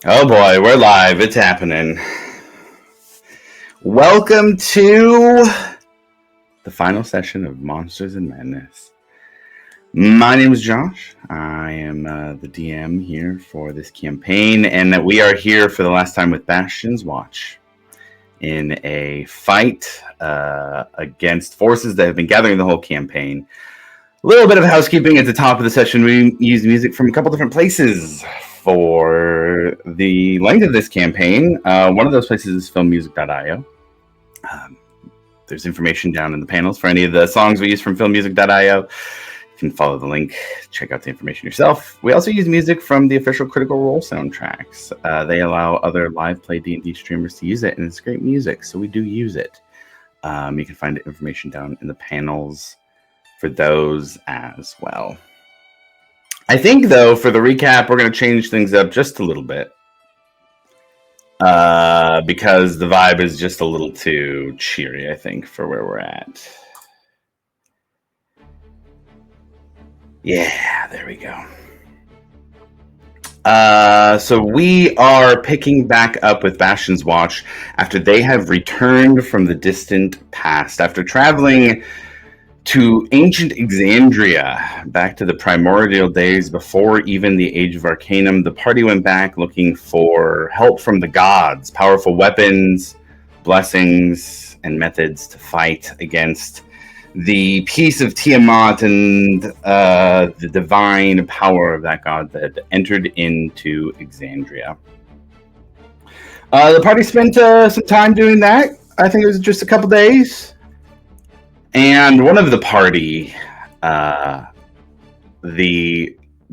Oh boy, we're live. It's happening. Welcome to the final session of Monsters and Madness. My name is Josh. I am the DM here for this campaign, and we are here for the last time with Bastion's Watch in a fight against forces that have been gathering the whole campaign. A little bit of housekeeping at the top of the session. We use music from a couple different places for the length of this campaign. One of those places is filmmusic.io. There's information down in the panels for any of the songs we use from filmmusic.io. You can follow the link, check out the information yourself. We also use music from the official Critical Role soundtracks. They allow other live play D&D streamers to use it, and it's great music, so we do use it. You can find information down in the panels for those as well. I think, though, for the recap, we're going to change things up just a little bit. Because the vibe is just a little too cheery, I think, for where we're at. Yeah, there we go. So we are picking back up with Bastion's Watch after they have returned from the distant past. After traveling to ancient Exandria, back to the primordial days before even the Age of Arcanum, the party went back looking for help from the gods, powerful weapons, blessings, and methods to fight against the piece of Tiamat and the divine power of that god that had entered into Exandria. The party spent some time doing that. I think it was just a couple days. And one of the party, the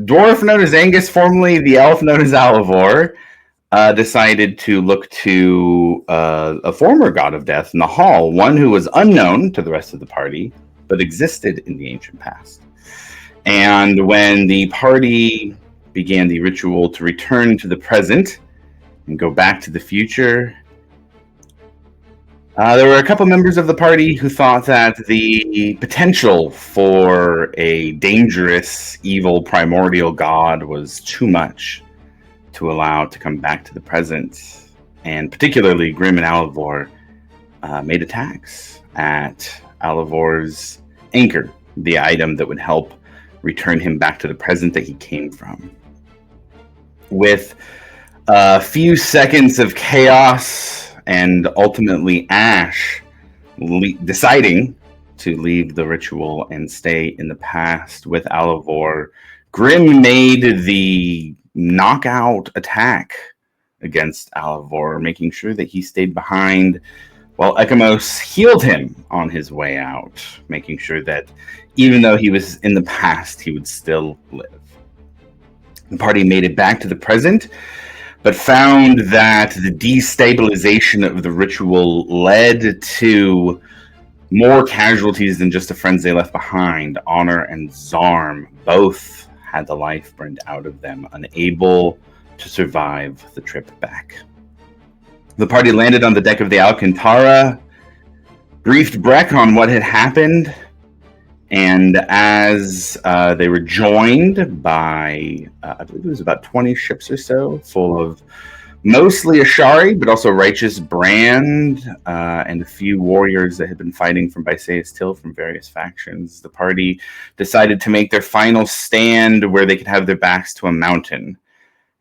dwarf known as Angus, formerly the elf known as Alivor, decided to look to a former god of death, Nahal, one who was unknown to the rest of the party, but existed in the ancient past. And when the party began the ritual to return to the present and go back to the future, there were a couple members of the party who thought that the potential for a dangerous, evil, primordial god was too much to allow to come back to the present. And particularly, Grim and Alivor made attacks at Alivor's anchor, the item that would help return him back to the present that he came from. With a few seconds of chaos and ultimately Ash deciding to leave the ritual and stay in the past with Alivor, Grim made the knockout attack against Alivor, making sure that he stayed behind while Ekamos healed him on his way out, making sure that even though he was in the past, he would still live. The party made it back to the present, but found that the destabilization of the ritual led to more casualties than just the friends they left behind. Honor and Zarm both had the life burned out of them, unable to survive the trip back. The party landed on the deck of the Alcantara, briefed Breck on what had happened, and as they were joined by, I believe it was about 20 ships or so, full of mostly Ashari, but also Righteous Brand, and a few warriors that had been fighting from Bysaeus Till from various factions, the party decided to make their final stand where they could have their backs to a mountain.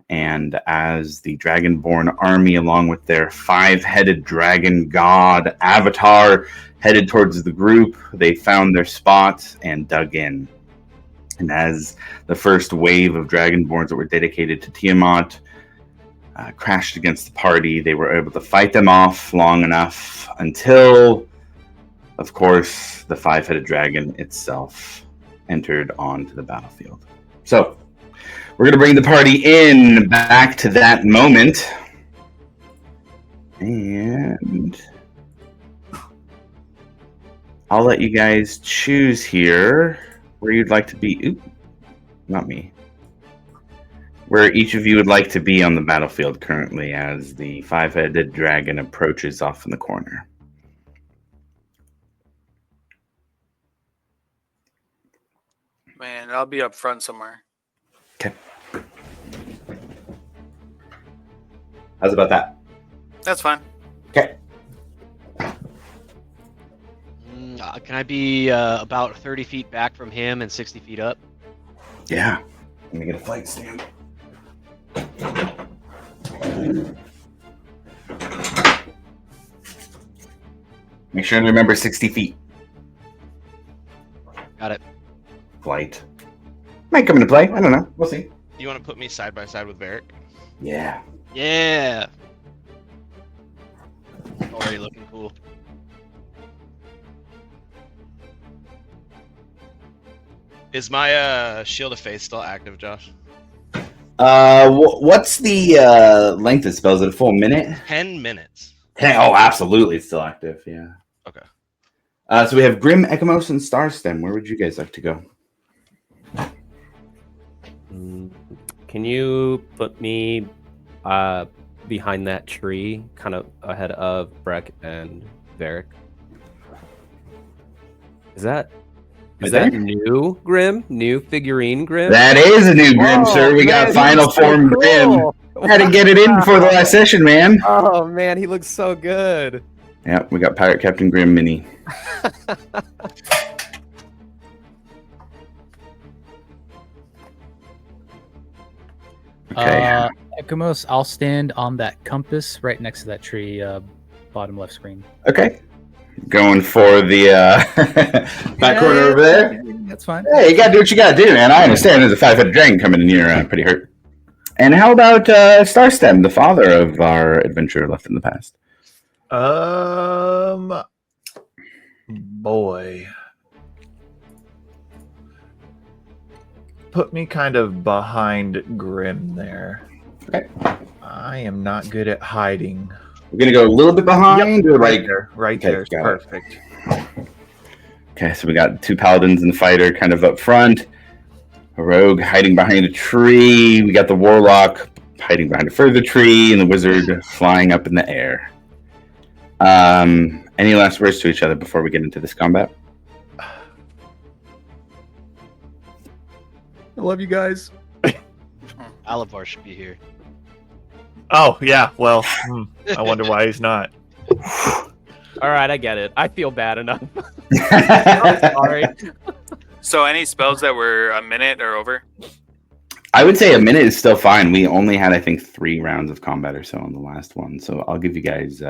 And as the Dragonborn army, along with their five-headed dragon god Avatar, headed towards the group, they found their spot and dug in. And as the first wave of Dragonborns that were dedicated to Tiamat crashed against the party, they were able to fight them off long enough until, of course, the five-headed dragon itself entered onto the battlefield. So, we're going to bring the party in back to that moment. And I'll let you guys choose here where you'd like to be. Oop, not me. Where each of you would like to be on the battlefield currently as the five-headed dragon approaches off in the corner. Man, I'll be up front somewhere. Okay. How's about that? That's fine. Okay. Can I be about 30 feet back from him and 60 feet up? Yeah. Let me get a flight stand. Make sure to remember 60 feet. Got it. Flight. Might come into play. I don't know. We'll see. You want to put me side by side with Varric? Yeah. Yeah. Already looking cool. Is my Shield of Faith still active, Josh? What's the length of spells? Is it a full minute? 10 minutes. Oh, absolutely. It's still active. Yeah. Okay. So we have Grim, Ekamos, and Starstem. Where would you guys like to go? Can you put me behind that tree, kind of ahead of Breck and Varric? Is that new Grim? New figurine Grim? That is a new Grim, sir. We got Final Form Grim. Had to get it in before the last session, man. Oh man, he looks so good. Yeah, we got Pirate Captain Grim Mini. Okay. Ekamos, I'll stand on that compass right next to that tree, bottom left screen. Okay. Going for the back corner over there. That's fine. Hey, you gotta do what you gotta do, man. I understand there's a 5-foot dragon coming in here, pretty hurt. And how about Starstem, the father of our adventurer left in the past? Boy. Put me kind of behind Grim there. Okay. I am not good at hiding. We're gonna go a little bit behind, or Right like there. Right Okay, there. got it. Perfect. Okay, so we got 2 paladins and the fighter kind of up front. A rogue hiding behind a tree. We got the warlock hiding behind a further tree, and the wizard flying up in the air. Any last words to each other before we get into this combat? I love you guys. Alavar should be here. Oh, yeah. Well, I wonder why he's not. All right, I get it. I feel bad enough. I'm sorry. So any spells that were a minute or over? I would say a minute is still fine. We only had, I think, 3 rounds of combat or so on the last one. So I'll give you guys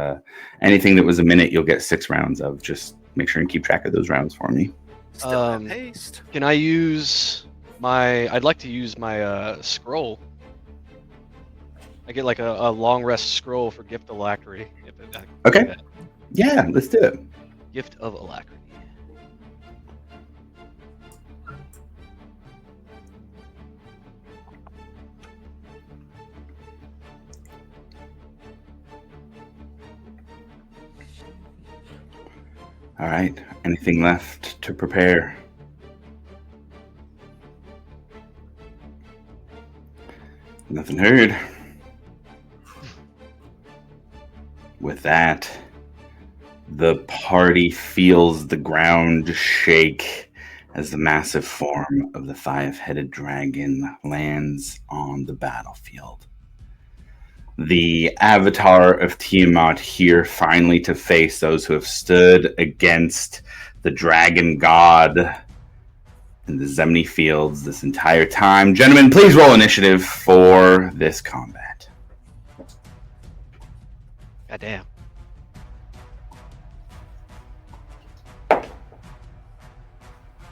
anything that was a minute, you'll get 6 rounds of. Just make sure and keep track of those rounds for me. Still at haste. Can I use I'd like to use my scroll. I get like a long rest scroll for Gift of Alacrity. Okay. Yeah, let's do it. Gift of Alacrity. All right. Anything left to prepare? Nothing heard. With that, the party feels the ground shake as the massive form of the 5-headed dragon lands on the battlefield. The avatar of Tiamat here finally to face those who have stood against the dragon god in the Zemni fields this entire time. Gentlemen, please roll initiative for this combat. Goddamn.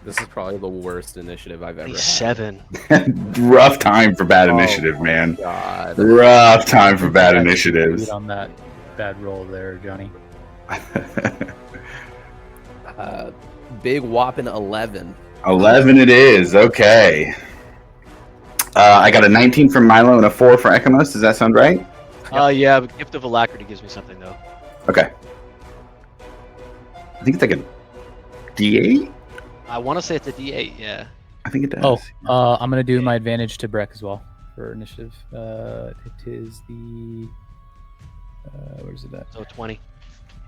This is probably the worst initiative I've ever had. 7. Rough time for bad initiative, man. God. Rough time for bad initiatives. On that bad roll there, Johnny. Big whopping 11. 11 it is. Okay. I got a 19 from Milo and a 4 for Ekamos. Does that sound right? Yeah, but Gift of Alacrity gives me something though. Okay. I think it's like a D8? I want to say it's a D8, yeah. I think it does. I'm gonna do my advantage to Breck as well for initiative. It is the where's it at? So 20.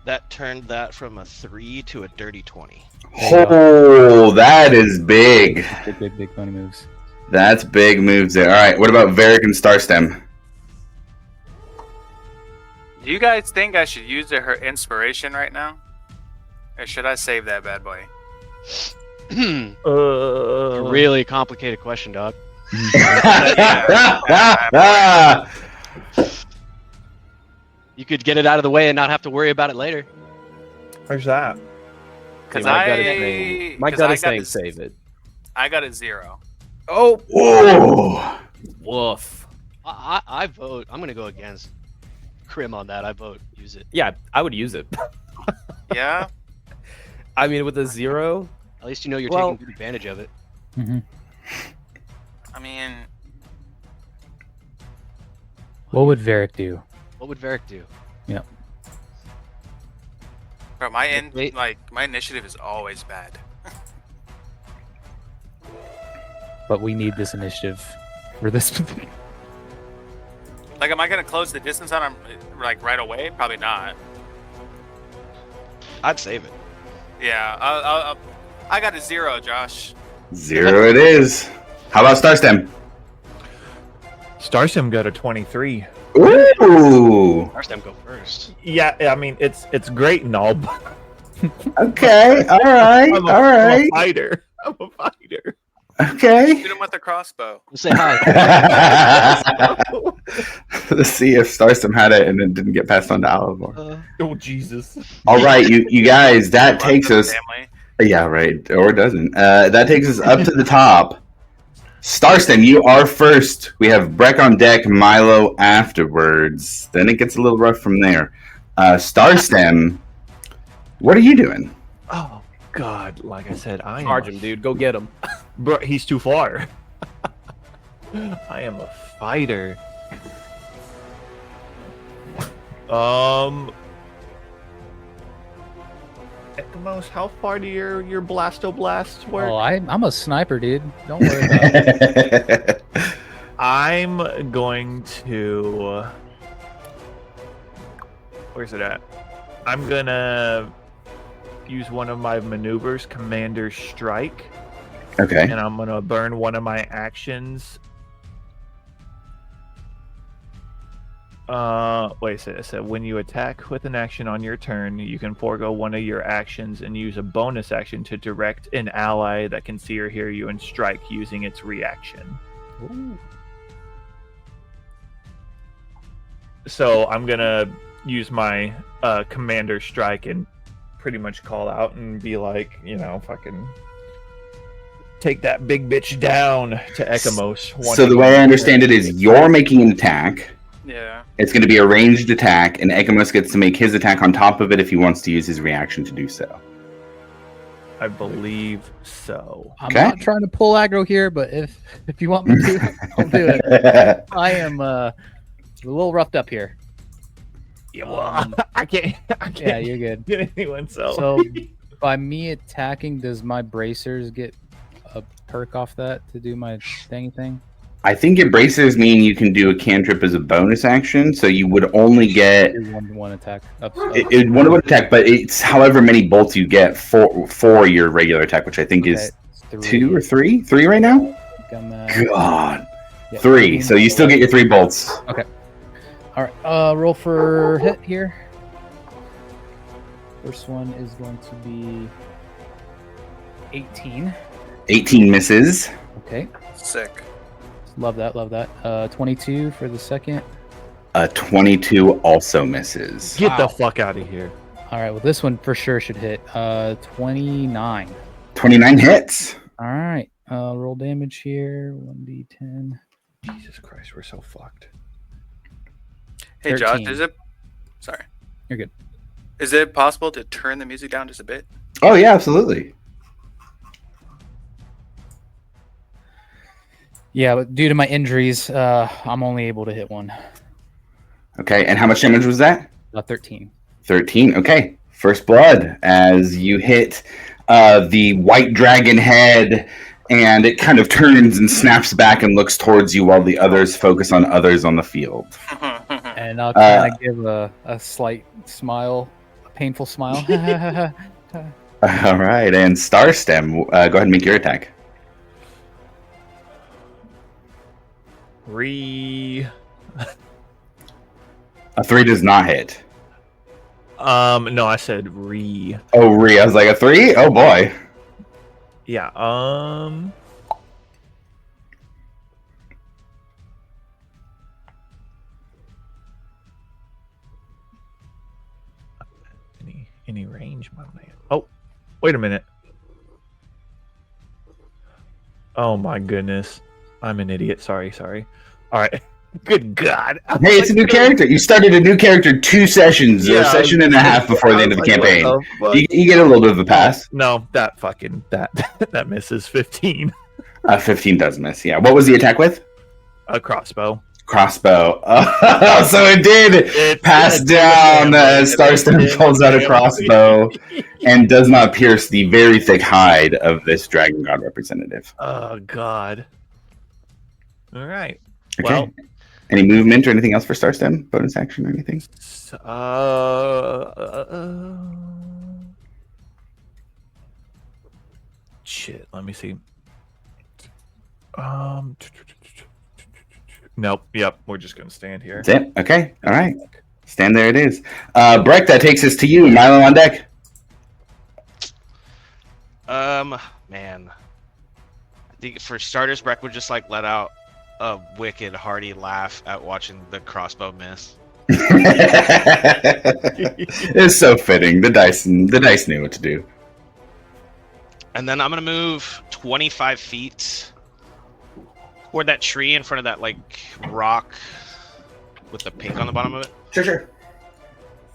That turned that from a 3 to a dirty 20. Oh, that is big. Big funny moves. That's big moves there. All right, what about Varric and Starstem? Do you guys think I should use her inspiration right now? Or should I save that bad boy? A really complicated question, dog. You could get it out of the way and not have to worry about it later. Where's that? Because my gut is saying save it. I got a 0. Oh, Whoa! woof. I vote. I'm gonna go against Crim on that. I vote use it. Yeah, I would use it. Yeah? I mean, with a 0, At least you know you're Well- taking good advantage of it. Hmm. I mean, What would Varric do? What would Varric do? bro, Wait. my initiative is always bad. But we need this initiative for this. Like, am I gonna close the distance on him like right away? Probably not. I'd save it. Yeah, I got a 0, Josh. 0 it is. How about Starstem? Starsem got a 23. Ooh. Our stem go first. Yeah, I mean it's great and all, but Okay. All right. I'm All a right. fighter. I'm a fighter. Okay. Shoot him with the crossbow. We'll say hi. Let's see if Starstem had it and then didn't get passed on to Alivor. Oh Jesus! All right, you guys. That takes Rest of us. the family. Yeah, right. Or it doesn't. That takes us up to the top. Starstem, you are first. We have Breck on deck, Milo afterwards. Then it gets a little rough from there. Starstem, what are you doing? Oh God! Like I said, I charge am. him, dude. Go get him. Bro, he's too far. I am a fighter. At the most, how far do your blastoblasts work? Oh, I'm a sniper, dude. Don't worry about it. I'm going to. Where's it at? I'm gonna use one of my maneuvers, Commander Strike, Okay. and I'm gonna burn one of my actions. Wait a second. It said when you attack with an action on your turn, you can forego one of your actions and use a bonus action to direct an ally that can see or hear you and strike using its reaction. Ooh. So I'm gonna use my Commander Strike and pretty much call out and be like, fucking take that big bitch down to Ekamos. So the way I understand it is you're making an attack. Yeah. It's going to be a ranged attack, and Ekamos gets to make his attack on top of it if he wants to use his reaction to do so. I believe so. I'm Okay. not trying to pull aggro here, but if you want me to, I'll do it. I am a little roughed up here. Yeah, well, I can't Yeah, you're good. get anyone. So by me attacking, does my bracers get a perk off that to do my thingy thing? I think it bracers mean you can do a cantrip as a bonus action, so you would only get Do one attack. one attack, but it's however many bolts you get for your regular attack, which I think is it's 2 or 3? 3 right now? I think I'm, God. yeah, 3. So you still get your 3 bolts. All right, roll for hit here. First one is going to be 18. 18 misses. Okay, Sick. love that, love that. 22 for the second. 22 also misses. Get the fuck out of here. All right, well this one for sure should hit. 29. 29 hits. All right, roll damage here. 1d10. Jesus Christ, we're so fucked. Hey, Josh, 13. is it? Sorry. You're good. Is it possible to turn the music down just a bit? Oh, yeah, absolutely. Yeah, but due to my injuries, I'm only able to hit one. Okay, and how much damage was that? 13. 13. Okay, first blood as you hit the white dragon head, and it kind of turns and snaps back and looks towards you while the others focus on others on the field. And I'll kind of give a slight smile, a painful smile. All right, and Starstem, go ahead and make your attack. A 3 does not hit. No, I said re. Oh, I was like, a 3? Oh boy. Yeah. Any range, my man. Oh, wait a minute. Oh my goodness, I'm an idiot. Sorry. All right. Good God. Hey, it's a new character. You started a new character 2 sessions, or a session and a half before the end of the campaign. You get a little bit of a pass. No, that fucking that misses 15. 15 does miss. Yeah. What was the attack with? A crossbow. Crossbow. Oh, so it did pass down. Starstone pulls out a crossbow and does not pierce the very thick hide of this dragon god representative. Oh God. All right. Okay. Well, any movement or anything else for Starstone? Bonus action or anything? Shit. Let me see. Nope. Yep. We're just gonna stand here. That's it. Okay. All right. Stand there. It is. Breck, that takes us to you. Milo on deck. Man. I think for starters, Breck would just like let out a wicked hearty laugh at watching the crossbow miss. It's so fitting. The dice knew what to do. And then I'm gonna move 25 feet toward that tree in front of that like rock with the pink on the bottom of it. Sure.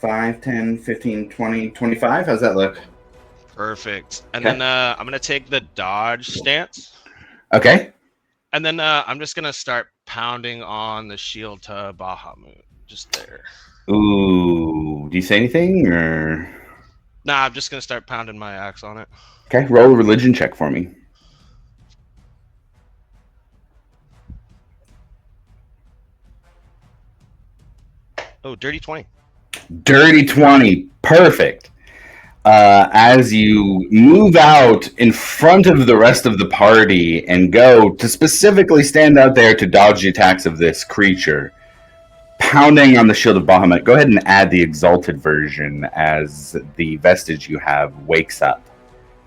5, 10, 15, 20, 25. How's that look? Perfect. And Okay. then I'm gonna take the dodge stance. Okay. And then I'm just gonna start pounding on the shield to Bahamut. Just there. Ooh. Do you say anything or? Nah, I'm just gonna start pounding my axe on it. Okay. Roll a religion check for me. Oh, dirty 20. Dirty 20. Perfect. As you move out in front of the rest of the party and go to specifically stand out there to dodge the attacks of this creature, pounding on the shield of Bahamut, go ahead and add the exalted version as the vestige you have wakes up.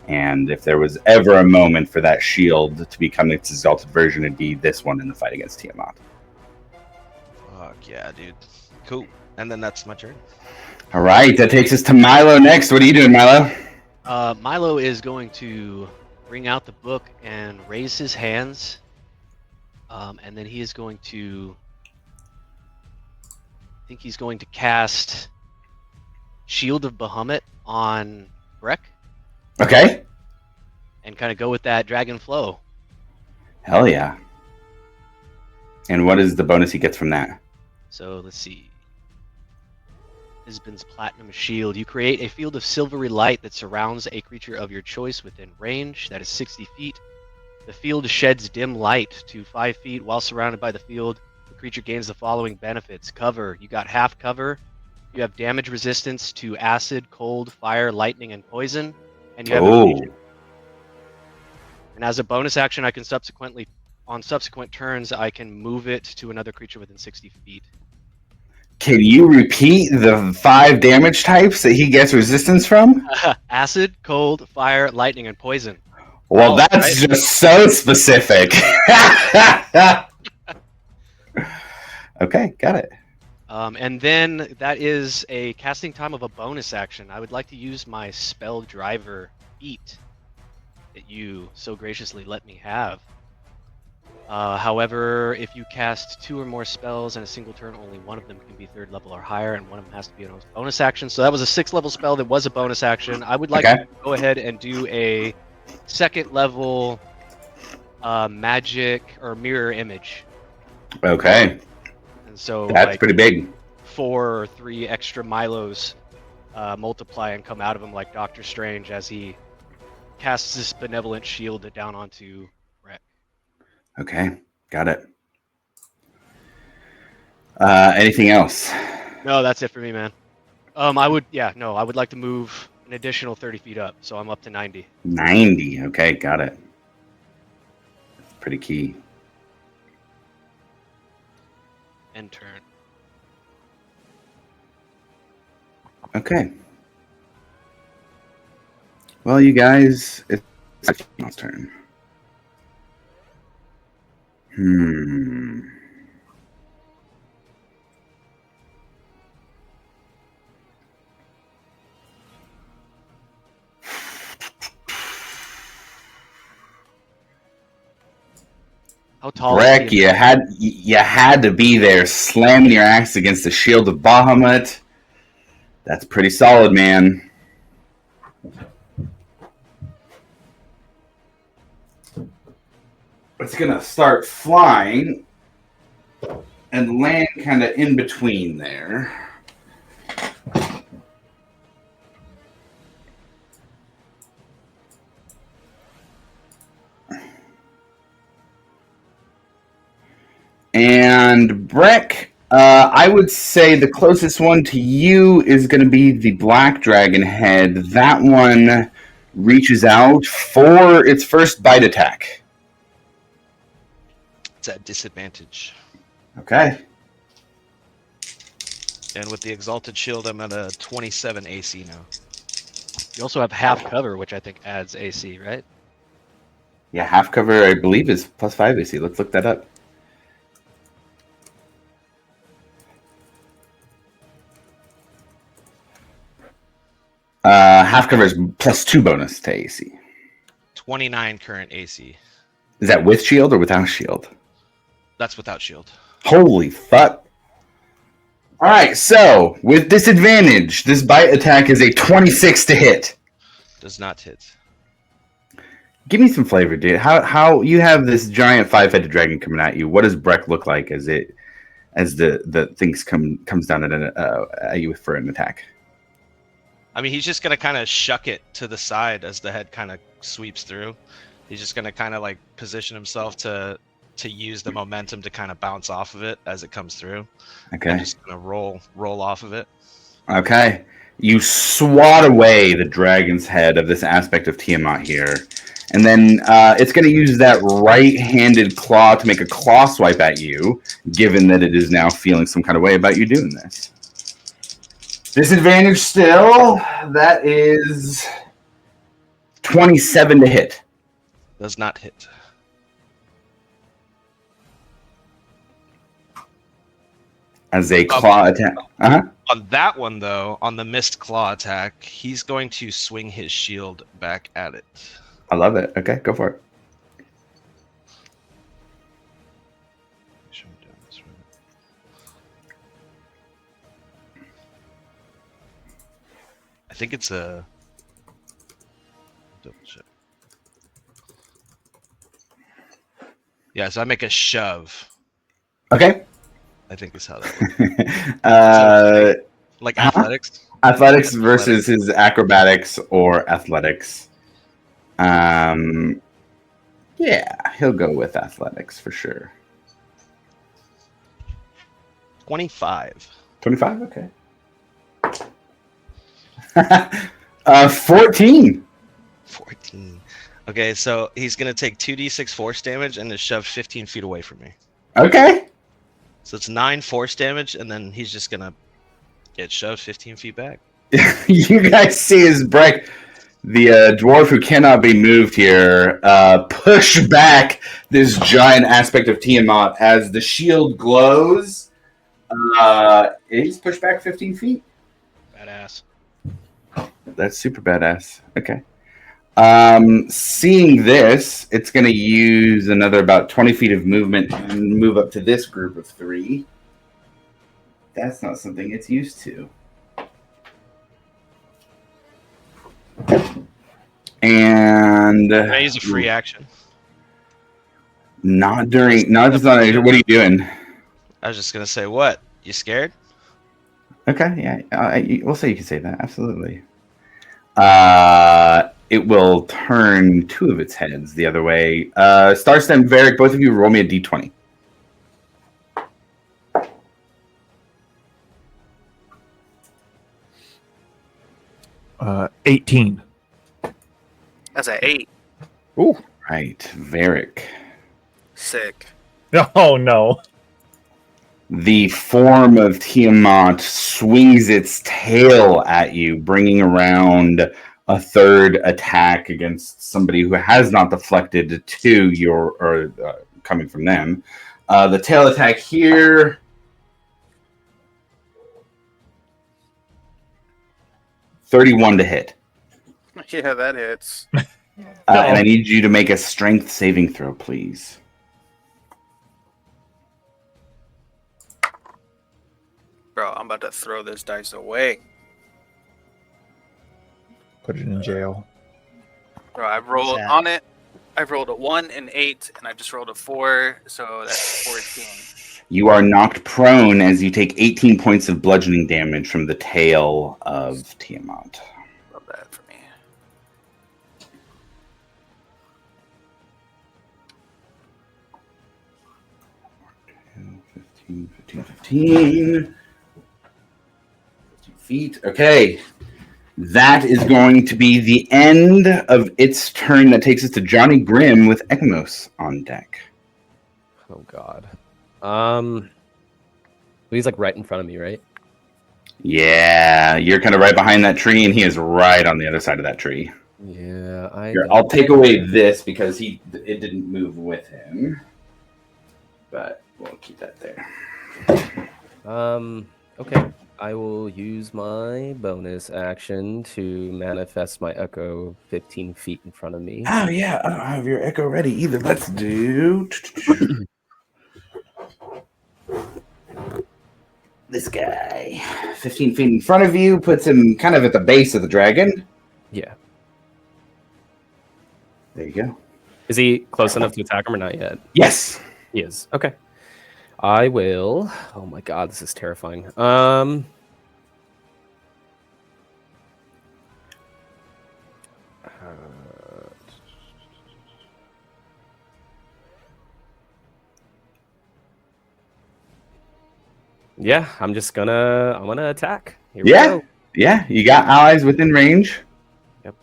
And if there was ever a moment for that shield to become its exalted version, it'd be this one in the fight against Tiamat. Fuck yeah, dude. Cool. And then that's my turn. All right, that takes us to Milo next. What are you doing, Milo? Milo is going to bring out the book and raise his hands. And then he is going to... I think he's going to cast Shield of Bahamut on Breck. Okay. And kind of go with that dragon flow. Hell yeah. And what is the bonus he gets from that? So let's see. Isbin's Platinum Shield. You create a field of silvery light that surrounds a creature of your choice within range. That is 60 feet. The field sheds dim light to 5 feet. While surrounded by the field, the creature gains the following benefits. Cover. You got half cover. You have damage resistance to acid, cold, fire, lightning, and poison. And you have evasion. And as a bonus action, I can on subsequent turns, I can move it to another creature within 60 feet. Can you repeat the 5 damage types that he gets resistance from? Acid, cold, fire, lightning, and poison. Well, that's just so specific. Okay, got it. And then that is a casting time of a bonus action. I would like to use my spell driver feat that you so graciously let me have. However, if you cast 2 or more spells in a single turn, only one of them can be 3rd level or higher, and one of them has to be a bonus action. So that was a 6th level spell that was a bonus action. I would like to go ahead and do a 2nd level magic or mirror image. Okay. And so that's pretty big. 4 or 3 extra Milos multiply and come out of him like Doctor Strange as he casts this benevolent shield down onto Breck. Okay, got it. Anything else? No, that's it for me, man. I would like to move an additional 30 feet up, so I'm up to 90. 90, okay, got it. That's pretty key. End turn. Okay. Well, you guys, it's Tiamat's turn. How tall Breck, is he? you had to be there, slamming your axe against the shield of Bahamut. That's pretty solid, man. It's gonna start flying and land kind of in between there. And Breck, I would say the closest one to you is going to be the black dragon head. That one reaches out for its first bite attack. It's at disadvantage. Okay. And with the Exalted Shield, I'm at a 27 AC now. You also have half cover, which I think adds AC, right? Yeah, half cover, I believe, is +5 AC. Let's look that up. Half cover is +2 bonus to AC. 29 current AC. Is that with shield or without shield? That's without shield. Holy fuck. All right, so with disadvantage, this bite attack is a 26 to hit. Does not hit. Give me some flavor, dude. How you have this giant 5-headed dragon coming at you? What does Breck look like as the things comes down at you for an attack? I mean, he's just gonna kind of shuck it to the side as the head kind of sweeps through. He's just gonna kind of like position himself to use the momentum to kind of bounce off of it as it comes through. Okay. And just gonna roll off of it. Okay. You swat away the dragon's head of this aspect of Tiamat here. And then it's going to use that right-handed claw to make a claw swipe at you, given that it is now feeling some kind of way about you doing this. Disadvantage still. That is 27 to hit. Does not hit. As a claw attack. Uh-huh. On that one, though, on the missed claw attack, he's going to swing his shield back at it. I love it. Okay, go for it. I think it's a double check. Yeah, so I make a shove. Okay. I think is how that works. Like athletics? Athletics versus his acrobatics or athletics. Yeah, he'll go with athletics for sure. 25. 25, okay. 14. 14. Okay, so he's gonna take 2d6 force damage and is shoved 15 feet away from me. Okay. So it's 9 force damage, and then he's just gonna get shoved 15 feet back. You guys see his Breck, the dwarf who cannot be moved here, push back this giant aspect of Tiamat as the shield glows. He's pushed back 15 feet. Badass. That's super badass. Okay. Seeing this, it's going to use another about 20 feet of movement and move up to this group of 3. That's not something it's used to. And Can I use a free action? Not if it's not. What are you doing? I was just gonna say, what? You scared? Okay, yeah, we'll say you can say that. Absolutely. It will turn 2 of its heads the other way. Starstem, Varric, both of you roll me a d20. 18. That's an 8. Ooh. Right, Varric. Sick. Oh no. The form of Tiamat swings its tail at you, bringing around a third attack against somebody who has not deflected to your or coming from them. The tail attack here. $31 to hit. Yeah, that hits. And I need you to make a strength saving throw, please. Bro, I'm about to throw this dice away. Put it in jail. Bro, I've rolled that? on it. I've rolled a 1 and 8, and I just rolled a 4, so that's 14. You are knocked prone as you take 18 points of bludgeoning damage from the tail of Tiamat. Love that for me. $15. 15 feet. Okay. That is going to be the end of its turn. That takes us to Johnny Grimm with Ekamos on deck. Oh God. He's like right in front of me, right? Yeah, you're kind of right behind that tree, and he is right on the other side of that tree. Yeah, Here, I'll take away this because it didn't move with him, but we'll keep that there. Okay. I will use my bonus action to manifest my echo 15 feet in front of me. Oh yeah, I don't have your echo ready either. Let's do this guy. 15 feet in front of you puts him kind of at the base of the dragon. Yeah. There you go. Is he close enough to attack him or not yet? Yes. He is. Okay. I will. Oh my God, this is terrifying. Yeah, I'm gonna attack. Here we go. Yeah, you got allies within range. Yep.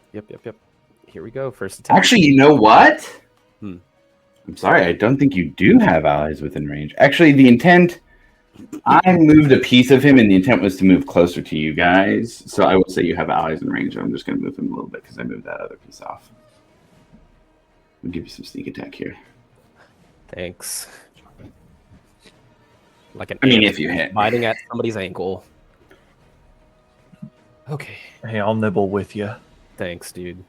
Here we go. First attack. Actually, you know what? Hmm. I'm sorry, I don't think you do have allies within range. Actually, the intent, I moved a piece of him, and the intent was to move closer to you guys. So I will say you have allies in range. I'm just going to move him a little bit because I moved that other piece off. I'll give you some sneak attack here. Thanks. Like an if you hit. biting at somebody's ankle. Okay. Hey, I'll nibble with you. Thanks, dude.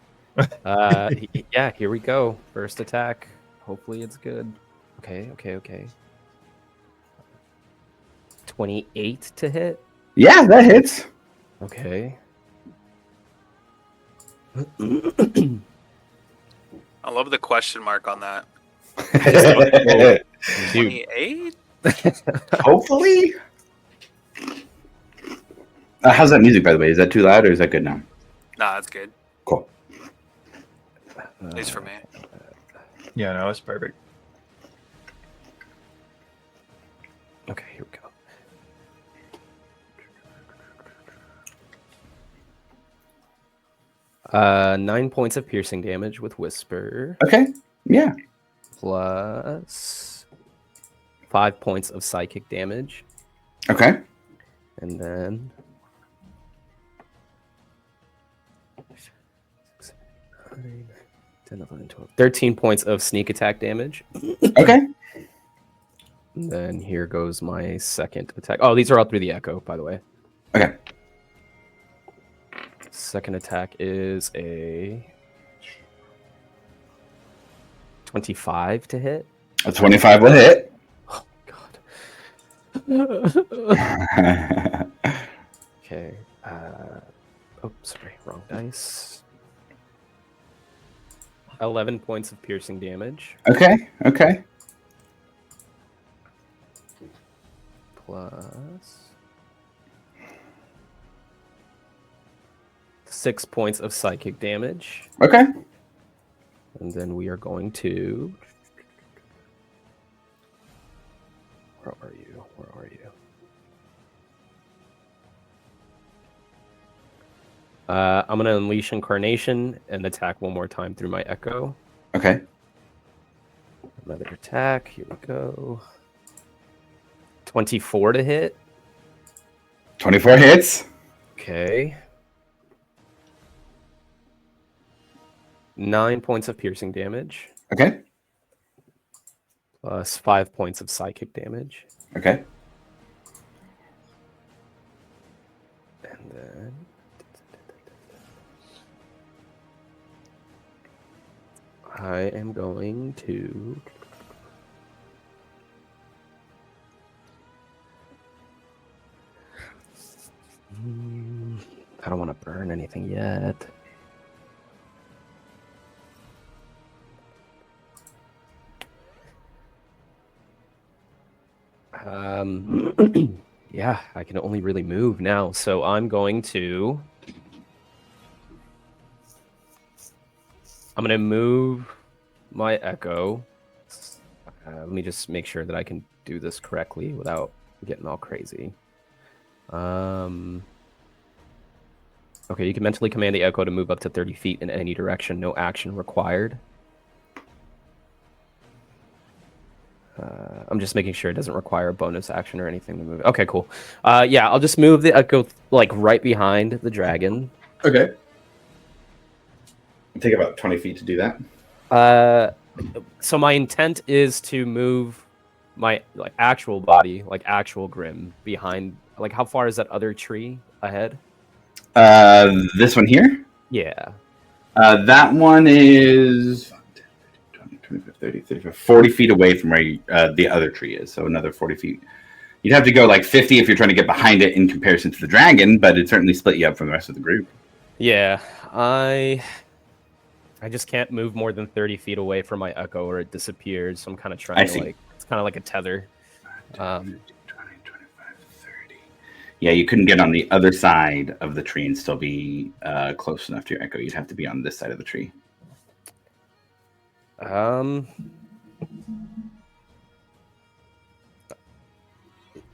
Yeah, here we go. First attack. Hopefully it's good. Okay. 28 to hit. Yeah, that hits. Okay. I love the question mark on that. Dude, 28? Hopefully. How's that music, by the way? Is that too loud or is that good now? Nah, that's good. Cool. At least for me. Yeah, no, it's perfect. okay, here we go. 9 points of piercing damage with Whisper, Okay. Yeah. plus 5 points of psychic damage, Okay. and then 10, 11, 12, 13 points of sneak attack damage. Okay. And then here goes my second attack. Oh, these are all through the echo, by the way. Okay. Second attack is a 25 to hit. A 25 will hit. Oh, God. Okay. Oh, sorry. Wrong dice. 11 points of piercing damage. Okay. Plus 6 points of psychic damage. Okay. And then we are going to... Where are you? I'm going to unleash Incarnation and attack one more time through my Echo. Okay. Another attack. Here we go. 24 to hit. 24 hits. Okay. 9 points of piercing damage. Okay. Plus 5 points of psychic damage. Okay. And then... I am going to... I don't want to burn anything yet. Yeah, I can only really move now, so I'm going to move my echo. Let me just make sure that I can do this correctly without getting all crazy. Okay, you can mentally command the echo to move up to 30 feet in any direction. No action required. I'm just making sure it doesn't require a bonus action or anything to move. Okay, cool. Yeah, I'll just move the echo like right behind the dragon. Okay. It'll take about 20 feet to do that. So my intent is to move my actual body, like actual Grim, behind. Like, how far is that other tree ahead? This one here? Yeah. That one is 20, 25, 30, 35, 40 feet away from where the other tree is. So another 40 feet. You'd have to go like 50 if you're trying to get behind it in comparison to the dragon, but it'd certainly split you up from the rest of the group. Yeah, I just can't move more than 30 feet away from my echo or it disappears. So I'm kind of trying to it's kind of like a tether. 20, 25, 30. Yeah, you couldn't get on the other side of the tree and still be close enough to your echo. You'd have to be on this side of the tree.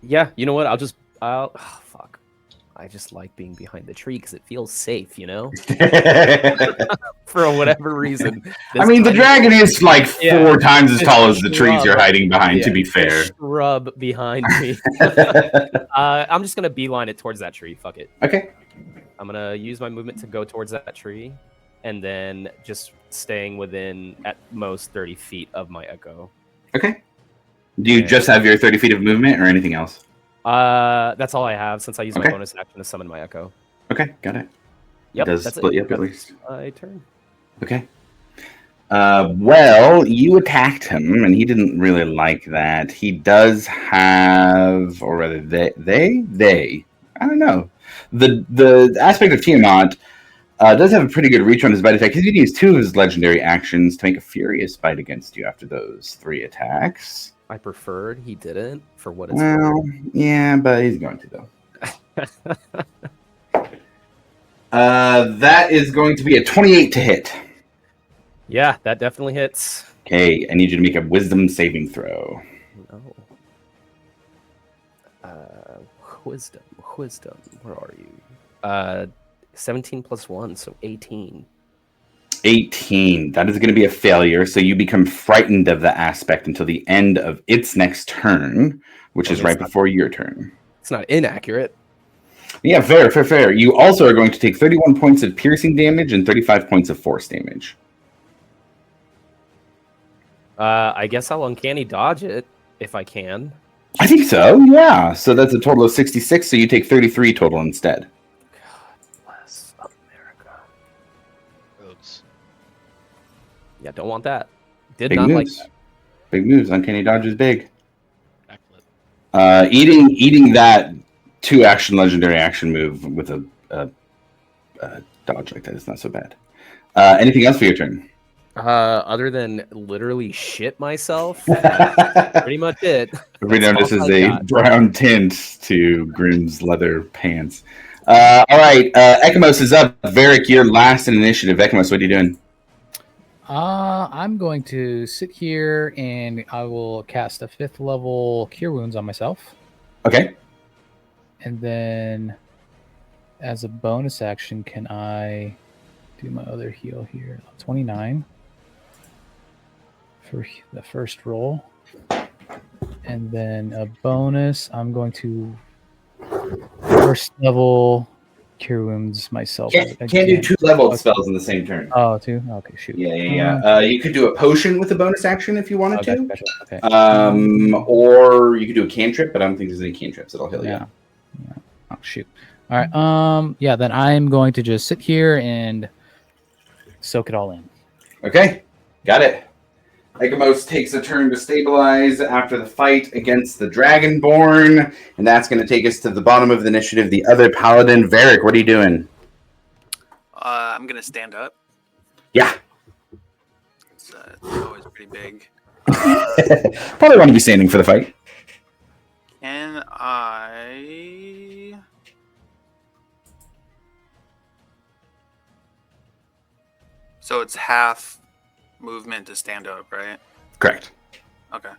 Yeah, you know what? Fuck. I just like being behind the tree because it feels safe, you know? For whatever reason. I mean, the dragon is like 4 times as tall as the trees you're hiding behind, to be fair. Shrub behind me. I'm just going to beeline it towards that tree. Fuck it. Okay. I'm going to use my movement to go towards that tree and then just staying within at most 30 feet of my echo. Okay. Do you just have your 30 feet of movement or anything else? That's all I have since I used my bonus action to summon my echo. Okay, got it. Yep, it does that's split it. you up at least. My turn. Okay. Well, you attacked him, and he didn't really like that. He does have, or rather, they. I don't know. The aspect of Tiamat does have a pretty good reach on his bite attack. He's going to use 2 of his legendary actions to make a furious bite against you after those 3 attacks. I preferred he didn't, for what it's worth. Yeah, but he's going to, though. That is going to be a 28 to hit. Yeah, that definitely hits. Okay, I need you to make a wisdom saving throw. No. Wisdom. Where are you? 17 plus 1, so 18. 18. That is going to be a failure, so you become frightened of the aspect until the end of its next turn, which is right before your turn. It's not inaccurate. Yeah, fair. You also are going to take 31 points of piercing damage and 35 points of force damage. I guess I'll uncanny dodge it if I can. I think so, yeah. So that's a total of 66, so you take 33 total instead. God bless America. Rogues. Yeah, don't want that. Did Big not moves. like that. Big moves. Uncanny dodge is big. Backflip. Eating that 2-action legendary action move with a dodge like that is not so bad. Anything else for your turn? Other than literally shit myself, pretty much it. We notices a brown tint to Grim's leather pants. All right, Ekimos is up. Varric, you're last in initiative. Ekimos, what are you doing? I'm going to sit here and I will cast a 5th level Cure Wounds on myself. Okay. And then as a bonus action, can I do my other heal here? 29 for the first roll. And then a bonus, I'm going to first level cure wounds myself. Can't do again. 2 leveled spells in the same turn. Oh, two? Okay, shoot. Yeah. You could do a potion with a bonus action if you wanted Gotcha, to. gotcha. Okay. Or you could do a cantrip, but I don't think there's any cantrips that'll heal Yeah. you. Yeah. Oh, shoot. All right. Yeah, then I'm going to just sit here and soak it all in. Okay, got it. Egamos takes a turn to stabilize after the fight against the Dragonborn, and that's going to take us to the bottom of the initiative. The other paladin, Varric, what are you doing? I'm gonna stand up. Yeah. It's always pretty big. Probably want to be standing for the fight. Can I? So it's half movement to stand up, right? Correct. Okay.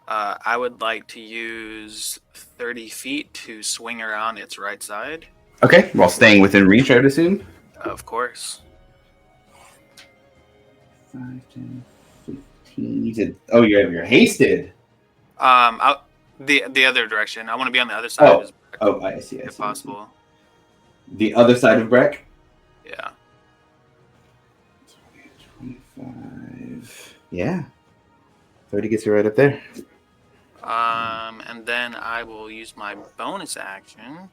I would like to use 30 feet to swing around its right side. Okay, while staying within reach, I would assume. Of course. 5, 10, 15. You said, oh, you're hasted. The other direction. I want to be on the other side of his back, Oh, I see. if possible. The other side of Breck? Yeah. 25. Yeah. 30 gets you right up there. And then I will use my bonus action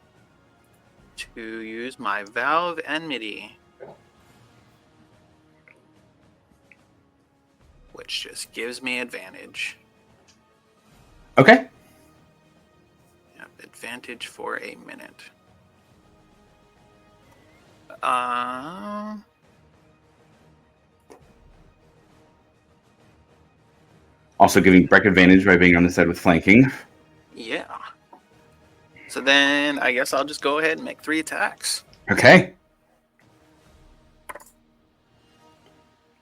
to use my Valve Enmity, which just gives me advantage. Okay. Yep, advantage for a minute. Also giving Breck advantage by being on the side with flanking. Yeah. So then I guess I'll just go ahead and make 3 attacks. Okay.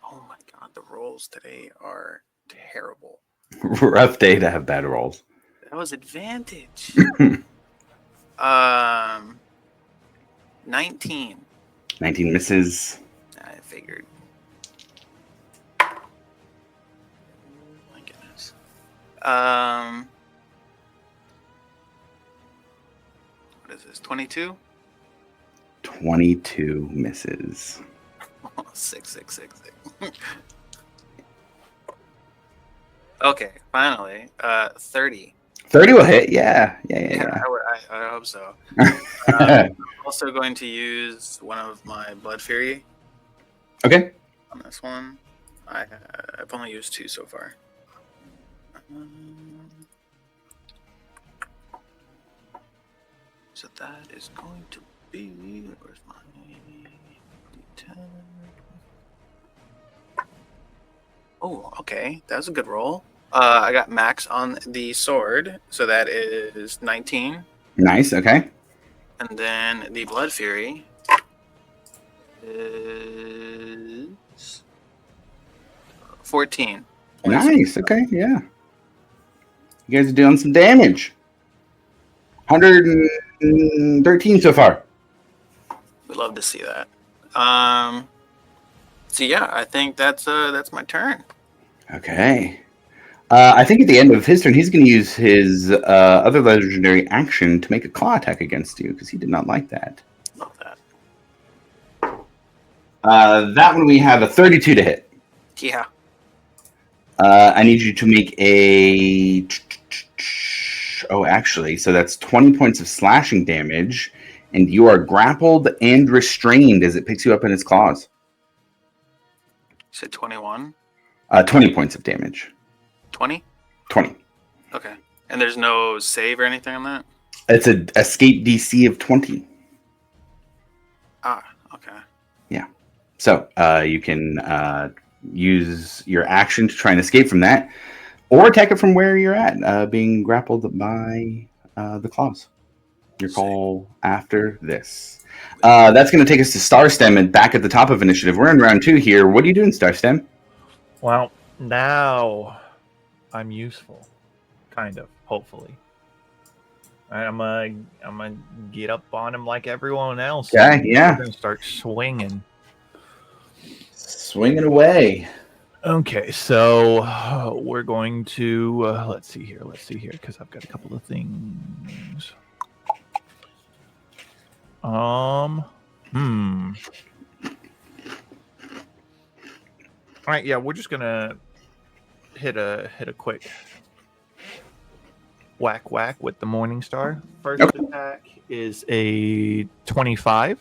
Oh my god, the rolls today are terrible. Rough day to have bad rolls. That was advantage. 19. 19 misses. I figured. My goodness. What is this? 22? 22 misses. 6. Okay, finally. 30. 30 will hit. Yeah. I hope so. I'm also going to use one of my Blood Fury Okay. on this one. I've only used 2 so far. So that is going to be, where's my D10? Oh, okay, that was a good roll. I got max on the sword, so that is 19. Nice. Okay. And then the Blood Fury is 14. Nice. Okay. Yeah. You guys are doing some damage. 113 so far. We'd love to see that. So yeah, I think that's my turn. Okay. I think at the end of his turn, he's going to use his other legendary action to make a claw attack against you because he did not like that. Love that. That one we have a 32 to hit. Yeah. I need you to make a... Oh, actually, so that's 20 points of slashing damage, and you are grappled and restrained as it picks you up in its claws. You said 21? 20 points of damage. 20? 20. Okay. And there's no save or anything on that? It's an escape DC of 20. Ah, okay. Yeah. So you can use your action to try and escape from that, or attack it from where you're at, being grappled by the claws. Your call after this. That's going to take us to Starstem, and back at the top of initiative. We're in round 2 here. What are you doing, Starstem? Well, now I'm useful, kind of. Hopefully, I'm gonna get up on him like everyone else. Okay, yeah. We're gonna start swinging. Swinging away. Okay, so we're going to let's see here, because I've got a couple of things. All right, yeah, we're just gonna hit a quick whack with the Morning Star. First attack is a 25.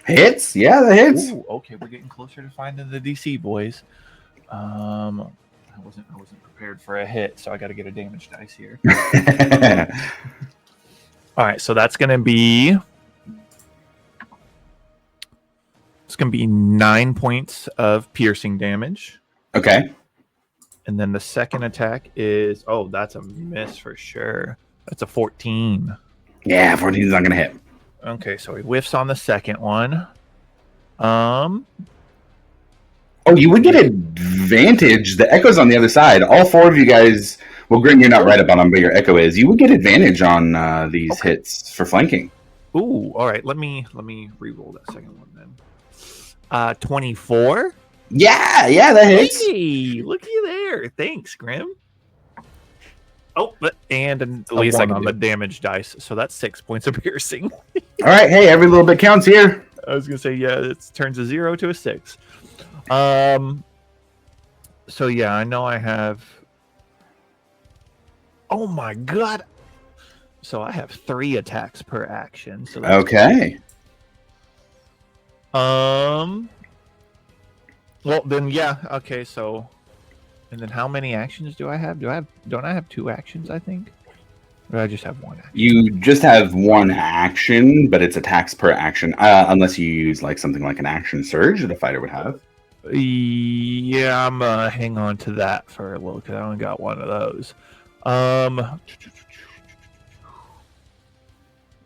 Hits? Yeah, that hits. Ooh, okay, we're getting closer to finding the DC, boys. I wasn't prepared for a hit, so I got to get a damage dice here. All right, so that's gonna be 9 points of piercing damage. Okay. And then the second attack is that's a miss for sure. That's a 14. Yeah, 14 is not gonna hit. Okay, so he whiffs on the second one. Oh, you would get advantage. The echo's on the other side. All four of you guys. Well, Grim, you're not right up on them, but your echo is. You would get advantage on these hits for flanking. Ooh, all right. Let me re-roll that second one then. 24. Yeah, that hits. Hey, look at you there. Thanks, Grim. Oh, and a least I one can on do. the damage dice, so that's 6 points of piercing. All right, hey, every little bit counts here. I was gonna say, yeah, it turns a 0 to a 6. So yeah, I know I have. Oh my god! So I have 3 attacks per action. So that's Okay. Well then, yeah. Okay, so, and then how many actions do I have? Don't I have 2 actions? I think. Or do I just have 1 action? You just have 1 action, but it's attacks per action, unless you use like something like an action surge that a fighter would have. Yeah, I'm gonna hang on to that for a little because I only got 1 of those.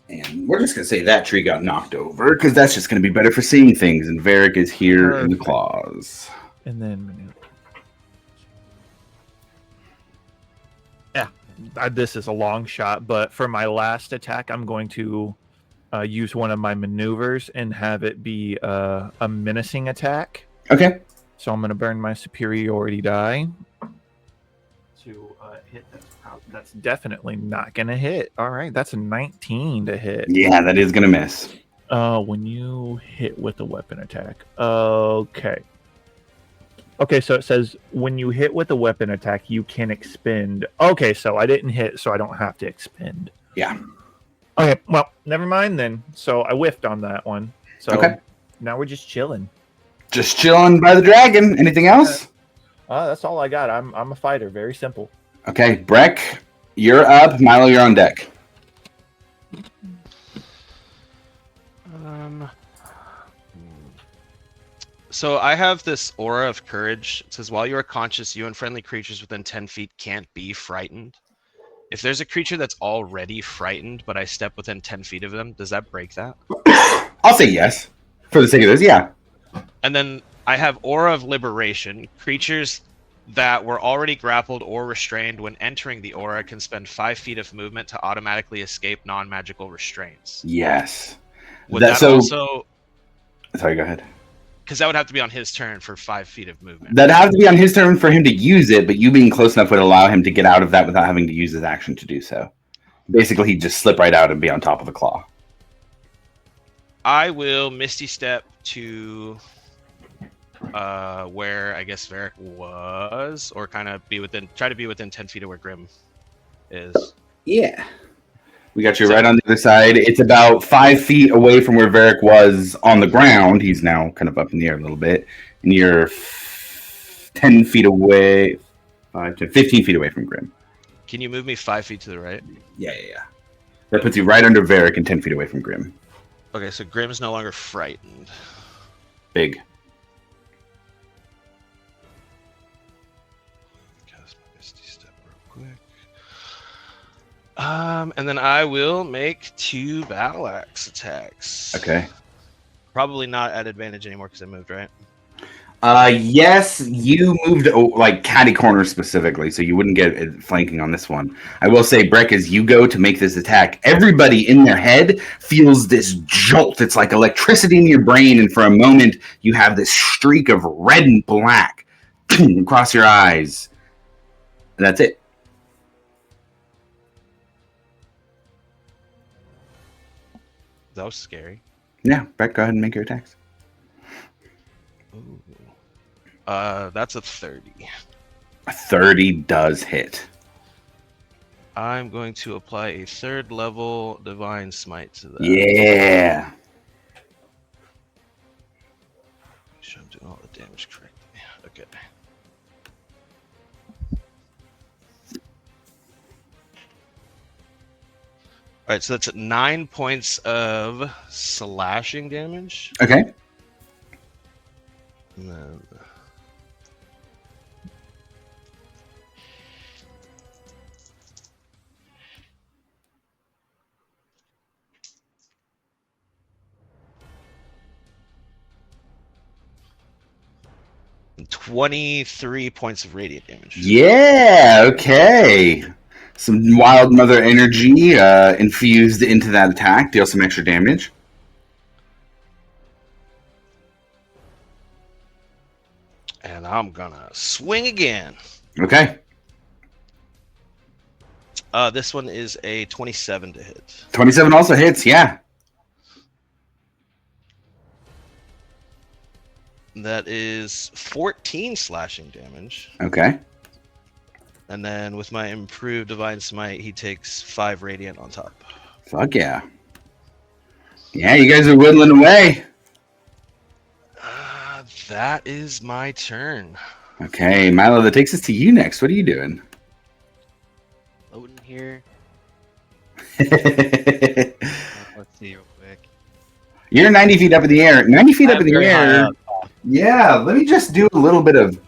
And we're just gonna say that tree got knocked over because that's just gonna be better for seeing things. And Varric is here in the claws. And then maneuver. Yeah, this is a long shot, but for my last attack, I'm going to use one of my maneuvers and have it be a menacing attack. Okay. So I'm going to burn my superiority die to hit. That's definitely not going to hit. All right, that's a 19 to hit. Yeah, that is gonna miss. When you hit with a weapon attack. Okay. Okay, so it says when you hit with a weapon attack, you can expend. Okay, so I didn't hit, so I don't have to expend. Yeah. Okay, well, never mind then. So I whiffed on that one. So Okay. Now we're just chilling. Just chilling by the dragon. Anything else? That's all I got. I'm a fighter. Very simple. Okay, Breck, you're up. Milo, you're on deck. So I have this aura of courage. It says, while you are conscious, you and friendly creatures within 10 feet can't be frightened. If there's a creature that's already frightened, but I step within 10 feet of them, does that break that? I'll say yes. For the sake of this, yeah. And then I have Aura of Liberation. Creatures that were already grappled or restrained when entering the aura can spend 5 feet of movement to automatically escape non-magical restraints. Yes. Would that also... Sorry, go ahead. Because that would have to be on his turn for 5 feet of movement. That'd have to be on his turn for him to use it, but you being close enough would allow him to get out of that without having to use his action to do so. Basically, he'd just slip right out and be on top of the claw. I will Misty Step to where I guess Varric was, or kind of try to be within 10 feet of where Grim is. Yeah. We got you right on the other side. It's about 5 feet away from where Varric was on the ground. He's now kind of up in the air a little bit. And you're 10 feet away, 5 to 15 feet away from Grim. Can you move me 5 feet to the right? Yeah. That puts you right under Varric and 10 feet away from Grim. Okay, so Grim's no longer frightened. Big. Cast my Misty Step real quick. And then I will make 2 battle axe attacks. Okay. Probably not at advantage anymore because I moved, right? Yes, you moved like catty corner specifically, so you wouldn't get flanking on this one. I will say, Breck, as you go to make this attack, everybody in their head feels this jolt. It's like electricity in your brain, and for a moment, you have this streak of red and black across your eyes. And that's it. That was scary. Yeah, Brett, go ahead and make your attacks. Ooh. That's a 30. A 30 does hit. I'm going to apply a 3rd level Divine Smite to that. Yeah. Make sure I'm doing all the damage correctly. Okay. Alright, so that's 9 points of slashing damage. Okay. And then... and 23 points of radiant damage. Yeah, okay. Some wild mother energy infused into that attack. Deal some extra damage. And I'm gonna swing again. Okay. This one is a 27 to hit. 27 also hits, yeah. That is 14 slashing damage. Okay. And then with my improved Divine Smite, he takes 5 radiant on top. Fuck yeah. Yeah, you guys are whittling away. That is my turn. Okay, Milo, that takes us to you next. What are you doing? Loading here. Let's see real quick. You're 90 feet up in the air. 90 feet up I'm in the very high air. up. Yeah, let me just do a little bit of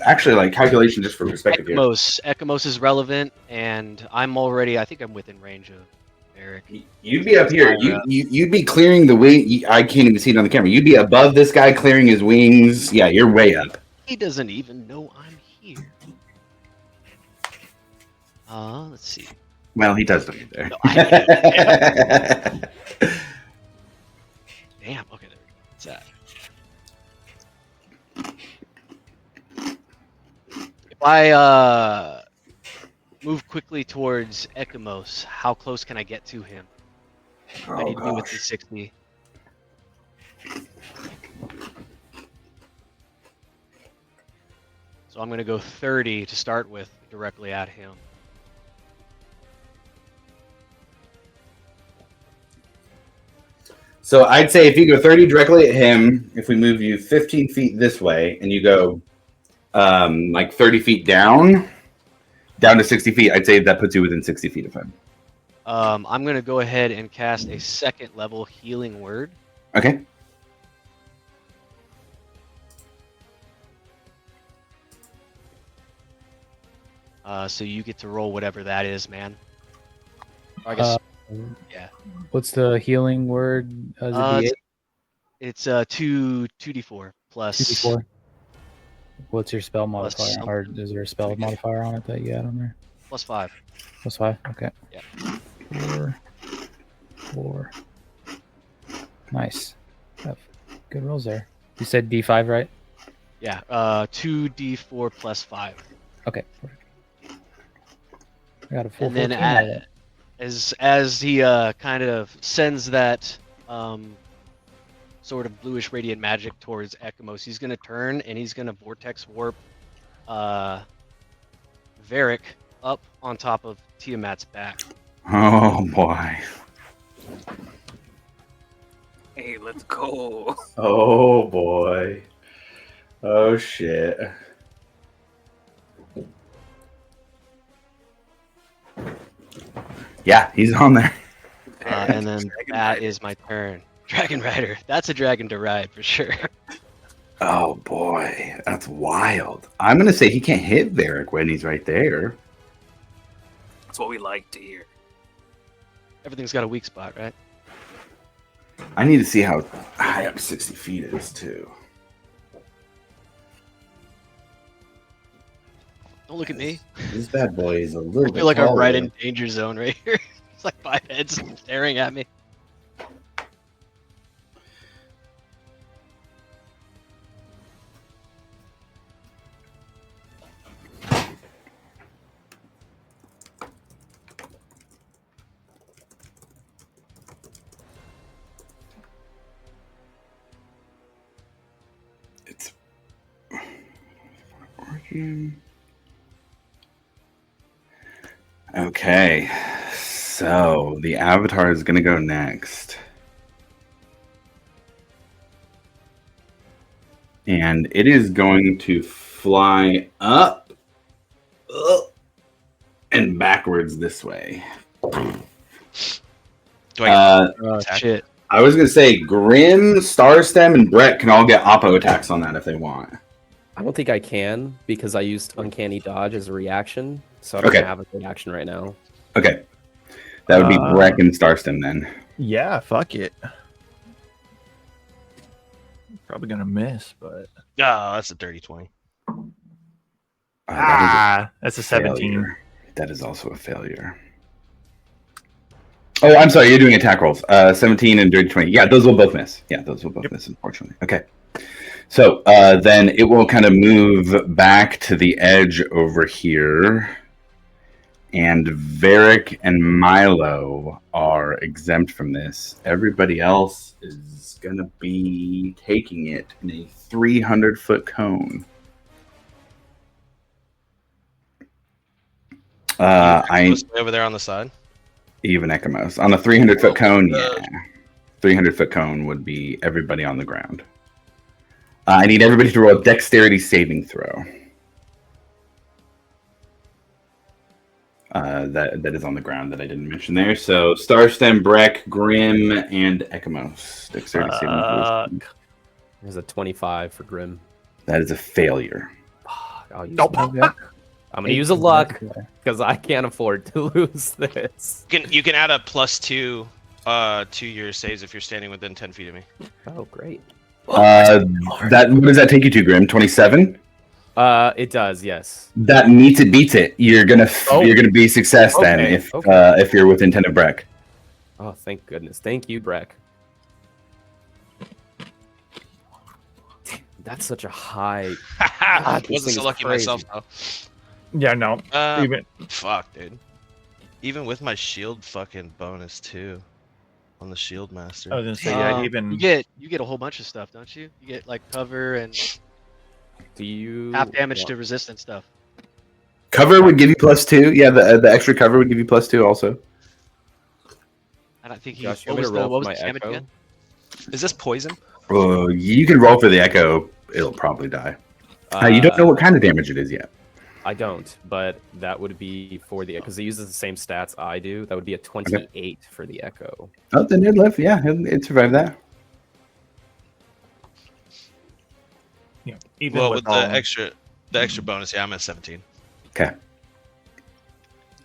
actually like calculation just for perspective here. Ekamos is relevant, and I'm already. I think I'm within range of Eric. You'd be up here. You'd be clearing the wing. I can't even see it on the camera. You'd be above this guy clearing his wings. Yeah, you're way up. He doesn't even know I'm here. Let's see. Well, he does know you're there. No, I Damn. Okay, there we go. What's that? If I move quickly towards Ekamos, how close can I get to him? I need to be within 60. So I'm going to go 30 to start with, directly at him. So I'd say if you go 30 directly at him, if we move you 15 feet this way, and you go like 30 feet down to 60 feet, I'd say that puts you within 60 feet of him. I'm going to go ahead and cast a 2nd level healing word. Okay. So you get to roll whatever that is, man. Or I guess, yeah. What's the healing word? Is it D8? It's 2d4 plus 2d4. What's your spell Plus modifier? something. Or is there a spell modifier on it that you add on there? plus 5. Plus 5? Okay. Yeah. 4. Nice. Have good rolls there. You said D5, right? Yeah. 2d4 plus 5. Okay. Perfect. I got a full And then 14 out of that. as he kind of sends that sort of bluish radiant magic towards Ekamos, he's gonna turn and he's gonna vortex warp Varric up on top of Tiamat's back. Oh boy. Hey, let's go. Oh boy. Oh shit. Yeah, he's on there. And then that is my turn. Dragon Rider. That's a dragon to ride for sure. Oh boy, that's wild. I'm gonna say he can't hit Varric when he's right there. That's what we like to hear. Everything's got a weak spot, right? I need to see how high up 60 feet is too. Don't look at me. This bad boy is a little I bit feel like I'm right taller. in danger zone right here. It's like 5 heads staring at me. Okay, so the Avatar is going to go next. And it is going to fly up and backwards this way. Do I Oh attack? shit! I was going to say Grim, Starstem, and Brett can all get oppo attacks on that if they want. I don't think I can because I used Uncanny Dodge as a reaction, so I don't Okay. have a reaction right now. Okay. That would be Breck and Starstem then. Yeah, fuck it. Probably gonna miss, but Oh, that's a dirty 20. that's a 17. failure. That is also a failure. Oh, I'm sorry. You're doing attack rolls. 17 and dirty 20. Yeah, those will both miss. Yeah, those will both miss, unfortunately. Okay. So then it will kind of move back to the edge over here. And Varric and Milo are exempt from this. Everybody else is going to be taking it in a 300-foot cone. I over there on the side. Even Ekamos. On a 300-foot cone, yeah. 300-foot cone would be everybody on the ground. I need everybody to roll a dexterity saving throw. That is on the ground that I didn't mention there. So Starstem, Breck, Grim, and Ekamos. Dexterity saving throw. There's a 25 for Grim. That is a failure. I'll use I'm gonna use a luck because I can't afford to lose this. You can add a +2 to your saves if you're standing within 10 feet of me. Oh, great. What does that take you to, Grim? 27? It does, yes. That meets it, beats it. You're gonna be a success then if you're within 10 of Breck. Oh, thank goodness. Thank you, Breck. That's such a high. God, Wasn't so lucky myself though. Yeah, no. Even fuck, dude. Even with my shield fucking bonus too, on the shield master. I was gonna say, yeah, even you get a whole bunch of stuff, don't you? You get like cover and do you half damage to resistance stuff. Cover would give you +2. Yeah, the extra cover would give you +2 also. I don't think Josh, what was the damage again? Is this poison? You can roll for the echo. It'll probably die. You don't know what kind of damage it is yet. I don't, but that would be for the because it uses the same stats I do. That would be a 28 for the echo. Oh, then it'd live. Yeah, it'd survive that. Yeah, even Well, with the extra bonus, yeah, I'm at 17. Okay.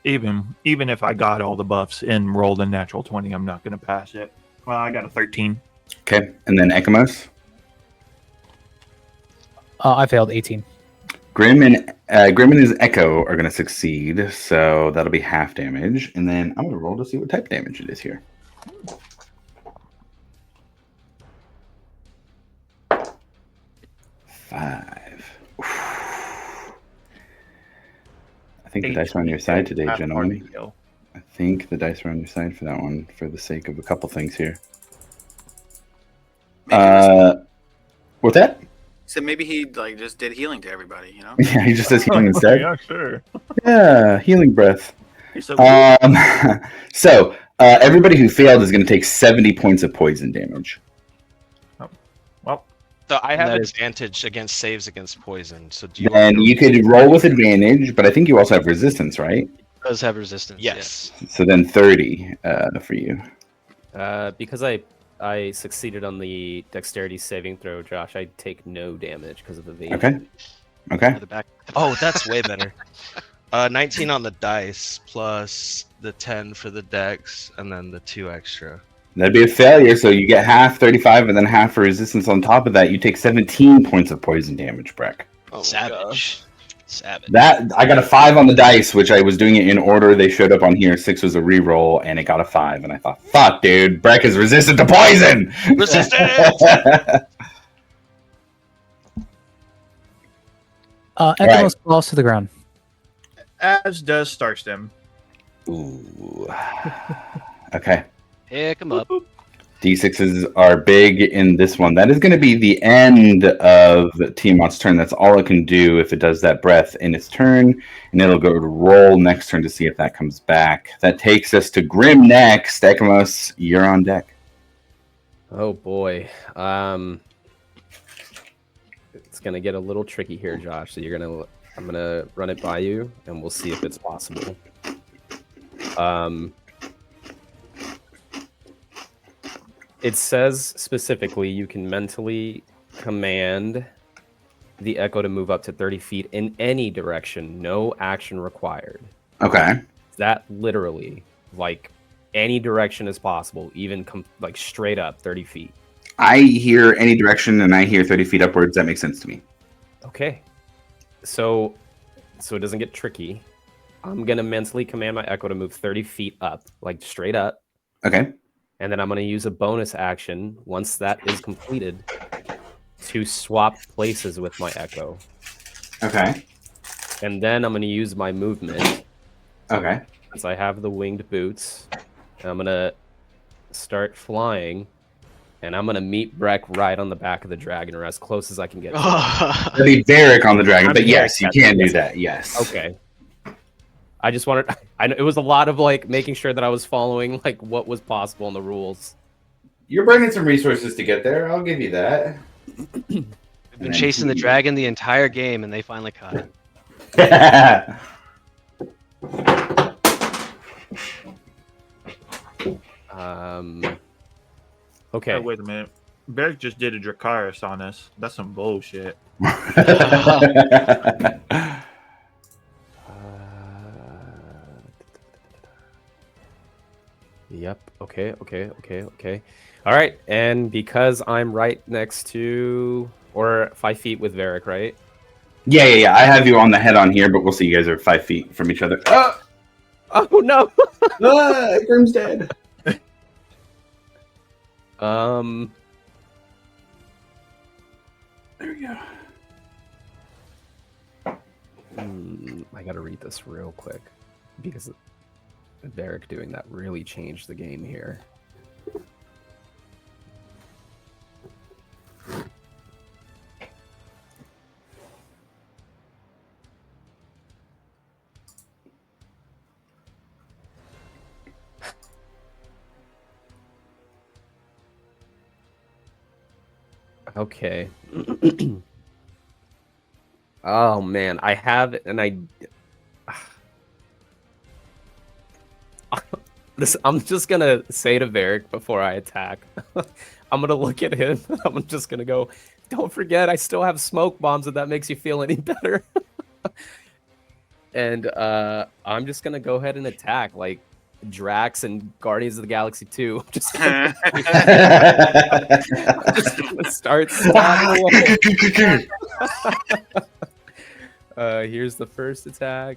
Even if I got all the buffs and rolled a natural 20, I'm not gonna pass it. Well, I got a 13. Okay, and then Ekamos. I failed 18. Grim and his Echo are going to succeed, so that'll be half damage. And then I'm going to roll to see what type of damage it is here. Five. I think the dice are on your side today, gentlemen. I think the dice are on your side for that one, for the sake of a couple things here. What's that? So maybe he just did healing to everybody, you know? Yeah, he just says healing instead. Yeah, sure. Yeah, healing breath. So Everybody who failed is going to take 70 points of poison damage. Well, so I have advantage against saves against poison. So do you? Then you could roll with advantage, but I think you also have resistance, right? It does have resistance. Yes. So then 30 for you. Because I succeeded on the dexterity saving throw, Josh. I take no damage because of evasion. Okay. The back. Oh, that's way better. 19 on the dice plus the 10 for the dex, and then the 2 extra. That'd be a failure, so you get half 35 and then half for resistance on top of that. You take 17 points of poison damage, Breck. Oh, Savage. That I got a 5 on the dice, which I was doing it in order. They showed up on here. 6 was a reroll, and it got a 5. And I thought, fuck, dude, Breck is resistant to poison. Resistant. Ekamos falls to the ground. as does Starstem. Ooh. Okay. Pick him up. D6s are big in this one. That is going to be the end of Tiamat's turn. That's all it can do if it does that breath in its turn, and it'll go to roll next turn to see if that comes back. That takes us to Grim next. Ekamos, you're on deck. Oh boy. It's gonna get a little tricky here, Josh. So I'm gonna run it by you, and we'll see if it's possible. It says specifically you can mentally command the echo to move up to 30 feet in any direction, no action required. Okay. That literally, like, any direction is possible, even like straight up 30 feet. I hear any direction, and I hear 30 feet upwards. That makes sense to me. Okay. So it doesn't get tricky. I'm going to mentally command my echo to move 30 feet up, like straight up. Okay. And then I'm going to use a bonus action once that is completed to swap places with my echo. Okay. And then I'm going to use my movement. Okay. Since I have the winged boots. I'm going to start flying. And I'm going to meet Breck right on the back of the dragon, or as close as I can get. It'll be Varric on the dragon, but yes, you can do that. Yes. Okay. I just wanted. I know it was a lot of like making sure that I was following like what was possible in the rules. You're burning some resources to get there. I'll give you that. We've been chasing the dragon the entire game, and they finally caught it. Okay. Oh, wait a minute. Beric just did a Dracarys on us. That's some bullshit. Yep. Okay. All right. And because I'm right next to, or 5 feet with Varric, right? Yeah. I have you on the head on here, but we'll see you guys are 5 feet from each other. Oh no! Grim's dead. There we go. I gotta read this real quick because Varric doing that really changed the game here. Okay. Oh man, I have I'm just gonna say to Varric before I attack. I'm gonna look at him. I'm just gonna go, don't forget I still have smoke bombs if that makes you feel any better. And I'm just gonna go ahead and attack like Drax and Guardians of the Galaxy 2. I'm just gonna start stabbing away. Here's the first attack.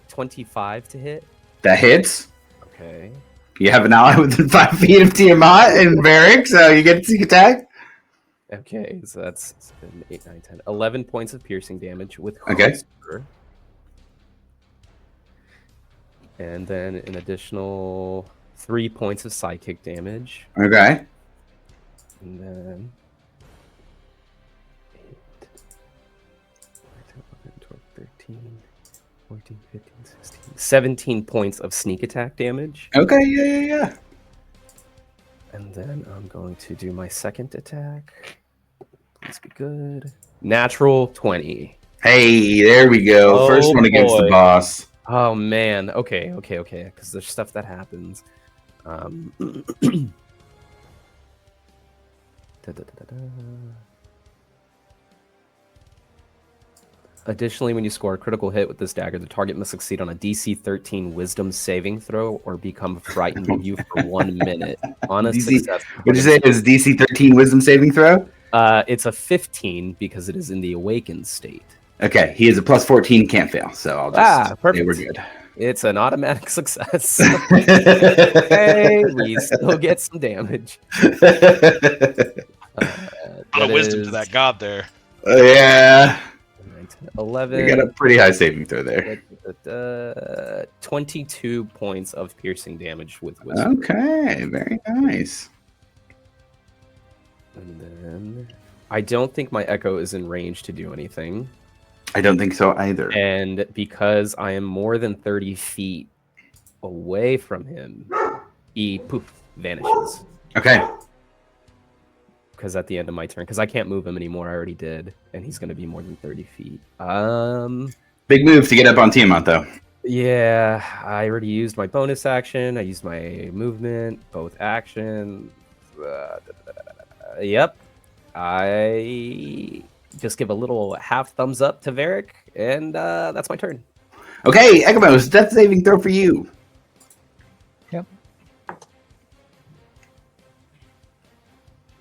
25 to hit. That hits. Okay. You have an ally within 5 feet of Tiamat and Varric, so you get to sneak attack. Okay, so that's 7, 8, 9, 10. 11 points of piercing damage with Okay. Husker. And then an additional 3 points of psychic damage. Okay. And then 8, 11, 12, 13, 14, 15, 16, 17 points of sneak attack damage. Okay, yeah. And then I'm going to do my second attack. Please be good. Natural 20. Hey, there we go. Oh, First one against the boy. boss. Oh man. Okay. Because there's stuff that happens. Additionally, when you score a critical hit with this dagger, the target must succeed on a DC 13 Wisdom saving throw or become frightened of you for 1 minute. On a success. What did you say? It was DC 13 Wisdom saving throw? It's a 15 because it is in the awakened state. Okay, he is a plus 14, can't fail. So I'll just perfect. say we're good. It's an automatic success. Hey, we still get some damage. A lot of wisdom to that god there. Yeah. 9, 11. You got a pretty high saving throw there. 22 points of piercing damage with Whisper. Okay, very nice. And then I don't think my Echo is in range to do anything. I don't think so either. And because I am more than 30 feet away from him, he poof vanishes. Okay. Because at the end of my turn, because I can't move him anymore, I already did, and he's going to be more than 30 feet. Big move to get up on Tiamat, though. Yeah, I already used my bonus action. I used my movement, both actions. Yep. I just give a little half thumbs up to Varric, and that's my turn. Okay, Ekamos, death saving throw for you. Yep.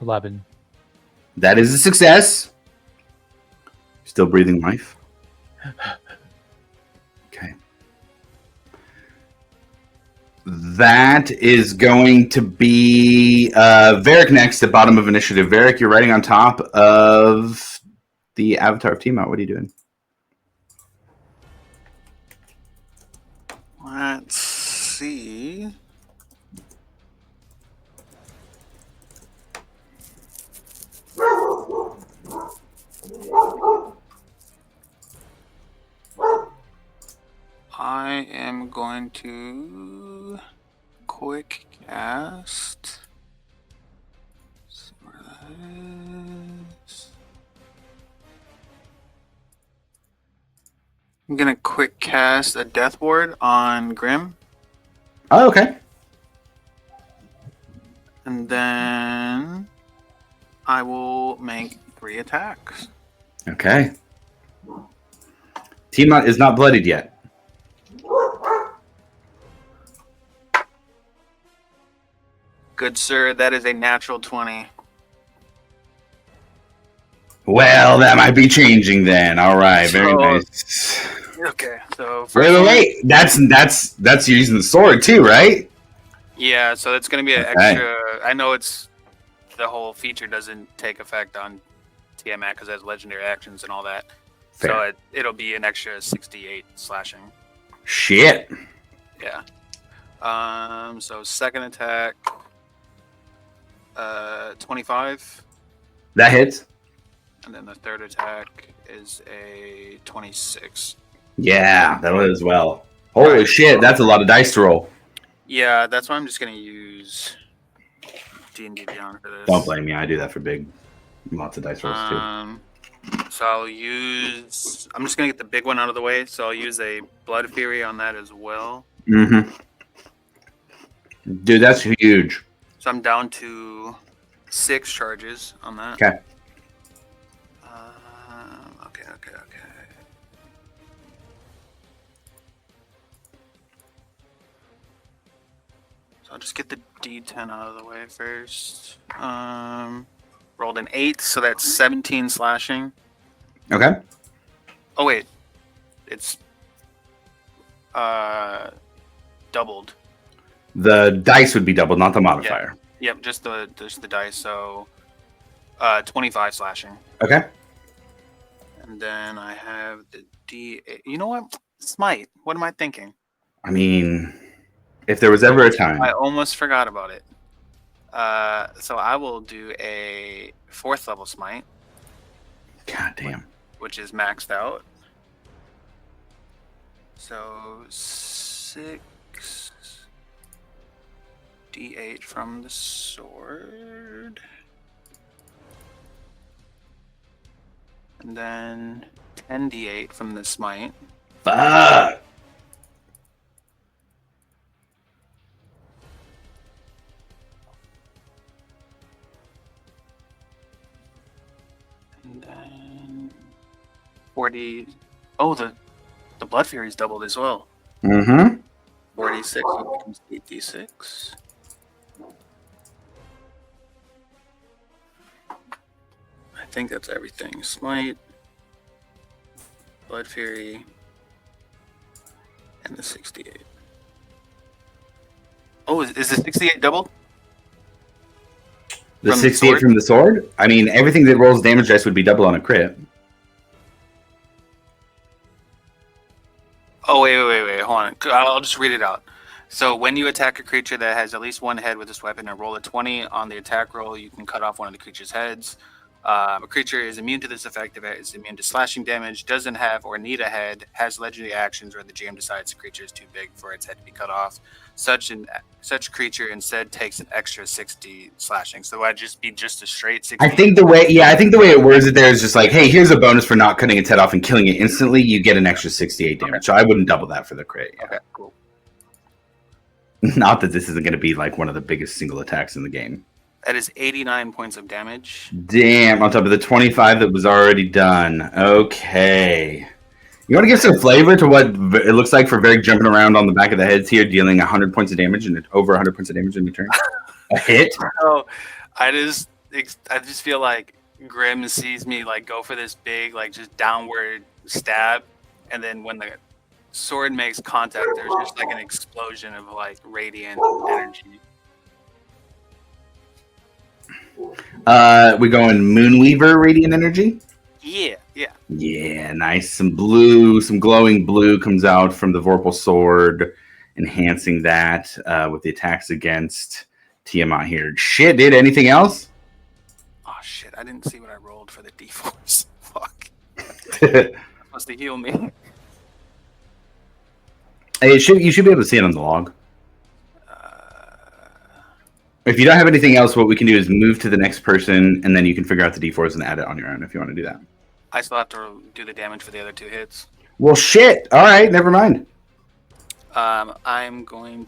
11. That is a success. Still breathing life. Okay. That is going to be Varric next, at bottom of initiative. Varric, you're riding on top of the Avatar of Tiamat. What are you doing? Let's see. I am going to quick cast. See where that is. I'm gonna quick cast a Death Ward on Grim, Oh, okay. and then I will make 3 attacks. Okay. Tiamat is not bloodied yet. Good sir, that is a natural 20. Well, that might be changing then. All right, very So- nice. Okay, so Wait, first wait, one- wait. That's using the sword too, right? Yeah, so it's gonna be an Okay. extra. I know it's the whole feature doesn't take effect on Tiamat because it has legendary actions and all that. So Fair. it'll be an extra 68 slashing. Shit. Yeah. So second attack, 25, That hits. and then the third attack is a 26. Yeah, that was as well. Holy Alright. shit, that's a lot of dice to roll. Yeah, that's why I'm just gonna use D&D Beyond for this. Don't blame me. I do that for big, lots of dice rolls too. So I'll use. I'm just gonna get the big one out of the way. So I'll use a Blood Fury on that as well. Mm-hmm. Dude, that's huge. So I'm down to 6 charges on that. Okay. Okay. So I'll just get the D10 out of the way first. Rolled an 8, so that's 17 slashing. Okay. Oh wait, it's doubled. The dice would be doubled, not the modifier. Yep, just the dice. So 25 slashing, Okay. and then I have the D8. You know what? Smite. What am I thinking? I mean, if there was ever a time. I almost forgot about it. So I will do a 4th level smite, God damn. which is maxed out. So 6 D8 from the sword. And then 10 D8 from the smite. Fuck. And then 40. Oh, the Blood Fury's doubled as well. Mm-hmm. 46 becomes 8d6. I think that's everything. Smite, Blood Fury, and the 68. Oh, is the 68 double? The From the 68 sword? from the sword? I mean, everything that rolls damage dice would be double on a crit. Oh, wait. Hold on. I'll just read it out. So when you attack a creature that has at least one head with this weapon and roll a 20 on the attack roll, you can cut off one of the creature's heads. A creature is immune to this effect if it is immune to slashing damage, doesn't have or need a head, has legendary actions, or the GM decides the creature is too big for its head to be cut off. Such creature instead takes an extra 60 slashing. So that'd just be just a straight 60. I think the way it words it there is just like, hey, here's a bonus for not cutting its head off and killing it instantly. You get an extra 68 damage. Okay. So I wouldn't double that for the crit. Yeah. Okay, cool. Not that this isn't going to be like one of the biggest single attacks in the game. That is 89 points of damage. Damn, on top of the 25 that was already done. Okay. You want to give some flavor to what it looks like for Varric jumping around on the back of the heads here, dealing 100 points of damage and over 100 points of damage in return? A hit? So I just feel like Grim sees me like go for this big like just downward stab, and then when the sword makes contact, there's just like an explosion of like radiant energy. We going Moonweaver radiant energy? Yeah. Yeah, nice. Some glowing blue comes out from the Vorpal sword, enhancing that with the attacks against Tiamat here. Shit, dude. Anything else? Oh shit! I didn't see what I rolled for the D4s. Fuck. That must have healed me. You should be able to see it on the log. If you don't have anything else, what we can do is move to the next person, and then you can figure out the D4s and add it on your own if you want to do that. I still have to do the damage for the other 2 hits. Well, shit. All right, never mind. I'm gonna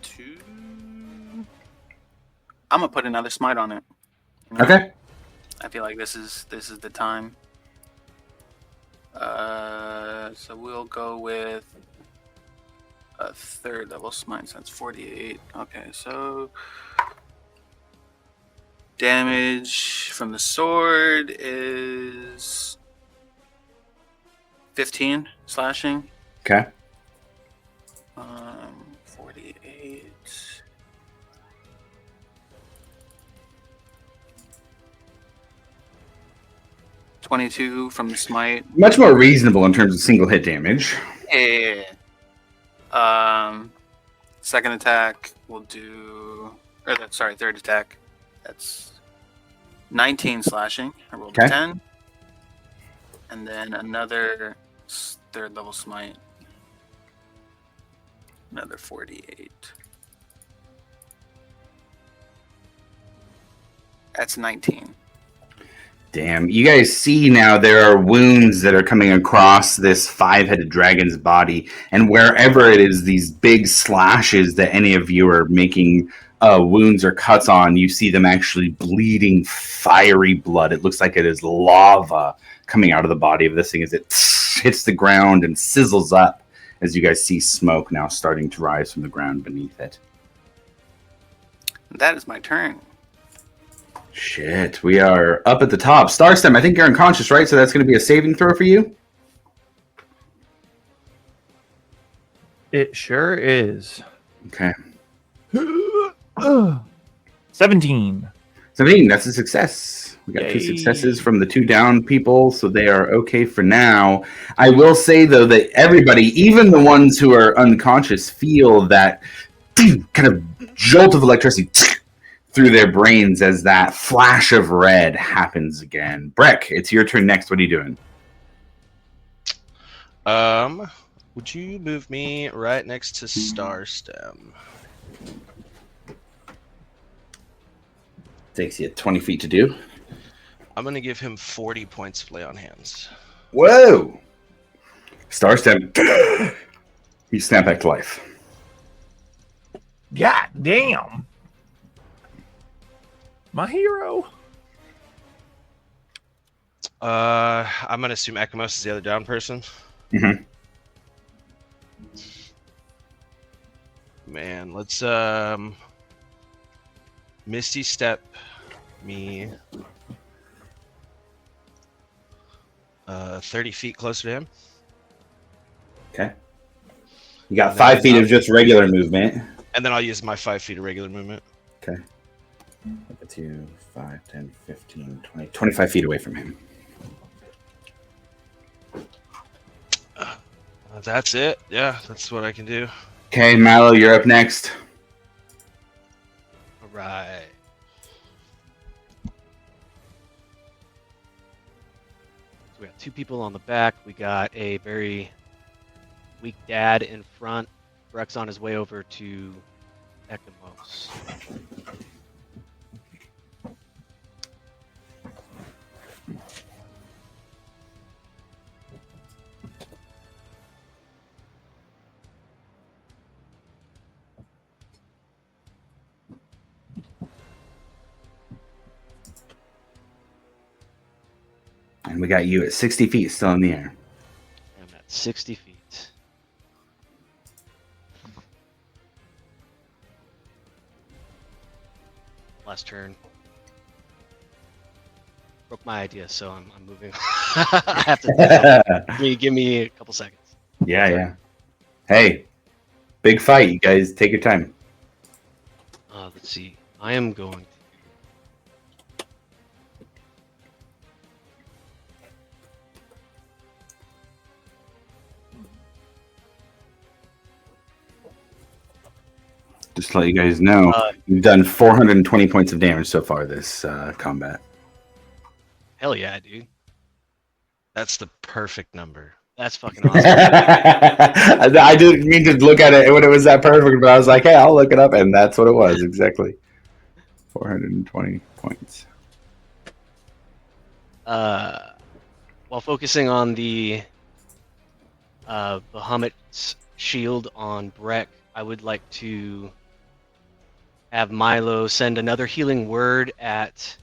put another smite on it. You know? Okay. I feel like this is the time. So we'll go with a 3rd level smite. So that's 48. Okay, so damage from the sword is 15 slashing. Okay. 48. $22 from the smite. Much more reasonable in terms of single hit damage. Yeah. Second attack we'll do, third attack. That's 19 slashing. I rolled a 10. And then another 3rd level smite. Another 48. That's 19. Damn. You guys see now there are wounds that are coming across this 5-headed dragon's body, and wherever it is, these big slashes that any of you are making wounds or cuts on, you see them actually bleeding fiery blood. It looks like it is lava coming out of the body of this thing as it hits the ground and sizzles up, as you guys see smoke now starting to rise from the ground beneath it. That is my turn. Shit, we are up at the top. Starstem, I think you're unconscious, right? So that's going to be a saving throw for you? It sure is. Okay. 17. 17, that's a success. We got Yay. 2 successes from the 2 down people, so they are okay for now. I will say, though, that everybody, even the ones who are unconscious, feel that kind of jolt of electricity through their brains as that flash of red happens again. Breck, it's your turn next. What are you doing? Would you move me right next to Starstem? Takes you 20 feet to do. I'm gonna give him 40 points of lay on hands. Whoa! Starstem, he snapped back to life. God damn. My hero. I'm gonna assume Ekamos is the other down person. Mm-hmm. Man, let's Misty Step me 30 feet closer to him. Okay. You got 5 feet of just regular movement. And then I'll use my 5 feet of regular movement. Okay. 2, 5, 10, 15, 20, 25 feet away from him. That's it. Yeah, that's what I can do. Okay, Mallow, you're up next. All right. So we got 2 people on the back. We got a very weak dad in front. Breck's on his way over to Ekamos. And we got you at 60 feet, still in the air. I'm at 60 feet. Last turn. Broke my idea, so I'm moving. I have to give me a couple seconds. Yeah. Hey, big fight, you guys. Take your time. Let's see. I am going to. Just to let you guys know, you've done 420 points of damage so far this combat. Hell yeah, dude. That's the perfect number. That's fucking awesome. I didn't mean to look at it when it was that perfect, but I was like, hey, I'll look it up, and that's what it was, exactly. 420 points. While focusing on the Bahamut's shield on Breck, I would like to have Milo send another healing word as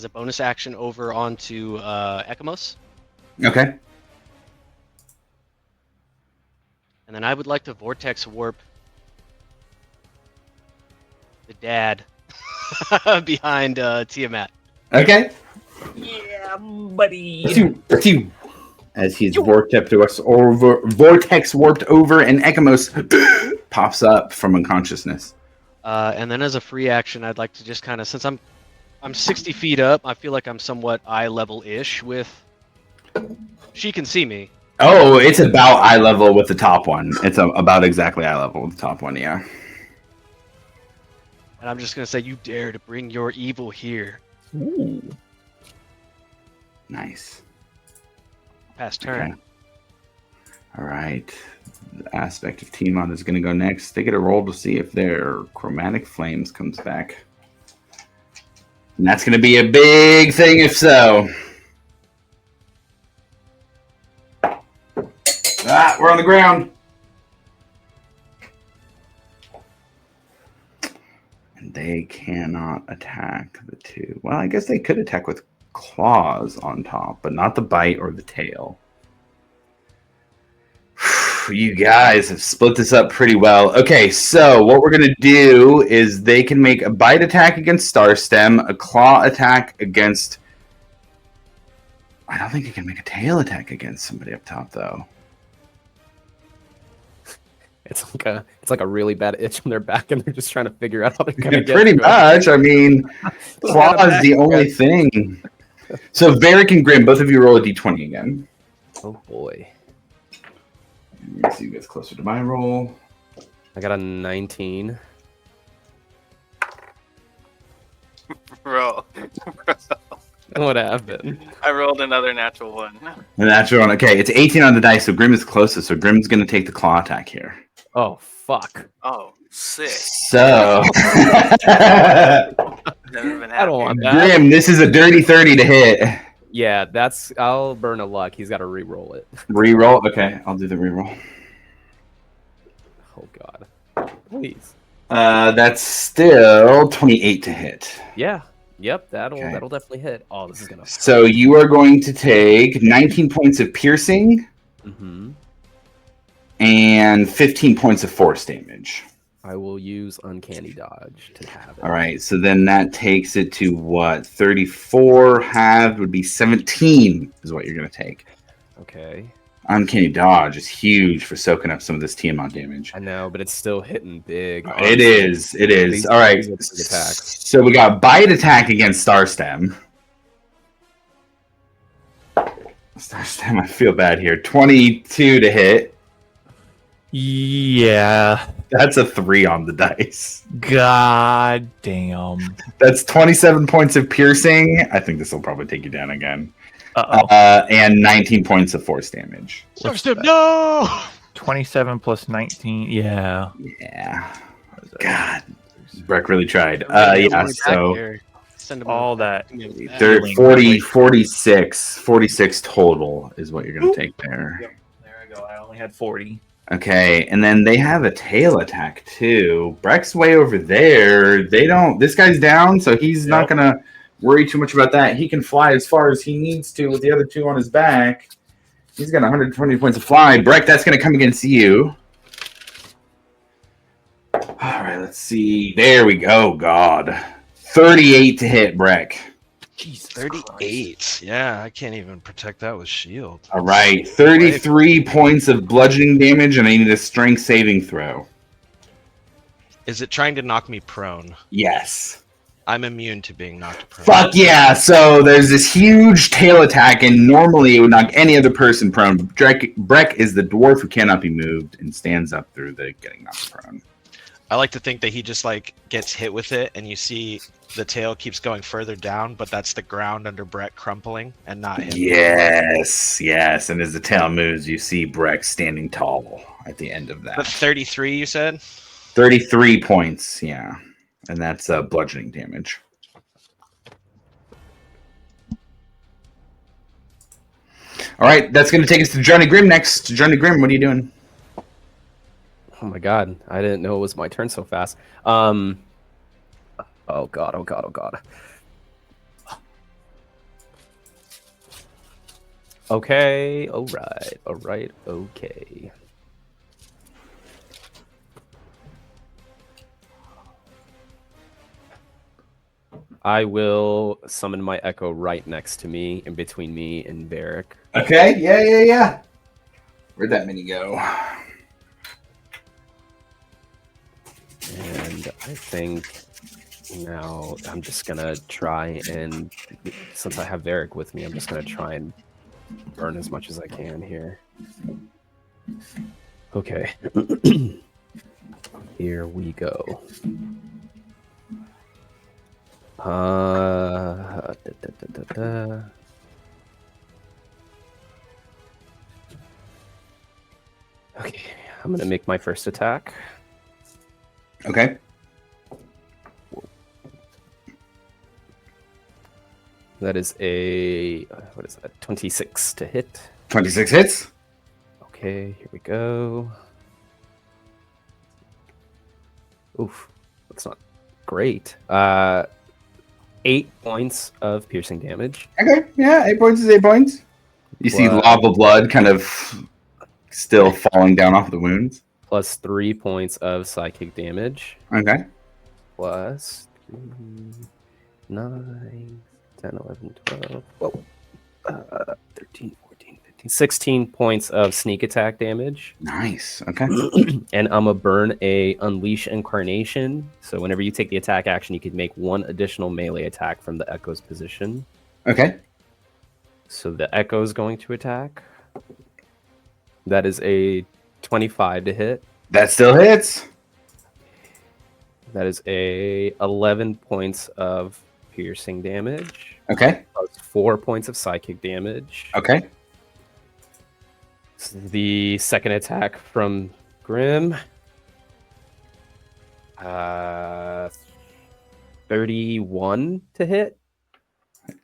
a bonus action over onto Ekamos. Okay. And then I would like to Vortex Warp the dad behind Tiamat. Okay. Yeah, buddy. Phew. As he's vortex warped over, and Ekamos pops up from unconsciousness. And then as a free action, I'd like to just kind of, since I'm 60 feet up, I feel like I'm somewhat eye level-ish with. She can see me. Oh, it's about eye level with the top one. It's about exactly eye level with the top one, yeah. And I'm just gonna say, you dare to bring your evil here. Ooh. Nice. Pass turn. Okay. All right. The aspect of Tiamat is going to go next. They get a roll to see if their chromatic flames comes back. And that's going to be a big thing if so. Ah, we're on the ground. And they cannot attack the 2. Well, I guess they could attack with claws on top, but not the bite or the tail. You guys have split this up pretty well. Okay, so what we're going to do is they can make a bite attack against Starstem, a claw attack against... I don't think they can make a tail attack against somebody up top, though. It's like a really bad itch on their back, and they're just trying to figure out how to kind of get Pretty to it. much. I mean, claw is the only thing. So Varric and Grim, both of you roll a d20 again. Oh boy. Let me see who gets closer to my roll. I got a 19. Bro. What happened? I rolled another natural one. And that's your one. Okay, it's 18 on the dice, so Grim is closest. So Grim's going to take the claw attack here. Oh, fuck. Oh, sick. So, Never been I don't want that. Grim, this is a dirty 30 to hit. Yeah, I'll burn a luck. He's got to re-roll it. Reroll? Okay, I'll do the reroll. Oh, God. Please. That's still 28 to hit. Yeah. Yep, that'll Okay. definitely hit. Oh, this is going to... So you are going to take 19 points of piercing Mm-hmm. and 15 points of force damage. I will use Uncanny Dodge to have it. All right, so then that takes it to what? 34 halved would be 17 is what you're going to take. Okay. Uncanny Dodge is huge for soaking up some of this Tiamat damage. I know, but it's still hitting big. It is. It is. These- All right. these are big attacks. So we got bite attack against Starstem. Starstem, I feel bad here. 22 to hit. Yeah. That's a 3 on the dice. God damn. That's 27 points of piercing. I think this will probably take you down again. Uh-oh. And 19 points of force damage. What's no! 27 plus 19. Yeah. Yeah. What is that? God. Breck really tried. Everybody Yeah, back so here. Send them All that. they're Healing. 46 total is what you're going to take there. Yep. There I go. I only had 40. Okay, and then they have a tail attack too. Breck's way over there. This guy's down, so he's not going to worry too much about that. He can fly as far as he needs to with the other 2 on his back. He's got 120 points of fly. Breck, that's going to come against you. All right, let's see. There we go. God. 38 to hit, Breck. Jesus 38. Yeah, I can't even protect that with shield. All right, 33 points of bludgeoning damage, and I need a strength saving throw. Is it trying to knock me prone? Yes. I'm immune to being knocked prone. Fuck yeah! So there's this huge tail attack, and normally it would knock any other person prone. But Breck is the dwarf who cannot be moved and stands up through the getting knocked prone. I like to think that he just like gets hit with it, and you see the tail keeps going further down, but that's the ground under Breck crumpling and not him. Yes. And as the tail moves, you see Breck standing tall at the end of But that. 33, you said? 33 points, yeah. And that's bludgeoning damage. All right, that's going to take us to Johnny Grimm next. Johnny Grimm, what are you doing? Oh my god, I didn't know it was my turn so fast. Oh god. Okay, alright, okay. I will summon my echo right next to me, in between me and Varric. Okay, yeah. Where'd that mini go? And I think now I'm just gonna try and, since I have Varric with me, I'm just gonna try and burn as much as I can here. Okay. Here we go. Okay, I'm gonna make my first attack. Okay. That is a, what is that, 26 to hit. 26 hits. Okay, here we go. Oof, that's not great. 8 points of piercing damage. Okay, yeah, 8 points is 8 points. You see lava blood kind of still falling down off the wounds. Plus 3 points of psychic damage. Okay. Plus 9, 10, 11, 12. Whoa. 13, 14, 15, 16 points of sneak attack damage. Nice. Okay. And I'm going to burn a Unleash Incarnation. So whenever you take the attack action, you can make 1 additional melee attack from the Echo's position. Okay. So the Echo is going to attack. That is a 25 to hit. That still hits. That is a 11 points of piercing damage. Okay. Plus 4 points of psychic damage. Okay. The second attack from Grim. 31 to hit.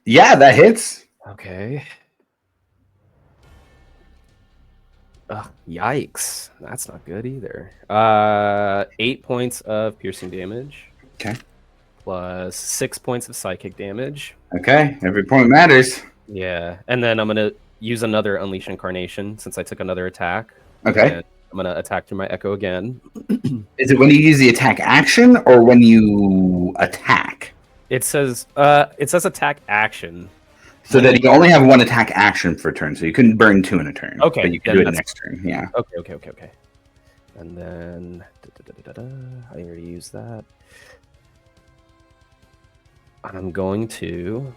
Yeah, that hits. Okay. Ugh, yikes. That's not good either. 8 points of piercing damage. Okay. Plus 6 points of psychic damage. Okay. Every point matters. Yeah. And then I'm going to use another Unleash Incarnation since I took another attack. Okay. And I'm going to attack through my Echo again. Is it when you use the attack action or when you attack? It says attack action. So that you only have 1 attack action for a turn, so you couldn't burn 2 in a turn. Okay, But you can then do it that's- next turn. Yeah. Okay. And then I already used that. I'm going to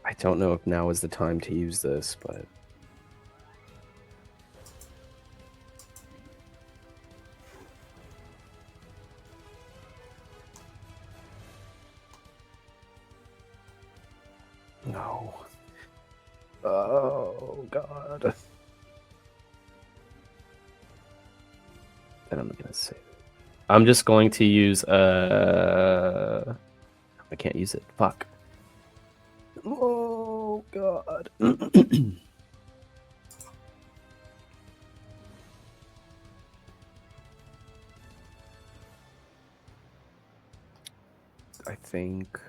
I don't know if now is the time to use this, but no. Oh God. Then I'm gonna save it. I'm just going to use I can't use it. Fuck. Oh God. I think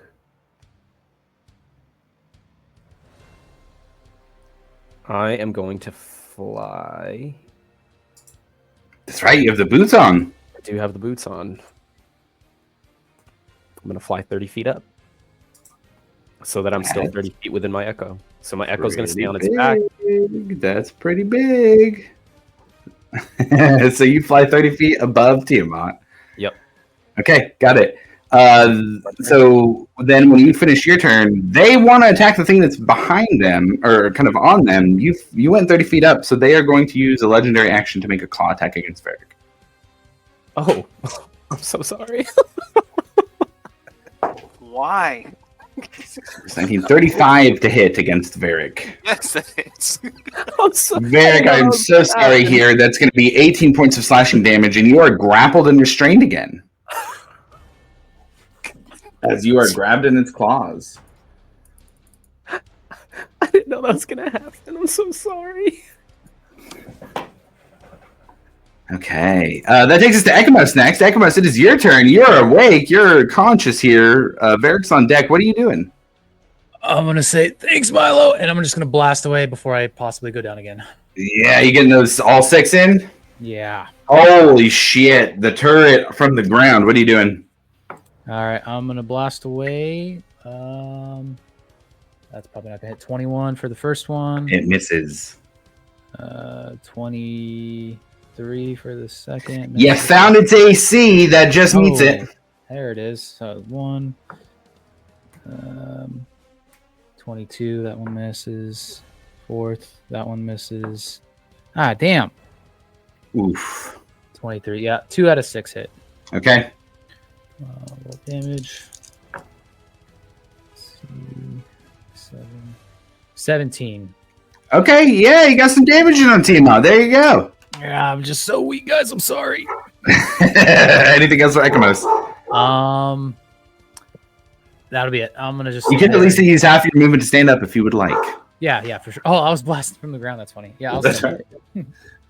I am going to fly. That's right. You have the boots on. I do have the boots on. I'm going to fly 30 feet up so that I'm still 30 feet within my echo. So my echo's going to stay on its back. That's pretty big. So you fly 30 feet above Tiamat. Yep. Okay, got it. So then when you finish your turn, they want to attack the thing that's behind them or kind of on them. You went 30 feet up, so they are going to use a legendary action to make a claw attack against Varric. Oh, I'm so sorry. Why? 1935 to hit against Varric. Yes, it is. Varric, I'm so sorry here. That's going to be 18 points of slashing damage, and you are grappled and restrained again. As you are grabbed in its claws. I didn't know that was going to happen. I'm so sorry. Okay. That takes us to Ekamos next. Ekamos, it is your turn. You're awake. You're conscious here. Varric's on deck. What are you doing? I'm gonna say thanks, Milo, and I'm just gonna blast away before I possibly go down again. Yeah, you getting those all 6 in? Yeah. Holy shit. The turret from the ground. What are you doing? All right, I'm gonna blast away. That's probably not gonna hit 21 for the first one. It misses. 23 for the second. You found its AC. That just meets it. There it is. So 1. 22. That one misses. 4th. That one misses. Ah, damn. Oof. 23. Yeah, 2 out of 6 hit. Okay. Roll damage. 7. 17. Okay, yeah, you got some damage in on Tiamat. There you go. Yeah, I'm just so weak, guys. I'm sorry. Anything else for Ekamos? That'll be it. I'm gonna just. You can at least use half your movement to stand up if you would like. Yeah, for sure. Oh, I was blasted from the ground. That's funny. Yeah, That's right.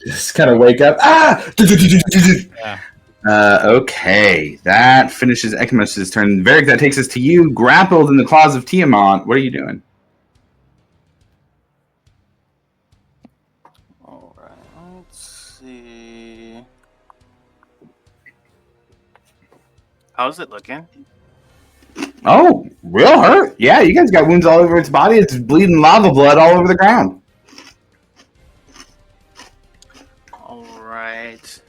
Just kind of wake up. Ah! Yeah. Okay, that finishes Ekamos' turn. Varric, that takes us to you, grappled in the claws of Tiamat. What are you doing? All right, let's see. How's it looking? Oh, real hurt. Yeah, you guys got wounds all over its body. It's bleeding lava blood all over the ground. All right.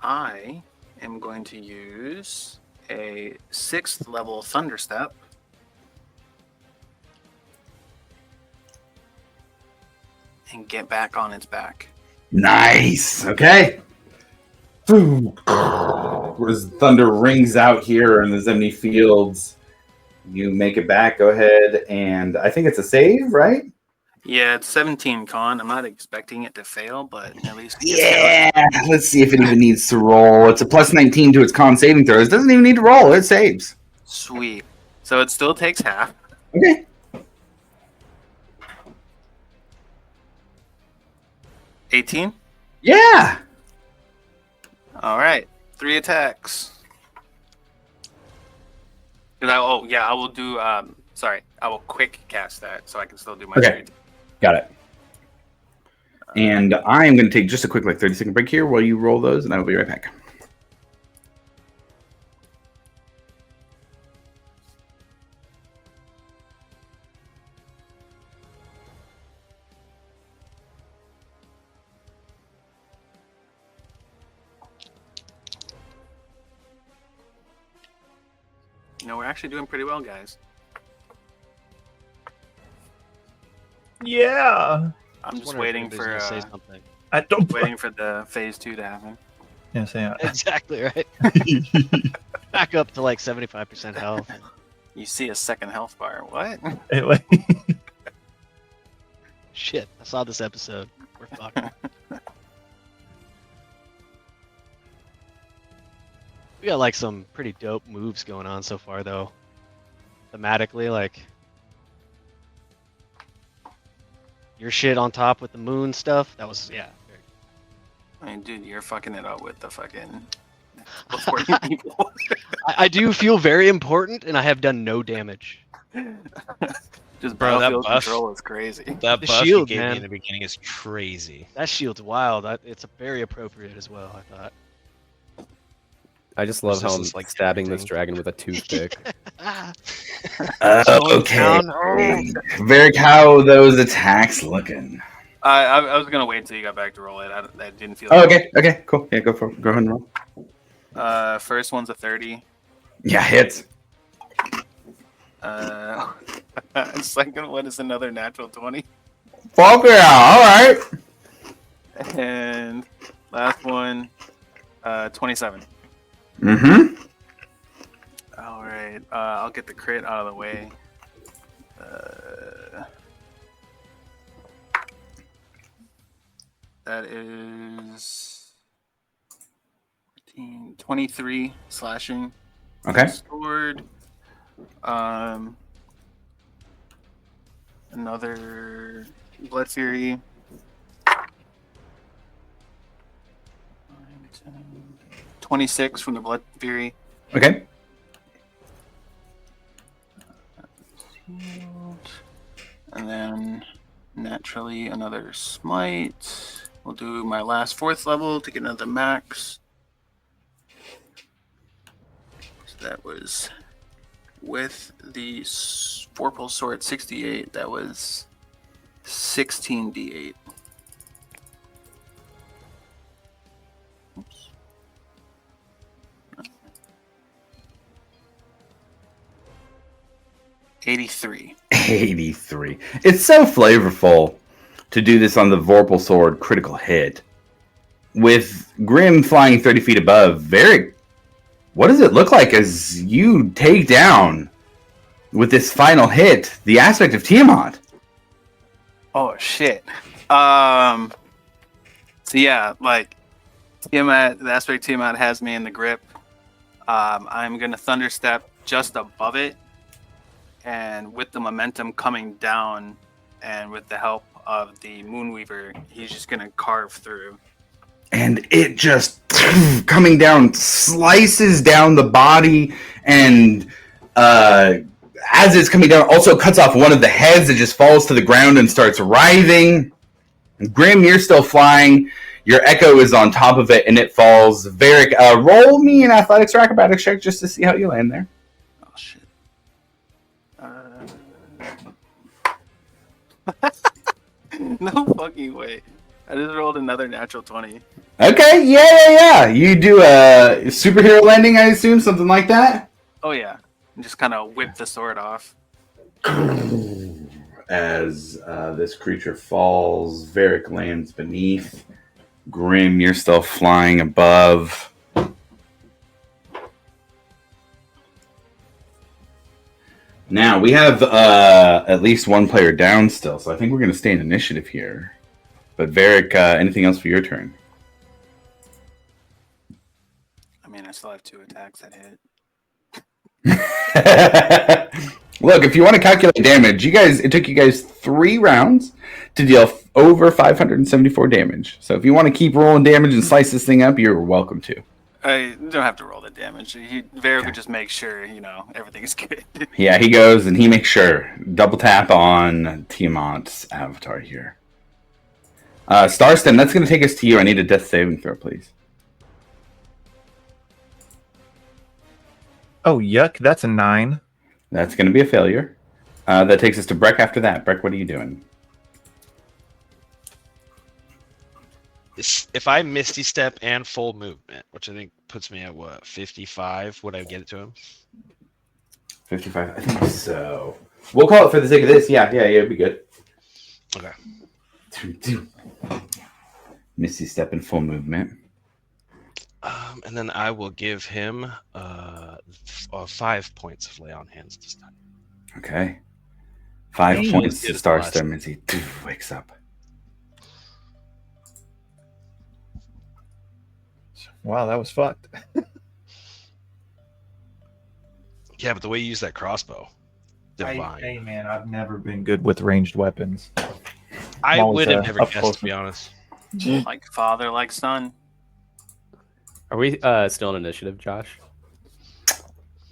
I am going to use a 6th level Thunder Step. And get back on its back. Nice. Okay. As thunder rings out here in the Zemni fields, you make it back. Go ahead, and I think it's a save, right? Yeah, it's 17 con. I'm not expecting it to fail, but at least Yeah. Let's see if it even needs to roll. It's a plus 19 to its con saving throws. It doesn't even need to roll. It saves. Sweet. So it still takes half. Okay. 18? Yeah. All right. 3 attacks. I will do. Sorry, I will quick cast that so I can still do my. Okay. Got it. And I am going to take just a quick 30-second break here while you roll those, and I will be right back. You know, we're actually doing pretty well, guys. Yeah. I'm just wondering if waiting anybody's for gonna say something. I don't. waiting for the phase 2 to happen. Yeah, say Exactly right. Back up to like 75% health. You see a second health bar. What? Anyway. Shit, I saw this episode. We're fucked. We got like some pretty dope moves going on so far, though. Thematically, like your shit on top with the moon stuff. That was very I mean, dude, you're fucking it up with the fucking reporting people. I do feel very important, and I have done no damage. Just Bro, that battlefield buff- control is crazy. That The buff shield, you gave me man. in the beginning is crazy. That shield's wild. It's very appropriate as well, I thought. I just love how I'm Resistance, like, stabbing this everything. dragon with a toothpick. Okay. Down. Varric, how are those attacks looking? I was gonna wait until you got back to roll it. I didn't feel. Oh, okay. Okay. Cool. Yeah. Go ahead and roll. First one's a 30. Yeah. Hits. Second one is another natural 20, Fuck yeah. All right. and last one, 27. Mm-hmm. All right. I'll get the crit out of the way. That is 14, 23 slashing. Okay. Sword. Another Blood Fury. 9, 10, 26 from the Blood Fury. Okay. And then naturally another Smite. We'll do my last 4th level to get another max. So that was with the Vorpal Sword 68. That was 16d8. Oops. 83. 83. It's so flavorful to do this on the Vorpal Sword critical hit. With Grim flying 30 feet above, Varric, what does it look like as you take down, with this final hit, the aspect of Tiamat? Oh shit. So yeah, like Tiamat, the aspect Tiamat has me in the grip. I'm gonna thunder step just above it, and with the momentum coming down, and with the help of the Moonweaver, he's just gonna carve through. And it just coming down, slices down the body, and as it's coming down, also cuts off one of the heads that just falls to the ground and starts writhing. Grim, you're still flying. Your echo is on top of it, and it falls. Varric, roll me an athletics or acrobatics check just to see how you land there. Oh shit. No fucking way. I just rolled another natural 20. Okay, yeah. You do a superhero landing, I assume, something like that? Oh yeah. And just kind of whip the sword off. As this creature falls, Varric lands beneath. Grim, you're still flying above. Now, we have at least one player down still, so I think we're going to stay in initiative here. But Varric, anything else for your turn? I mean, I still have 2 attacks that hit. Look, if you want to calculate damage, it took you guys 3 rounds to deal over 574 damage. So if you want to keep rolling damage and slice this thing up, you're welcome to. I don't have to roll the damage. Varric would just make sure, everything's good. Yeah, he goes and he makes sure. Double tap on Tiamat's avatar here. Starstem, that's going to take us to you. I need a death saving throw, please. Oh, yuck. That's a 9. That's going to be a failure. That takes us to Breck after that. Breck, what are you doing? If I Misty Step and full movement, which I think puts me at 55, would I get it to him? 55. I think so. We'll call it for the sake of this. Yeah, it'd be good. Okay. Misty step in full movement. And then I will give him 5 points of lay on hands this time. Okay. 5 Hey. points to Did it Star last. Stem as he wakes up. Wow, that was fucked. Yeah, but the way you use that crossbow, divine. Hey man, I've never been good with ranged weapons. I always, would have never up guessed, close. to be honest. Like father, like son. Are we still in initiative, Josh?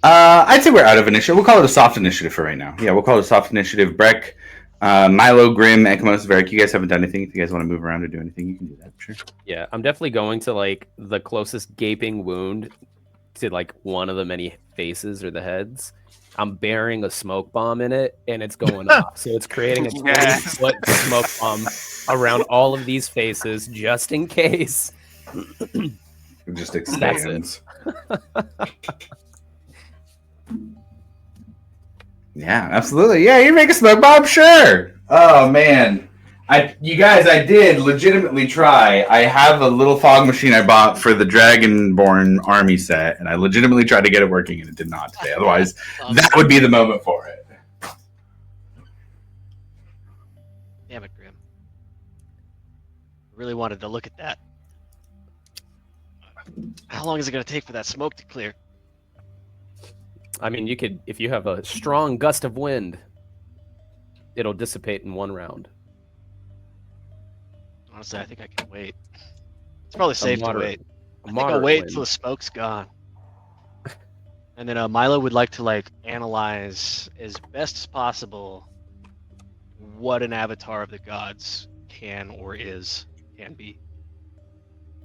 I'd say we're out of initiative. We'll call it a soft initiative for right now. Yeah, we'll call it a soft initiative. Breck, Milo, Grim, Ekamos, Varric, you guys haven't done anything. If you guys want to move around or do anything, you can do that. Sure. Yeah, I'm definitely going to like the closest gaping wound to like one of the many faces or the heads. I'm burying a smoke bomb in it, and it's going off. So it's creating a 20-foot smoke bomb around all of these faces, just in case. It just That's it. expands. Yeah, absolutely. Yeah, you make a smoke bomb, sure. Oh man, I did legitimately try. I have a little fog machine I bought for the Dragonborn army set, and I legitimately tried to get it working, and it did not today. Otherwise, that would be the moment for it. Damn it, Grim. I really wanted to look at that. How long is it going to take for that smoke to clear? I mean, you could, if you have a strong gust of wind, it'll dissipate in one round. Honestly, I think I can wait. It's probably safe to wait. I think I'll moderate wait wind. until the smoke's gone. And then Milo would like to like analyze as best as possible what an avatar of the gods can be.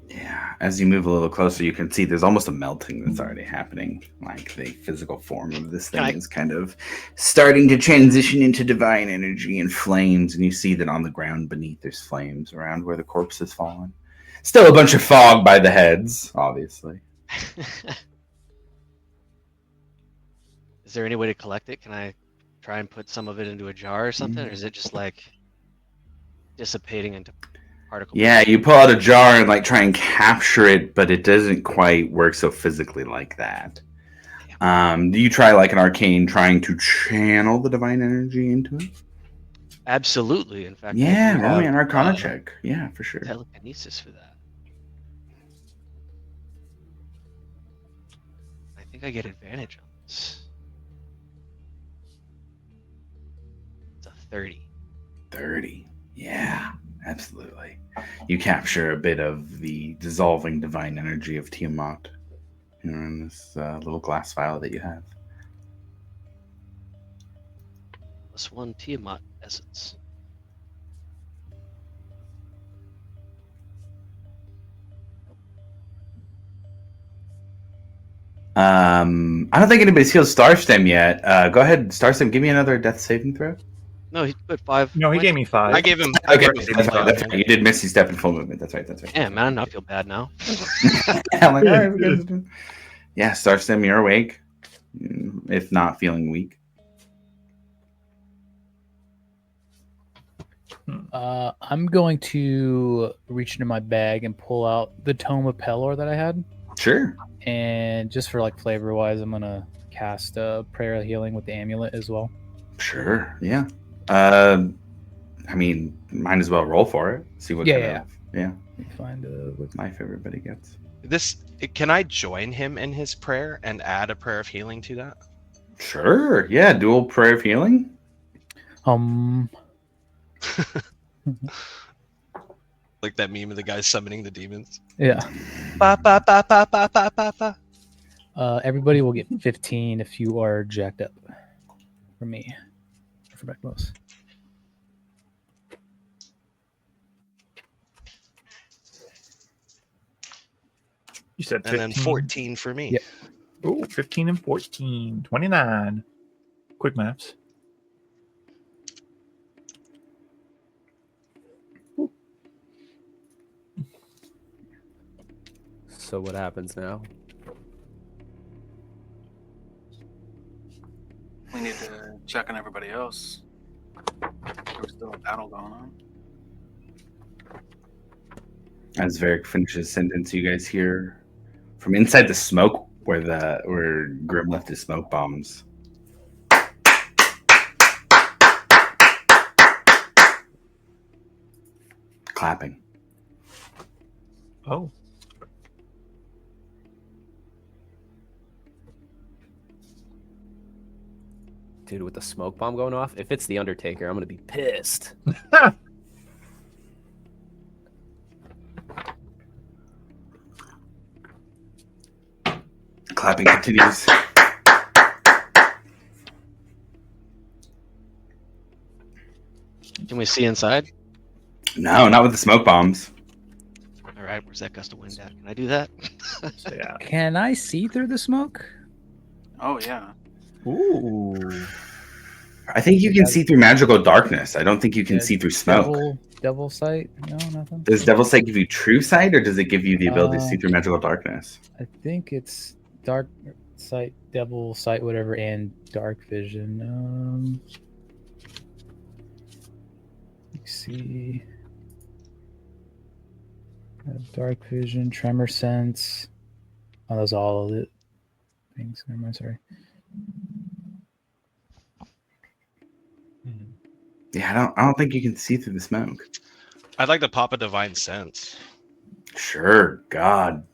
Yeah, as you move a little closer, you can see there's almost a melting that's already happening. Like the physical form of this thing is kind of starting to transition into divine energy and flames, and you see that on the ground beneath there's flames around where the corpse has fallen. Still a bunch of fog by the heads, obviously. Is there any way to collect it? Can I try and put some of it into a jar or something? Or is it just like dissipating into particles? Yeah, you pull out a jar and like try and capture it, but it doesn't quite work so physically like that. Do you try like an arcane trying to channel the divine energy into it? Absolutely. In fact, Yeah, I do roll me have, an arcana check. Yeah, for sure. telekinesis for that. I think I get advantage on this. It's a 30. 30. Yeah, absolutely. You capture a bit of the dissolving divine energy of Tiamat in this little glass vial that you have. +1 Tiamat essence. I don't think anybody's healed Starstem yet. Go ahead, Starstem, give me another death saving throw. No, he put 5. No, he points. gave me 5. I gave him. Okay, Right. that's right. You did Misty Step in full movement. That's right. Yeah, man, I feel bad now. I'm like, all right, we're good. Yeah, Starstem, you're awake. If not feeling weak. I'm going to reach into my bag and pull out the Tome of Pelor that I had. Sure. And just for like flavor wise, I'm going to cast a Prayer of Healing with the amulet as well. Sure. Yeah. I mean, might as well roll for it. See what kind of. Yeah. Find what Life everybody gets. Can I join him in his prayer and add a prayer of healing to that? Sure. Yeah. Dual prayer of healing. Like that meme of the guy summoning the demons. Yeah. Ba, ba, ba, ba, ba, ba, ba, ba. Everybody will get 15 if you are jacked up. For me. For Beckmos. You said 15. And then 14 for me. Yep. Ooh, 15 and 14. 29. Quick maps. So what happens now? checking everybody else. There's still a battle going on. As Varric finishes his sentence, you guys hear from inside the smoke where Grim left his smoke bombs. Clapping. Oh. Dude, with the smoke bomb going off, if it's the Undertaker, I'm gonna be pissed. Clapping continues. Can we see inside? No, not with the smoke bombs. All right, where's that gust of wind at? Can I do that? Yeah. Can I see through the smoke? Oh yeah. Ooh. I think you can see through magical darkness. I don't think you can Yeah, see through smoke. Devil sight? No, nothing. Does Devil Sight give you true sight, or does it give you the ability to see Uh, through magical darkness? I think it's dark sight, devil sight, whatever, and dark vision. Let's see. Dark vision, tremor sense. Oh, those are all of it. Things. Never mind, sorry. Yeah, I don't think you can see through the smoke. I'd like to pop a divine sense. Sure, God.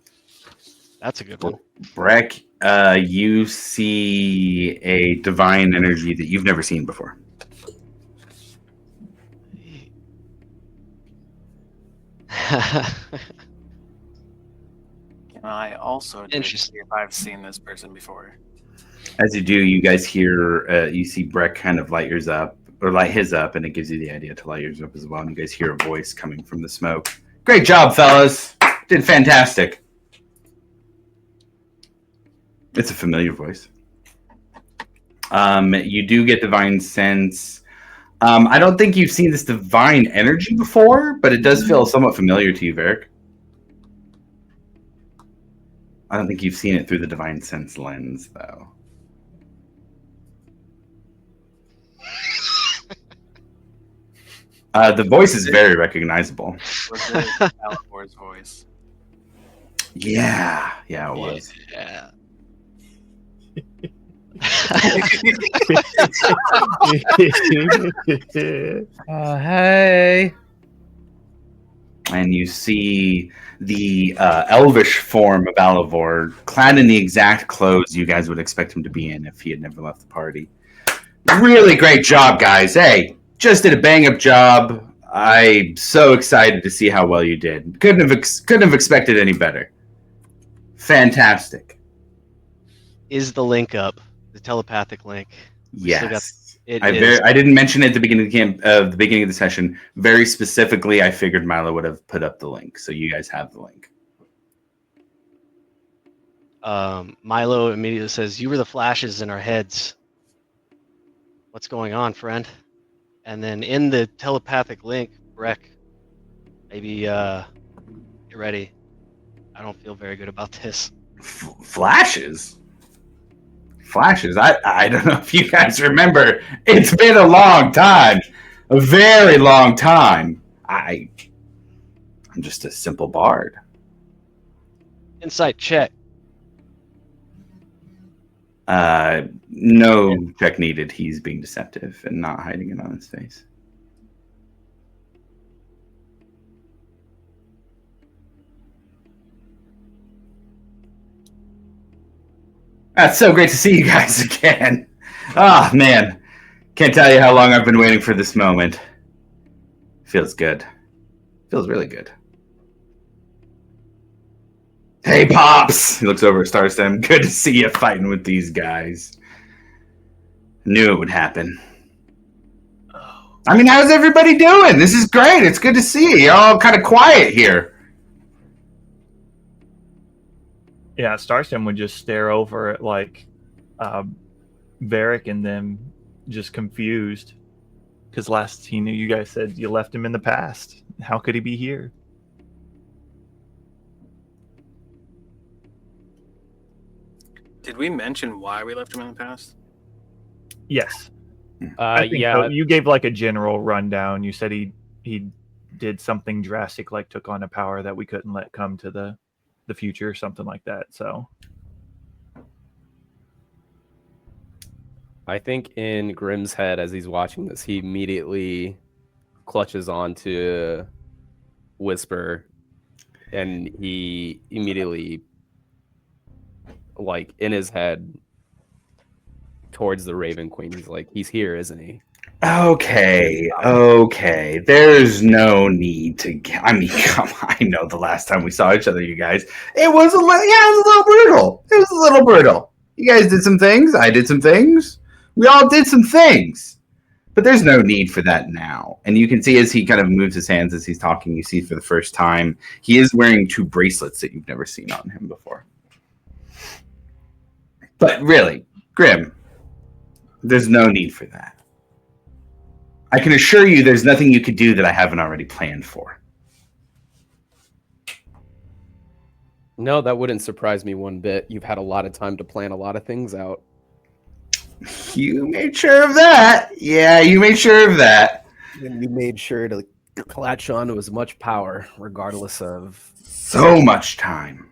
That's a good one. Breck, you see a divine energy that you've never seen before. Can I also do to Interesting. see if I've seen this person before? As you do, you guys hear, you see Breck kind of light yours up, or light his up, and it gives you the idea to light yours up as well. And you guys hear a voice coming from the smoke. Great job, fellas. Did fantastic. It's a familiar voice. You do get divine sense. I don't think you've seen this divine energy before, but it does feel somewhat familiar to you, Varric. I don't think you've seen it through the divine sense lens, though. The voice is very recognizable. Was it Alibor's voice? Yeah, it was. Yeah. Hey. And you see the elvish form of Alivor, clad in the exact clothes you guys would expect him to be in if he had never left the party. Really great job, guys. Hey, just did a bang-up job. I'm so excited to see how well you did. Couldn't have expected any better. Fantastic. Is the link up? The telepathic link. Yes. It I is. didn't mention it at the beginning of the beginning of the session. Very specifically, I figured Milo would have put up the link, so you guys have the link. Milo immediately says, "You were the flashes in our heads. What's going on, friend?" And then in the telepathic link, Breck, maybe get ready. I don't feel very good about this. Flashes? I don't know if you guys remember. It's been a long time. A very long time. I'm just a simple bard. Insight check. No check needed. He's being deceptive and not hiding it on his face. That's so great to see you guys again. Ah, man. Can't tell you how long I've been waiting for this moment. Feels good. Feels really good. Hey, Pops! He looks over at Starstem. Good to see you fighting with these guys. Knew it would happen. I mean, how's everybody doing? This is great. It's good to see you. You're all kind of quiet here. Yeah, Starstem would just stare over at like Varric and them, just confused. Because last he knew, you guys said you left him in the past. How could he be here? Did we mention why we left him in the past? Yes. I think Yeah, so. You gave like a general rundown. You said he did something drastic, like took on a power that we couldn't let come to the future, something like that. So I think in Grimm's head, as he's watching this, he immediately clutches on to Whisper, and he immediately, like, in his head, towards the Raven Queen, he's like, he's here, isn't he? Okay. There's no need to. I mean, come on. I know the last time we saw each other, you guys, it was a little brutal. It was a little brutal. You guys did some things. I did some things. We all did some things. But there's no need for that now. And you can see as he kind of moves his hands as he's talking, you see for the first time, he is wearing 2 bracelets that you've never seen on him before. But really, Grim, there's no need for that. I can assure you there's nothing you could do that I haven't already planned for. No, that wouldn't surprise me one bit. You've had a lot of time to plan a lot of things out. You made sure of that. Yeah, you made sure of that. And you made sure to latch on to as much power, regardless of... So much time.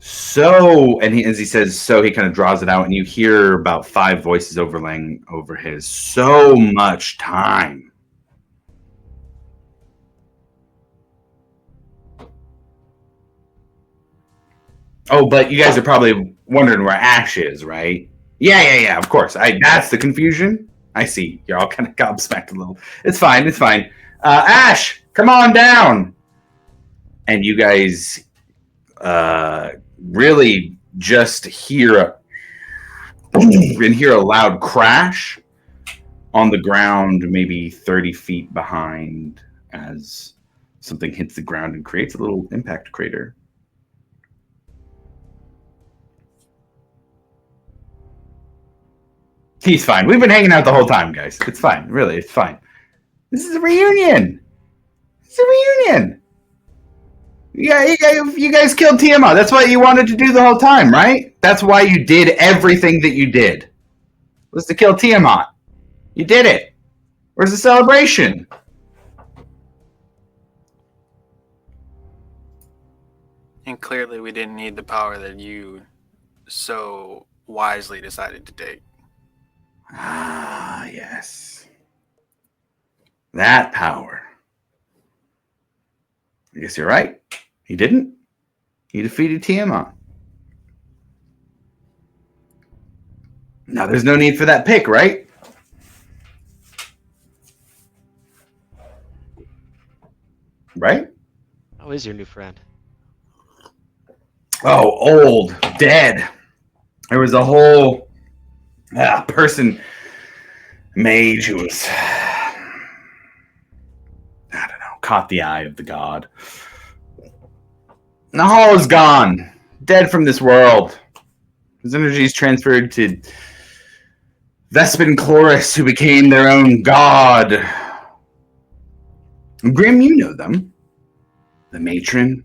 So, and as he says, so he kind of draws it out, and you hear about 5 voices overlaying over his. So much time. Oh, but you guys are probably wondering where Ash is, right? Yeah, of course. That's the confusion. I see. You're all kind of gobsmacked a little. It's fine. Ash, come on down. And you guys really just hear a loud crash on the ground, maybe 30 feet behind, as something hits the ground and creates a little impact crater. He's fine. We've been hanging out the whole time, guys. It's fine. Really, it's fine. This is a reunion. It's a reunion. Yeah, you guys killed Tiamat. That's what you wanted to do the whole time, right? That's why you did everything that you did. Was to kill Tiamat. You did it. Where's the celebration? And clearly we didn't need the power that you so wisely decided to take. Ah, yes. That power. I guess you're right. He didn't. He defeated Tiamat. Now there's no need for that pick, right? Right? How is your new friend? Oh, old, dead. There was a whole person, mage, who was, I don't know, caught the eye of the god. Nahal is gone, dead from this world. His energy is transferred to Vespin Chloris, who became their own god. Grim, you know them. The matron,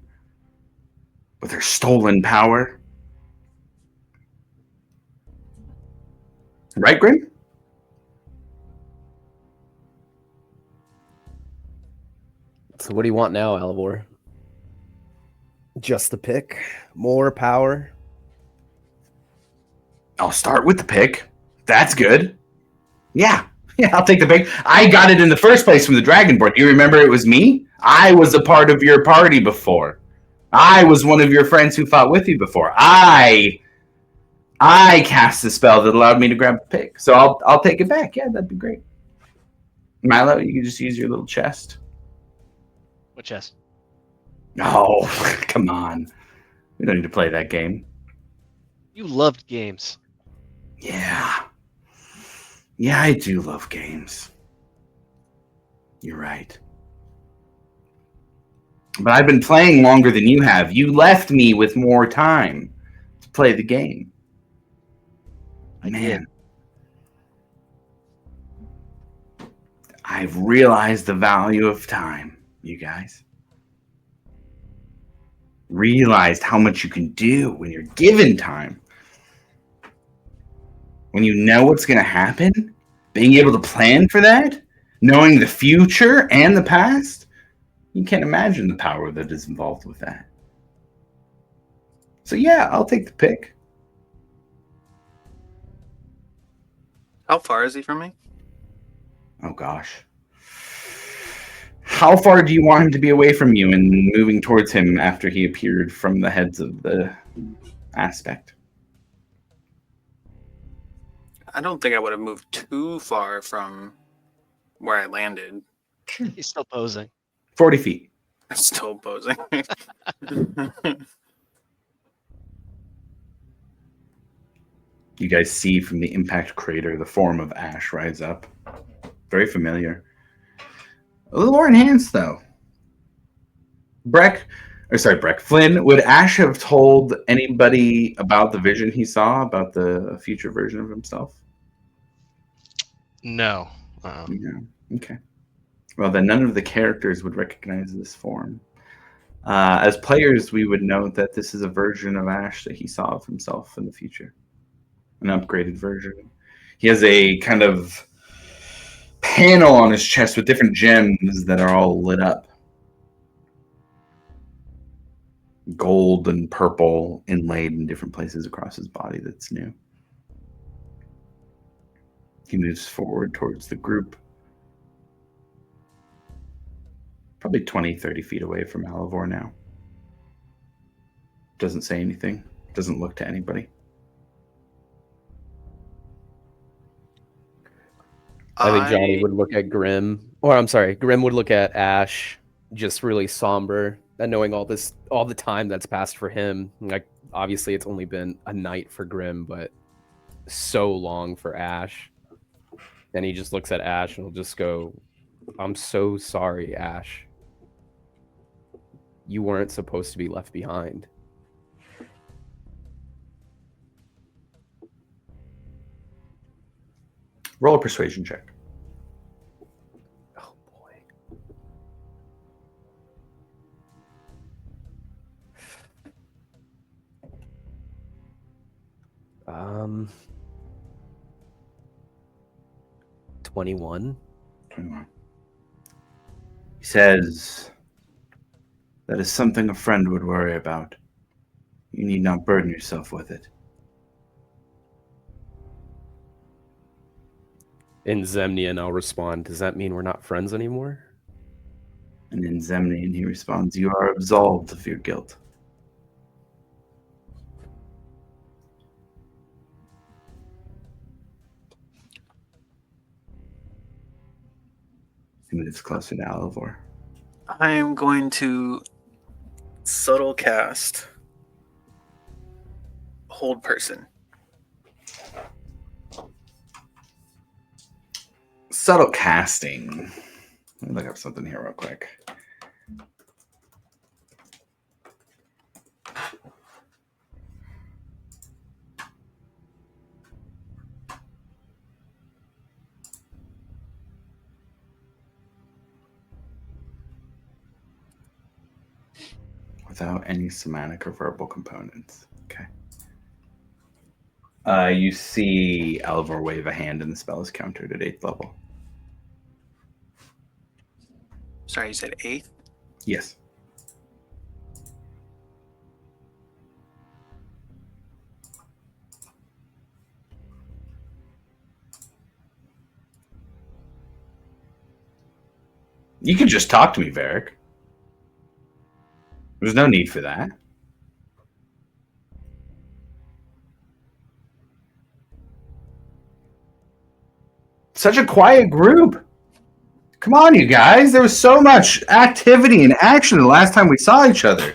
with her stolen power. Right, Grim? So what do you want now, Alvor? Just the pick? More power? I'll start with the pick. That's good. Yeah, I'll take the pick. I got it in the first place from the Dragonborn. Do you remember it was me? I was a part of your party before. I was one of your friends who fought with you before. I cast the spell that allowed me to grab the pick. So I'll take it back. Yeah, that'd be great. Milo, you can just use your little chest. What chest? Oh, come on. We don't need to play that game. You loved games. Yeah. Yeah, I do love games. You're right. But I've been playing longer than you have. You left me with more time to play the game. Man. I've realized the value of time, you guys. Realized how much you can do when you're given time. when you know what's going to happen, being able to plan for that, knowing the future and the past, you can't imagine the power that is involved with that. So yeah, I'll take the pick. How far is he from me? Oh gosh. How far do you want him to be away from you and moving towards him after he appeared from the heads of the aspect? I don't think I would have moved too far from where I landed. He's still posing. 40 feet. I'm still posing. You guys see from the impact crater the form of Ash rise up. Very familiar. A little more enhanced, though. Breck, Flynn, would Ash have told anybody about the vision he saw, about the future version of himself? No. Yeah. Okay. Well, then none of the characters would recognize this form. As players, we would know that this is a version of Ash that he saw of himself in the future. An upgraded version. He has a kind of panel on his chest with different gems that are all lit up. Gold and purple inlaid in different places across his body that's new. He moves forward towards the group. Probably 20, 30 feet away from Alivor now. Doesn't say anything. Doesn't look to anybody. I think Johnny would look at Grim, or I'm sorry, Grim would look at Ash, just really somber, and knowing all the time that's passed for him. Like, obviously, it's only been a night for Grim, but so long for Ash. And he just looks at Ash and will just go, "I'm so sorry, Ash. You weren't supposed to be left behind." Roll a persuasion check. Oh boy. Um, 21. 21. He says, "That is something a friend would worry about. You need not burden yourself with it." In Zemnian, I'll respond, "Does that mean we're not friends anymore?" And in Zemnian, he responds, "You are absolved of your guilt." He moves closer to Alivor. I am going to subtle cast Hold Person. Subtle casting. Let me look up something here real quick. Without any somatic or verbal components. Okay. You see Alivor wave a hand and the spell is countered at 8th level. Sorry, you said 8th? Yes. You can just talk to me, Varric. There's no need for that. Such a quiet group. Come on, you guys. There was so much activity and action the last time we saw each other.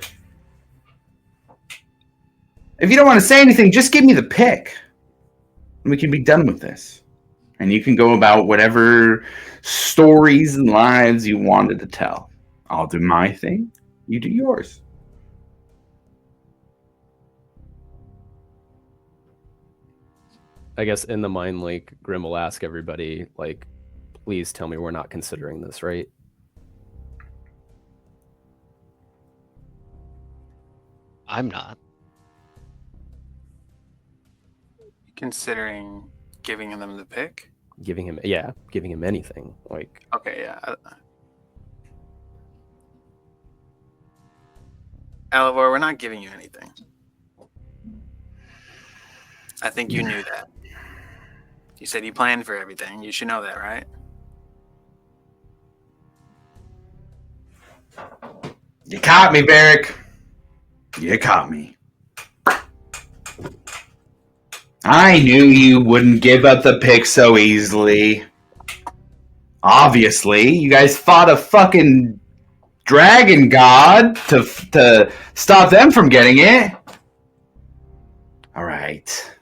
If you don't want to say anything, just give me the pick. And we can be done with this. And you can go about whatever stories and lives you wanted to tell. I'll do my thing. You do yours. I guess in the Mind Lake, Grim will ask everybody, like, "Please tell me we're not considering this, right?" I'm not. Considering giving them the pick. Giving him anything. Like, Okay, yeah. Alivor, we're not giving you anything. I think you knew that. You said you planned for everything. You should know that, right? You caught me, Varric. You caught me. I knew you wouldn't give up the pick so easily. Obviously, you guys fought a fucking dragon god to stop them from getting it. All right.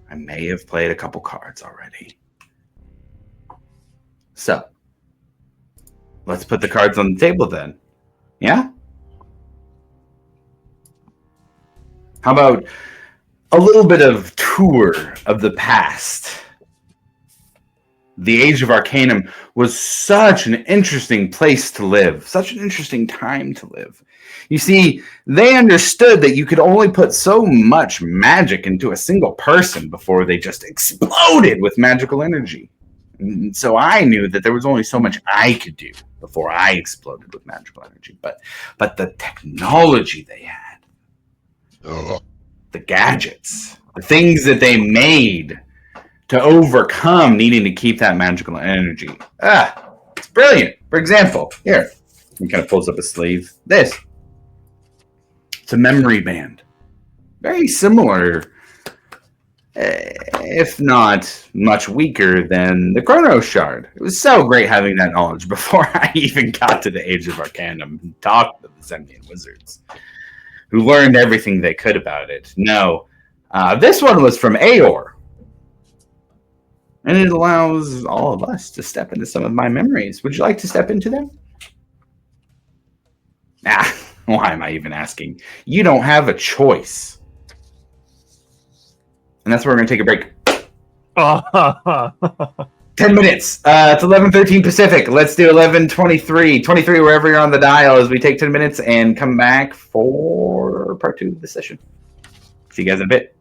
I may have played a couple cards already. So, let's put the cards on the table then. Yeah? How about a little bit of tour of the past? The Age of Arcanum was such an interesting place to live, such an interesting time to live. You see, they understood that you could only put so much magic into a single person before they just exploded with magical energy. And so I knew that there was only so much I could do before I exploded with magical energy. But the technology they had, the gadgets, the things that they made to overcome needing to keep that magical energy. It's brilliant. For example, here, he kind of pulls up a sleeve. This. It's a memory band. Very similar, if not much weaker than the Chrono Shard. It was so great having that knowledge before I even got to the Age of Arcanum and talked to the Zemnian wizards, who learned everything they could about it. No, this one was from Aor. And it allows all of us to step into some of my memories. Would you like to step into them? Why am I even asking? You don't have a choice. And that's where we're going to take a break. 10 minutes. It's 11:13 Pacific. Let's do 11:23. 23 wherever you're on the dial as we take 10 minutes and come back for part 2 of the session. See you guys in a bit.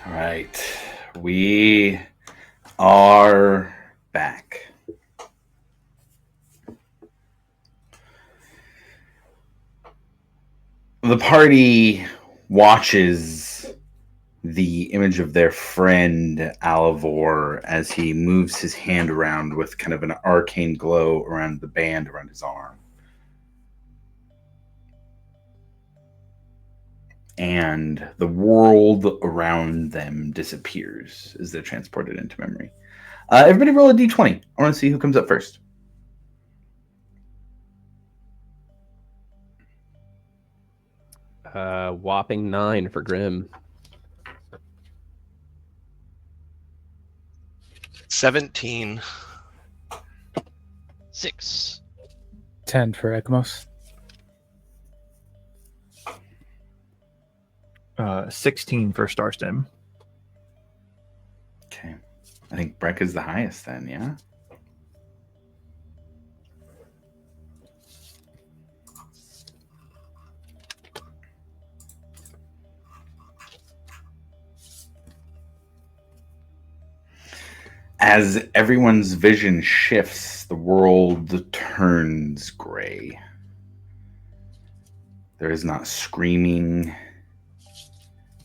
All right. We are back. The party watches the image of their friend Alivor as he moves his hand around with kind of an arcane glow around the band around his arm. And the world around them disappears as they're transported into memory. Everybody roll a d20. I want to see who comes up first. Whopping 9 for Grim. 17. 6. 10 for Ekmos. 16 for Starstem. Okay. I think Breck is the highest then, yeah? As everyone's vision shifts, the world turns gray. There is not screaming.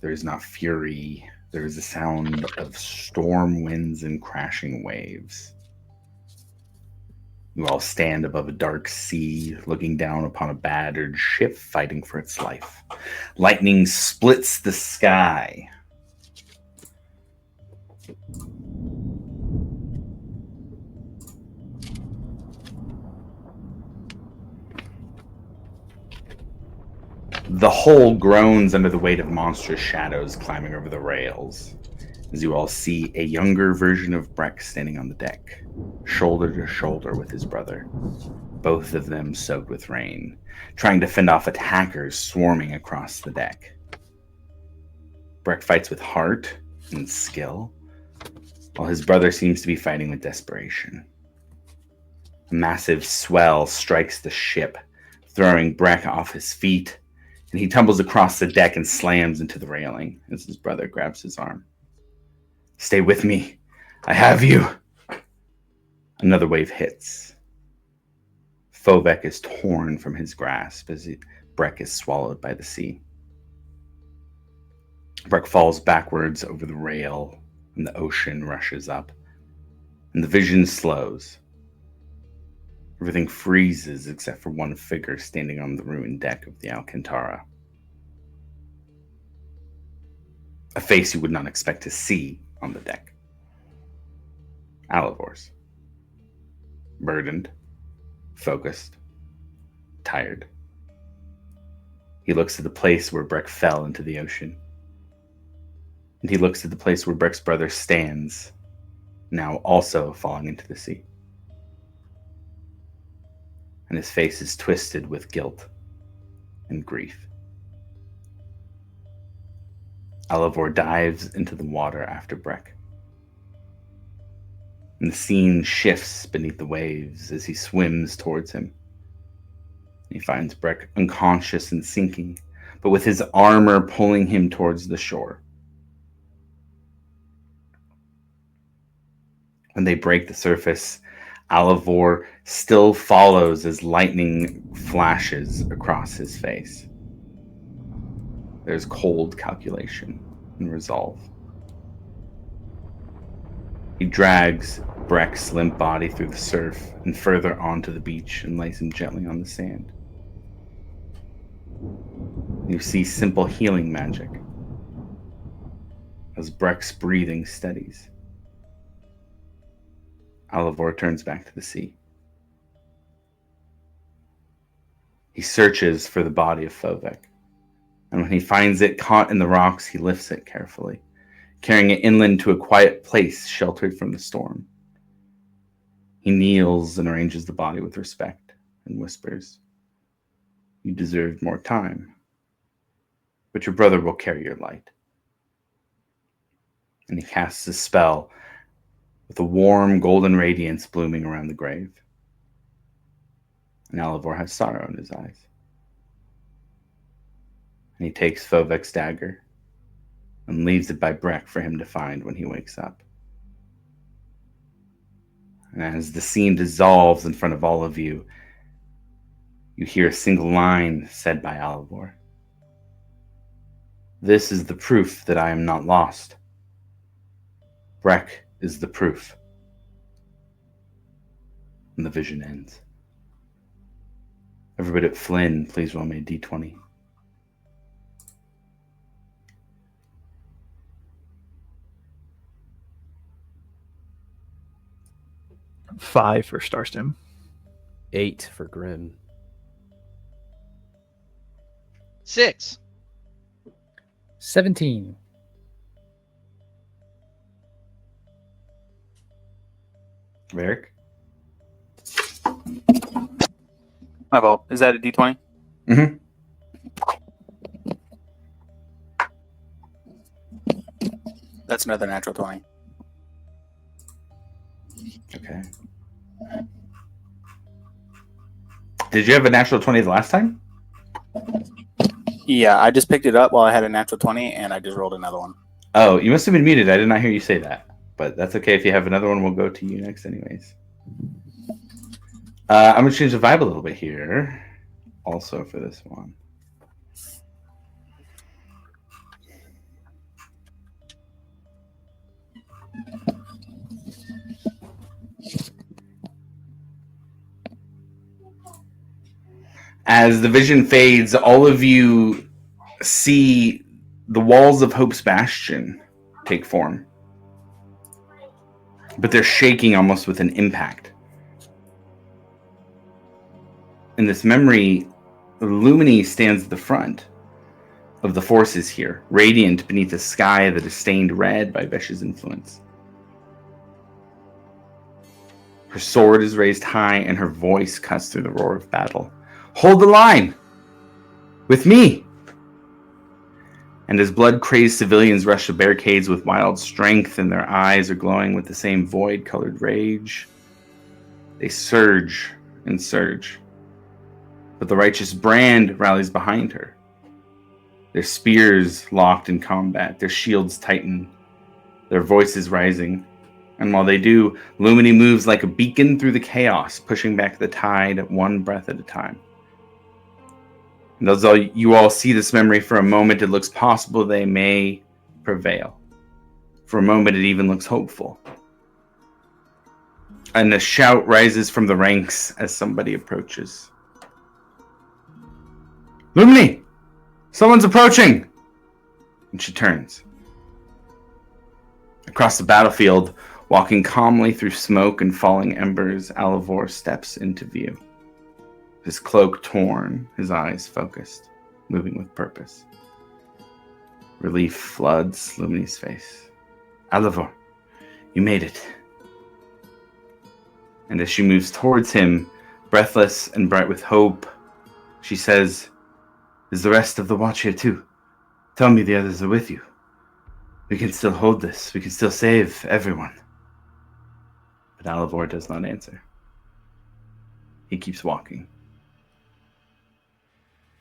There is not fury. There is a sound of storm winds and crashing waves. You all stand above a dark sea, looking down upon a battered ship fighting for its life. Lightning splits the sky. The hull groans under the weight of monstrous shadows climbing over the rails, as you all see a younger version of Breck standing on the deck, shoulder to shoulder with his brother, both of them soaked with rain, trying to fend off attackers swarming across the deck. Breck fights with heart and skill, while his brother seems to be fighting with desperation. A massive swell strikes the ship, throwing Breck off his feet, and he tumbles across the deck and slams into the railing as his brother grabs his arm. Stay with me. I have you. Another wave hits. Fovek is torn from his grasp as Breck is swallowed by the sea. Breck falls backwards over the rail, and the ocean rushes up, and the vision slows. Everything freezes except for one figure standing on the ruined deck of the Alcantara. A face you would not expect to see on the deck. Alivor's. Burdened, focused, tired. He looks at the place where Breck fell into the ocean. And he looks at the place where Breck's brother stands, now also falling into the sea. And his face is twisted with guilt and grief. Alivor dives into the water after Breck. And the scene shifts beneath the waves as he swims towards him. He finds Breck unconscious and sinking, but with his armor pulling him towards the shore. When they break the surface, Alivor still follows as lightning flashes across his face. There's cold calculation and resolve. He drags Breck's limp body through the surf and further onto the beach and lays him gently on the sand. You see simple healing magic as Breck's breathing steadies. Alivor turns back to the sea. He searches for the body of Fovek, and when he finds it caught in the rocks, he lifts it carefully, carrying it inland to a quiet place sheltered from the storm. He kneels and arranges the body with respect and whispers, "You deserved more time, but your brother will carry your light." And he casts a spell with a warm golden radiance blooming around the grave. And Alivor has sorrow in his eyes. And he takes Fovek's dagger and leaves it by Breck for him to find when he wakes up. And as the scene dissolves in front of all of you, you hear a single line said by Alivor. This is the proof that I am not lost. Breck is the proof. And the vision ends. Everybody at Flynn, please roll me a d20. 5 for Starstem. 8 for Grim. 6. 17. Varric? My fault. Is that a D20? Mm-hmm. That's another natural 20. Okay. Did you have a natural 20 the last time? Yeah, I just picked it up while I had a natural 20, and I just rolled another one. Oh, you must have been muted. I did not hear you say that. But that's okay. If you have another one, we'll go to you next anyways. I'm going to change the vibe a little bit here. Also for this one. As the vision fades, all of you see the walls of Hope's Bastion take form. But they're shaking almost with an impact. In this memory, Lumini stands at the front of the forces here, radiant beneath a sky that is stained red by Vesh's influence. Her sword is raised high and her voice cuts through the roar of battle. Hold the line! With me! And as blood-crazed civilians rush the barricades with wild strength and their eyes are glowing with the same void-colored rage, they surge and surge. But the righteous brand rallies behind her. Their spears locked in combat, their shields tighten, their voices rising. And while they do, Lumini moves like a beacon through the chaos, pushing back the tide one breath at a time. And as you all see this memory for a moment, it looks possible they may prevail. For a moment, it even looks hopeful. And a shout rises from the ranks as somebody approaches. Lumini! Someone's approaching! And she turns. Across the battlefield, walking calmly through smoke and falling embers, Alivor steps into view. His cloak torn, his eyes focused, moving with purpose. Relief floods Lumini's face. Alivor, you made it. And as she moves towards him, breathless and bright with hope, she says, is the rest of the watch here too? Tell me the others are with you. We can still hold this. We can still save everyone. But Alivor does not answer. He keeps walking.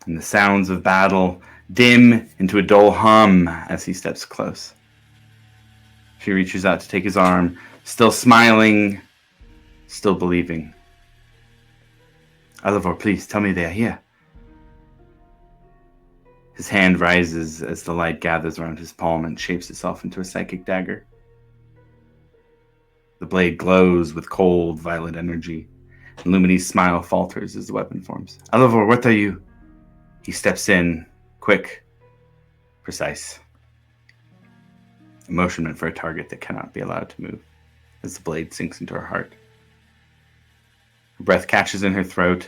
And the sounds of battle dim into a dull hum as he steps close. She reaches out to take his arm, still smiling, still believing. Alivor, please tell me they are here. His hand rises as the light gathers around his palm and shapes itself into a psychic dagger. The blade glows with cold, violet energy, and Lumini's smile falters as the weapon forms. Alivor, what are you? He steps in, quick, precise. A motion meant for a target that cannot be allowed to move, as the blade sinks into her heart. Her breath catches in her throat,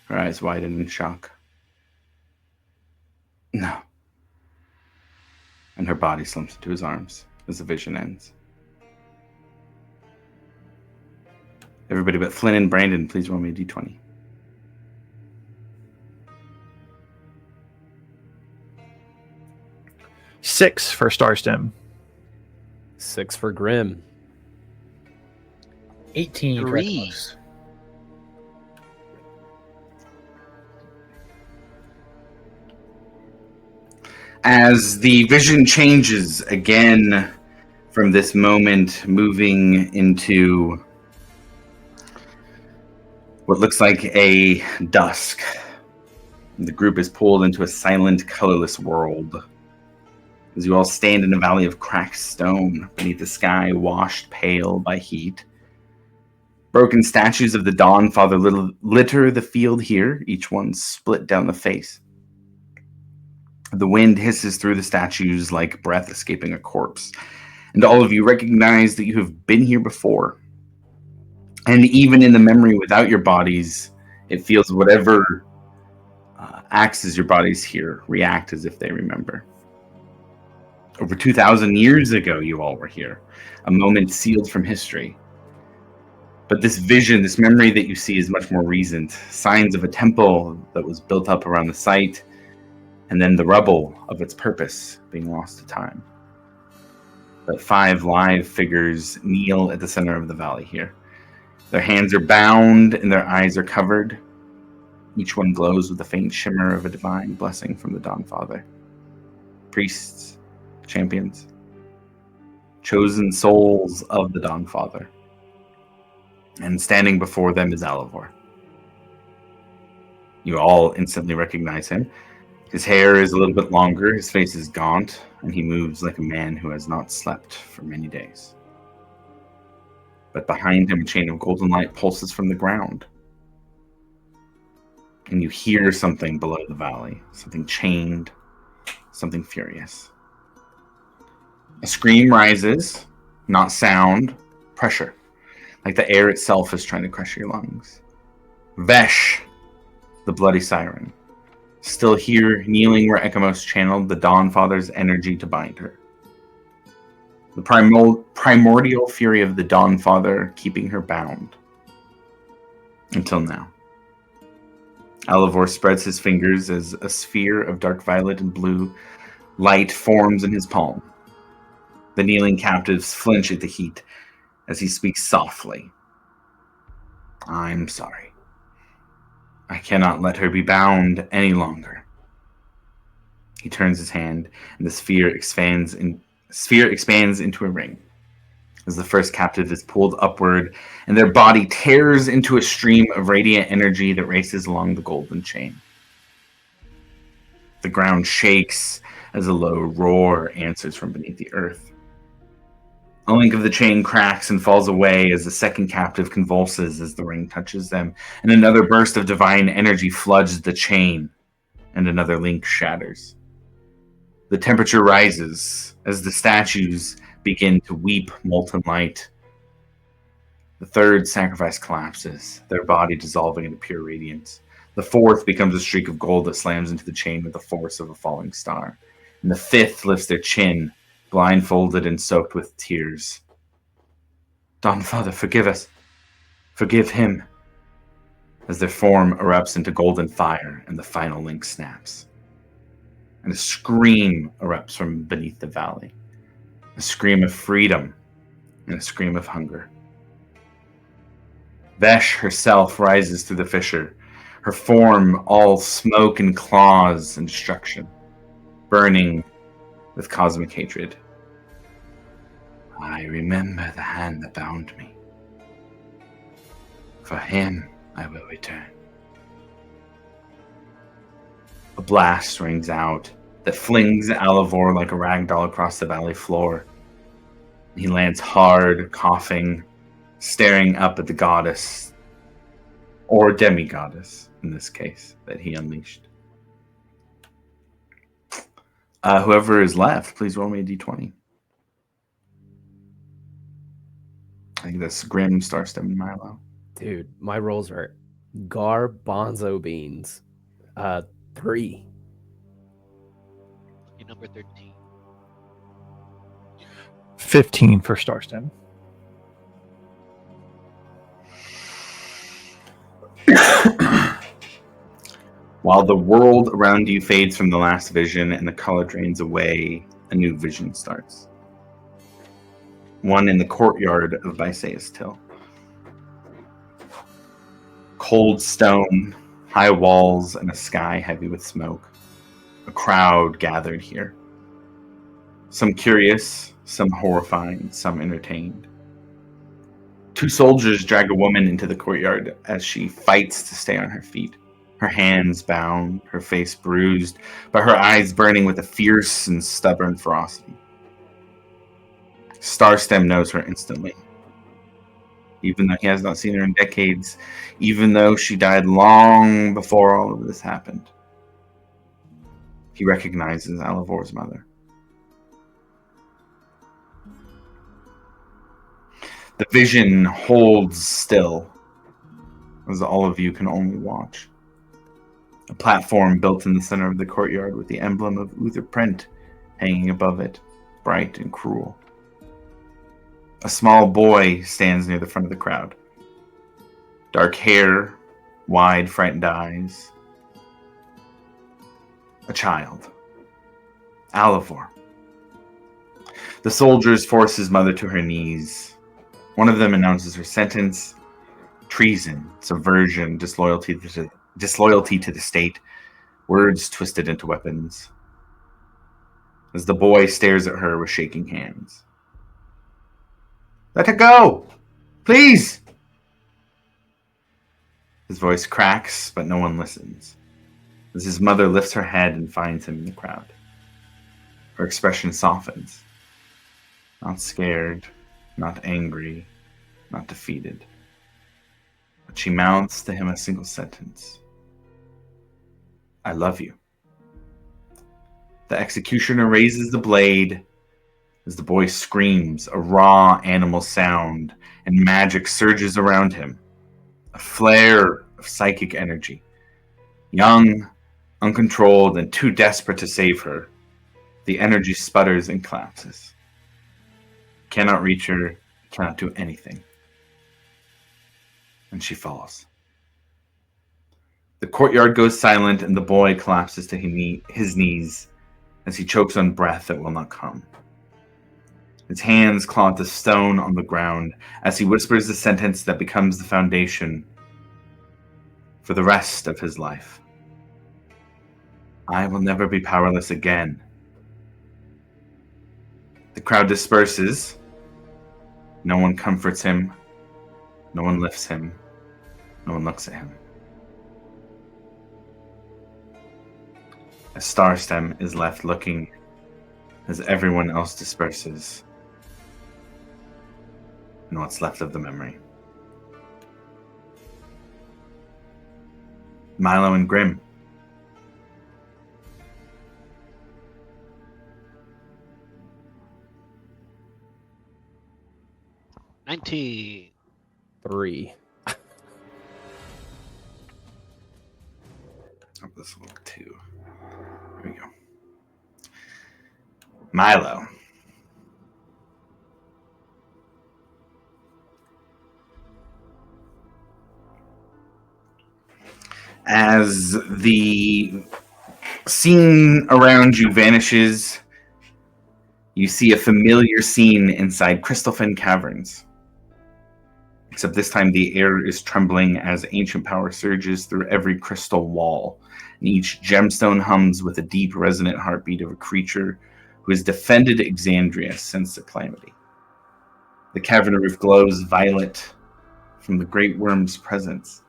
her eyes widen in shock. No. And her body slumps into his arms as the vision ends. Everybody but Flynn and Brandon, please roll me a d20. 6 for Starstem. 6 for Grim. 18. 3. As the vision changes again from this moment, moving into what looks like a dusk. The group is pulled into a silent, colorless world. As you all stand in a valley of cracked stone beneath the sky washed pale by heat. Broken statues of the Dawn Father litter the field here, each one split down the face. The wind hisses through the statues like breath escaping a corpse, and all of you recognize that you have been here before. And even in the memory without your bodies, it feels whatever acts as your bodies here react as if they remember. Over 2,000 years ago, you all were here, a moment sealed from history. But this vision, this memory that you see is much more recent. Signs of a temple that was built up around the site, and then the rubble of its purpose being lost to time. But 5 live figures kneel at the center of the valley here. Their hands are bound and their eyes are covered. Each one glows with a faint shimmer of a divine blessing from the Dawn Father. Priests, champions, chosen souls of the Dawn Father. And standing before them is Alivor. You all instantly recognize him. His hair is a little bit longer, his face is gaunt, and he moves like a man who has not slept for many days. But behind him, a chain of golden light pulses from the ground. And you hear something below the valley, something chained, something furious. A scream rises, not sound, pressure, like the air itself is trying to crush your lungs. Vesh, the bloody siren, still here, kneeling where Ekamos channeled the Dawn Father's energy to bind her. The primordial fury of the Dawn Father keeping her bound. Until now. Alivor spreads his fingers as a sphere of dark violet and blue light forms in his palm. The kneeling captives flinch at the heat as he speaks softly. I'm sorry. I cannot let her be bound any longer. He turns his hand, and the sphere expands into a ring. As the first captive is pulled upward, and their body tears into a stream of radiant energy that races along the golden chain. The ground shakes as a low roar answers from beneath the earth. A link of the chain cracks and falls away as the second captive convulses as the ring touches them, and another burst of divine energy floods the chain, and another link shatters. The temperature rises as the statues begin to weep molten light. The third sacrifice collapses, their body dissolving into pure radiance. The fourth becomes a streak of gold that slams into the chain with the force of a falling star. And the fifth lifts their chin, blindfolded and soaked with tears. Dawn Father, forgive us. Forgive him. As their form erupts into golden fire and the final link snaps. And a scream erupts from beneath the valley. A scream of freedom and a scream of hunger. Vesh herself rises through the fissure, her form all smoke and claws and destruction, burning with cosmic hatred. I remember the hand that bound me. For him, I will return. A blast rings out that flings Alivor like a ragdoll across the valley floor. He lands hard, coughing, staring up at the goddess, or demi-goddess in this case, that he unleashed. Whoever is left, please roll me a d20. I think that's Grim, Starstem, and Milo. Dude, my rolls are garbanzo beans. 3. Lucky number 13. 15 for Starstem. While the world around you fades from the last vision and the color drains away, a new vision starts. One in the courtyard of Visea's Till. Cold stone, high walls, and a sky heavy with smoke. a crowd gathered here. Some curious, some horrified, some entertained. 2 soldiers drag a woman into the courtyard as she fights to stay on her feet. Her hands bound, her face bruised, but her eyes burning with a fierce and stubborn ferocity. Starstem knows her instantly. Even though he has not seen her in decades, even though she died long before all of this happened. He recognizes Alivor's mother. The vision holds still, as all of you can only watch. A platform built in the center of the courtyard with the emblem of Uther print hanging above it, bright and cruel. A small boy stands near the front of the crowd. Dark hair, wide, frightened eyes. A child. Alivor. The soldiers force his mother to her knees. One of them announces her sentence: treason, subversion, disloyalty to the state, words twisted into weapons. As the boy stares at her with shaking hands. Let her go! Please! His voice cracks, but no one listens. As his mother lifts her head and finds him in the crowd. Her expression softens. Not scared, not angry, not defeated. But she mouths to him a single sentence. I love you. The executioner raises the blade as the boy screams, a raw animal sound, and magic surges around him. A flare of psychic energy. Young, uncontrolled, and too desperate to save her, the energy sputters and collapses. Cannot reach her, cannot do anything. And she falls. The courtyard goes silent, and the boy collapses to his knees as he chokes on breath that will not come. His hands claw the stone on the ground as he whispers the sentence that becomes the foundation for the rest of his life. I will never be powerless again. The crowd disperses. No one comforts him. No one lifts him. No one looks at him. A Starstem is left looking as everyone else disperses in what's left of the memory. Milo and Grim. $19. 3. Oh, this will look 2. Here we go. Milo. As the scene around you vanishes, you see a familiar scene inside Crystalfen Caverns. Except this time the air is trembling as ancient power surges through every crystal wall, and each gemstone hums with a deep, resonant heartbeat of a creature who has defended Exandria since the calamity. The cavern roof glows violet from the great worm's presence.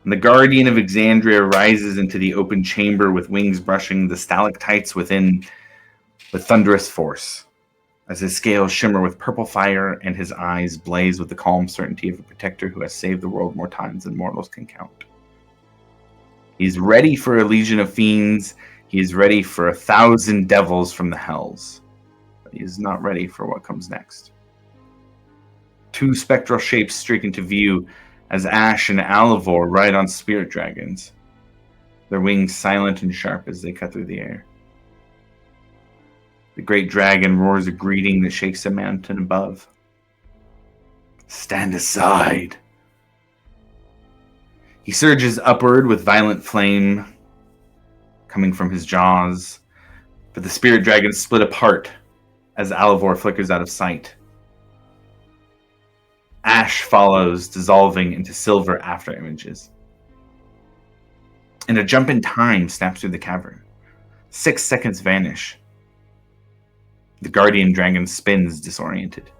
And the guardian of Exandria rises into the open chamber with wings brushing the stalactites within with thunderous force, as his scales shimmer with purple fire and his eyes blaze with the calm certainty of a protector who has saved the world more times than mortals can count. He's ready for a legion of fiends. He is ready for 1,000 devils from the hells. But he is not ready for what comes next. 2 spectral shapes streak into view as Ash and Alivor ride on spirit dragons, their wings silent and sharp as they cut through the air. The great dragon roars a greeting that shakes the mountain above. Stand aside. He surges upward with violent flame coming from his jaws, but the spirit dragons split apart as Alivor flickers out of sight. Ash follows, dissolving into silver after images. and a jump in time snaps through the cavern. 6 seconds vanish. The guardian dragon spins disoriented.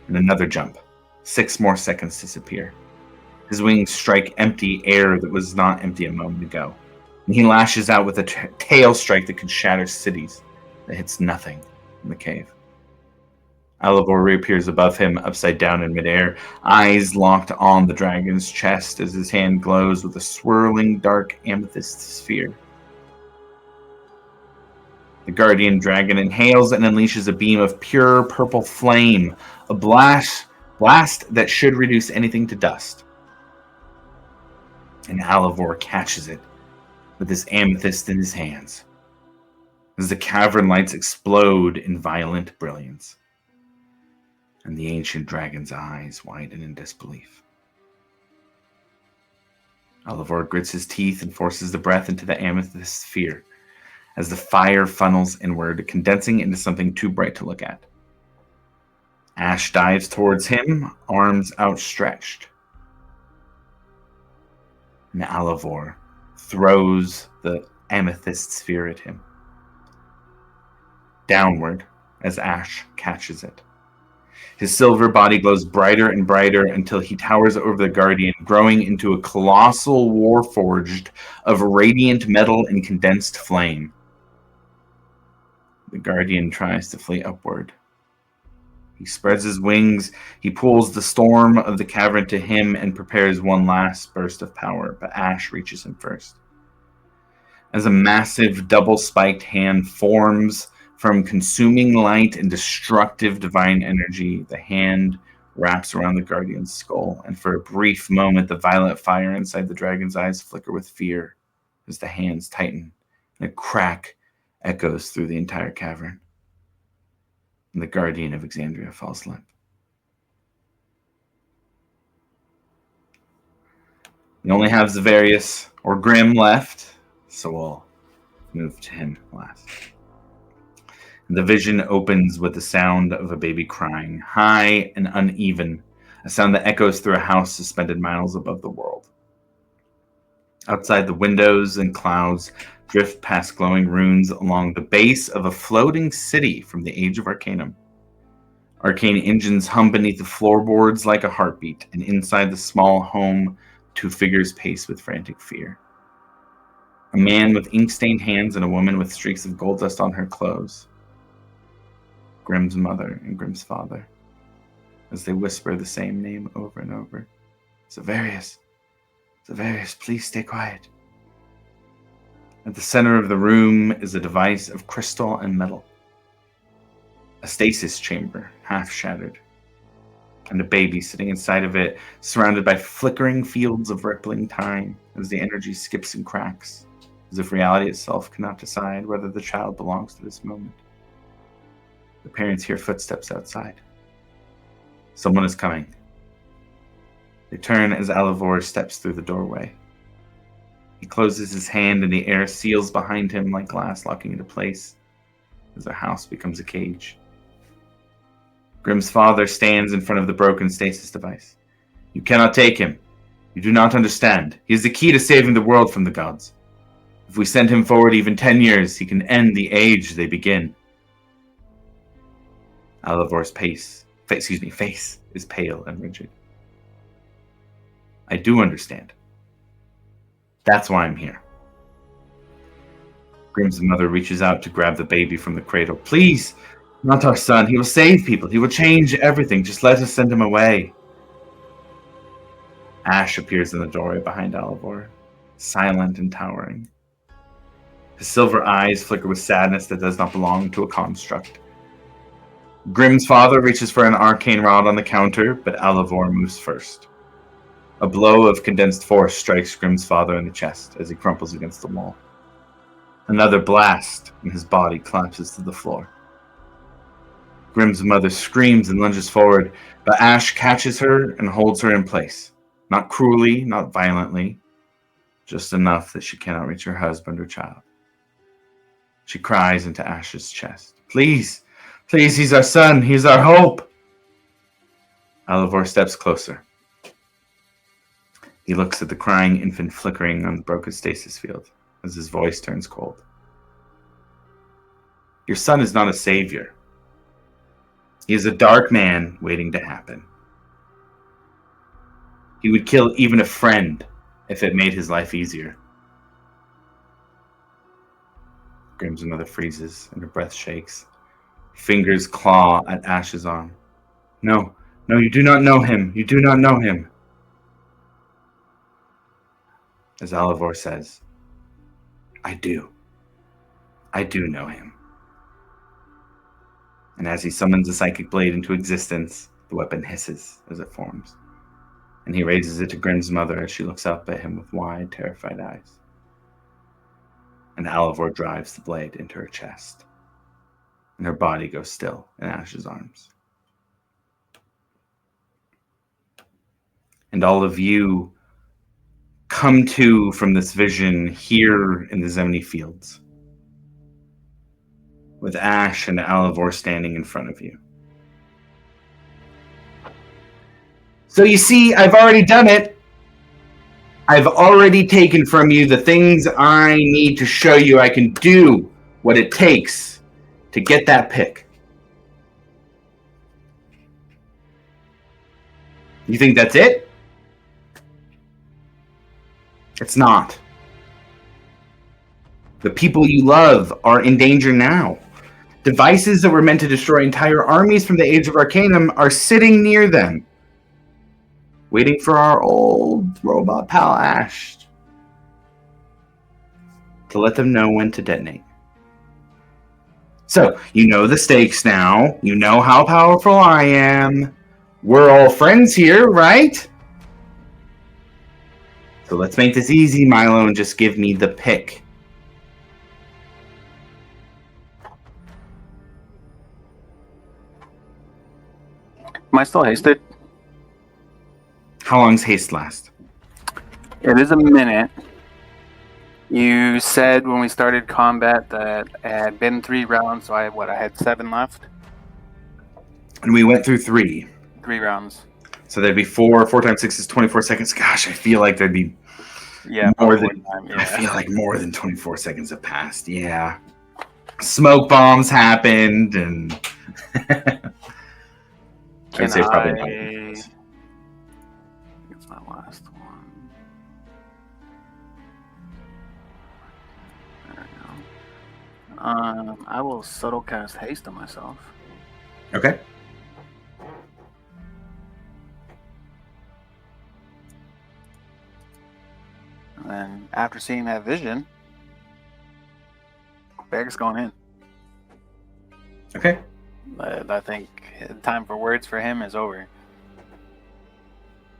And another jump. 6 more seconds disappear. His wings strike empty air that was not empty a moment ago. And he lashes out with a tail strike that could shatter cities that hits nothing in the cave. Alivor reappears above him, upside down in midair, eyes locked on the dragon's chest as his hand glows with a swirling dark amethyst sphere. The guardian dragon inhales and unleashes a beam of pure purple flame, a blast that should reduce anything to dust. And Alivor catches it with his amethyst in his hands as the cavern lights explode in violent brilliance. And the ancient dragon's eyes widen in disbelief. Alivor grits his teeth and forces the breath into the amethyst sphere as the fire funnels inward, condensing into something too bright to look at. Ash dives towards him, arms outstretched. And Alivor throws the amethyst sphere at him. Downward as Ash catches it. His silver body glows brighter and brighter until he towers over the Guardian, growing into a colossal warforged of radiant metal and condensed flame. The Guardian tries to flee upward. He spreads his wings, he pulls the storm of the cavern to him and prepares one last burst of power, but Ash reaches him first. As a massive double-spiked hand forms from consuming light and destructive divine energy, the hand wraps around the Guardian's skull, and for a brief moment, the violet fire inside the dragon's eyes flicker with fear as the hands tighten, and a crack echoes through the entire cavern. And the Guardian of Exandria falls limp. We only have Zavarius or Grim left, so we'll move to him last. The vision opens with the sound of a baby crying, high and uneven, a sound that echoes through a house suspended miles above the world. Outside, the windows and clouds drift past glowing runes along the base of a floating city from the Age of Arcanum. Arcane engines hum beneath the floorboards like a heartbeat, and inside the small home, 2 figures pace with frantic fear. A man with ink-stained hands and a woman with streaks of gold dust on her clothes. Grimm's mother and Grimm's father, as they whisper the same name over and over. Zavarius, Zavarius, please stay quiet. At the center of the room is a device of crystal and metal. A stasis chamber, half shattered, and a baby sitting inside of it, surrounded by flickering fields of rippling time as the energy skips and cracks, as if reality itself cannot decide whether the child belongs to this moment. The parents hear footsteps outside. Someone is coming. They turn as Alivor steps through the doorway. He closes his hand and the air seals behind him like glass locking into place as their house becomes a cage. Grimm's father stands in front of the broken stasis device. You cannot take him. You do not understand. He is the key to saving the world from the gods. If we send him forward even 10 years, he can end the age they begin. Alivor's face is pale and rigid. I do understand. That's why I'm here. Grimm's mother reaches out to grab the baby from the cradle. Please, not our son. He will save people. He will change everything. Just let us send him away. Ash appears in the doorway behind Alivor, silent and towering. His silver eyes flicker with sadness that does not belong to a construct. Grimm's father reaches for an arcane rod on the counter, but Alivor moves first. A blow of condensed force strikes Grimm's father in the chest as he crumples against the wall. Another blast, and his body collapses to the floor. Grimm's mother screams and lunges forward, but Ash catches her and holds her in place. Not cruelly, not violently, just enough that she cannot reach her husband or child. She cries into Ash's chest. Please, please, he's our son. He's our hope. Alivor steps closer. He looks at the crying infant flickering on the broken stasis field as his voice turns cold. Your son is not a savior. He is a dark man waiting to happen. He would kill even a friend if it made his life easier. Grimm's mother freezes and her breath shakes. Fingers claw at Ash's arm. No, you do not know him. You do not know him. As Alivor says, I do. I do know him. And as he summons the psychic blade into existence, the weapon hisses as it forms. And he raises it to Grimm's mother as she looks up at him with wide, terrified eyes. And Alivor drives the blade into her chest. And her body goes still in Ash's arms. And all of you come to from this vision here in the Zemni Fields, with Ash and Alivor standing in front of you. So you see, I've already done it. I've already taken from you the things I need to show you I can do what it takes to get that pick. You think that's it? It's not. The people you love are in danger now. Devices that were meant to destroy entire armies from the Age of Arcanum are sitting near them, waiting for our old robot pal Ash to let them know when to detonate. So, you know the stakes now. You know how powerful I am. We're all friends here, right? So let's make this easy, Milo, and just give me the pick. Am I still hasted? How long's haste last? It is a minute. You said when we started combat that it had been 3 rounds, so I had 7 left? And we went through 3. 3 rounds. So there'd be 4 times 6 is 24 seconds. Gosh, I feel like there'd be more than time, yeah. I feel like more than 24 seconds have passed. Yeah. Smoke bombs happened and I'd say probably not. It's my last one. There we go. I will subtle cast haste on myself. Okay. And then after seeing that vision, Berg's going in. Okay. I think the time for words for him is over.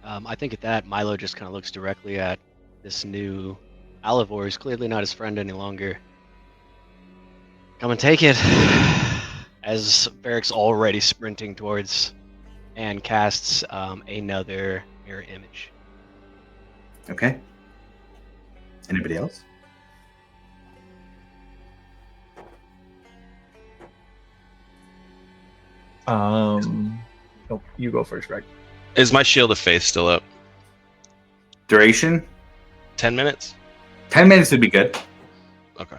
I think at that, Milo just kind of looks directly at this new Alivor, who's clearly not his friend any longer. Come and take it. As Barrick's already sprinting towards and casts another mirror image. Okay. Anybody else? Nope, you go first, Greg. Is my Shield of Faith still up? Duration? 10 minutes? 10 minutes would be good. Okay.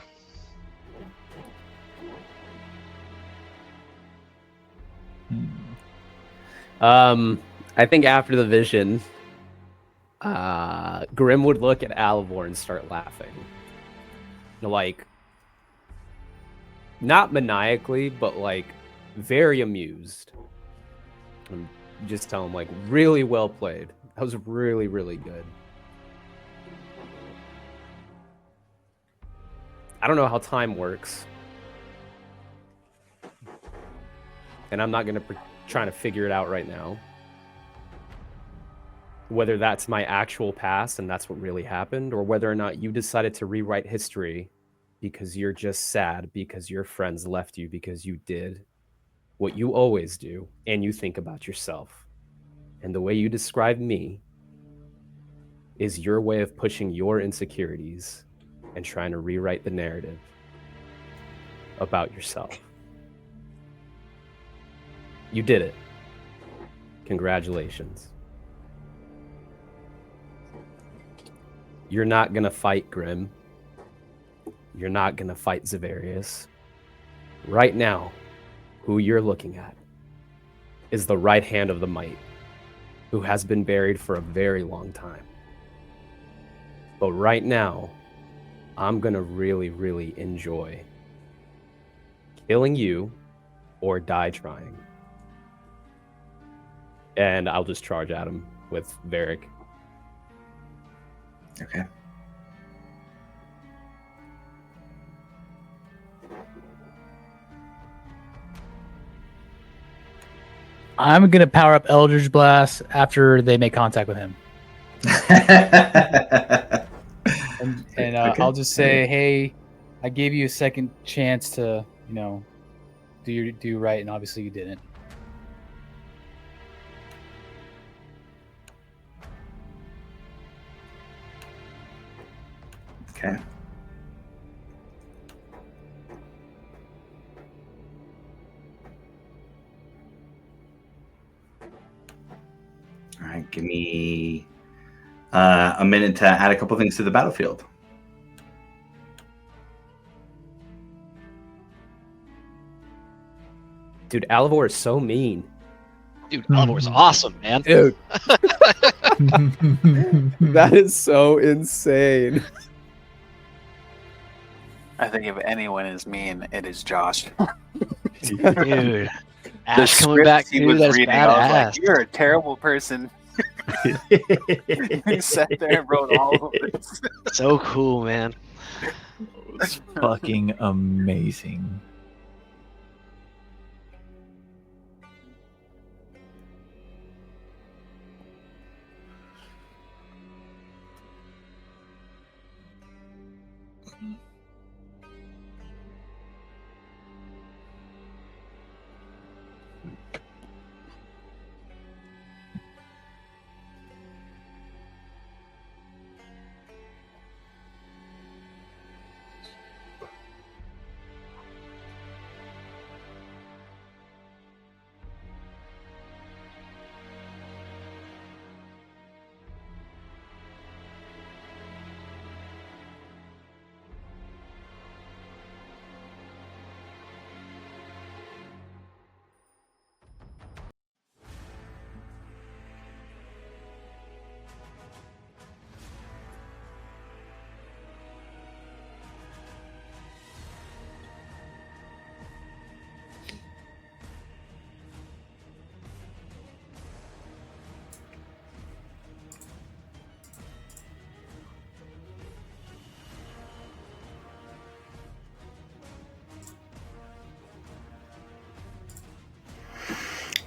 I think after the vision, Grim would look at Alivor and start laughing. Like, not maniacally, but like very amused. And just tell him, like, really well played. That was really, really good. I don't know how time works. And I'm not going to trying to figure it out right now. Whether that's my actual past and that's what really happened, or whether or not you decided to rewrite history because you're just sad because your friends left you because you did what you always do and you think about yourself. And the way you describe me is your way of pushing your insecurities and trying to rewrite the narrative about yourself. You did it. Congratulations. You're not going to fight Grim. You're not going to fight Zavarius. Right now, who you're looking at is the right hand of the might, who has been buried for a very long time. But right now, I'm going to really, really enjoy killing you or die trying. And I'll just charge at him with Varric. Okay. I'm gonna power up Eldritch Blast after they make contact with him, and Okay. I'll just say, "Hey, I gave you a second chance to, do right, and obviously you didn't." Okay. All right, give me a minute to add a couple things to the battlefield. Dude, Alivor is so mean. Dude, Alivor's awesome, man. Dude. That is so insane. I think if anyone is mean, it is Josh. Dude. The Ash coming back, he dude, was that's reading, I was badass. like, "You're a terrible person." He sat there and wrote all of this. So cool, man. It's fucking amazing.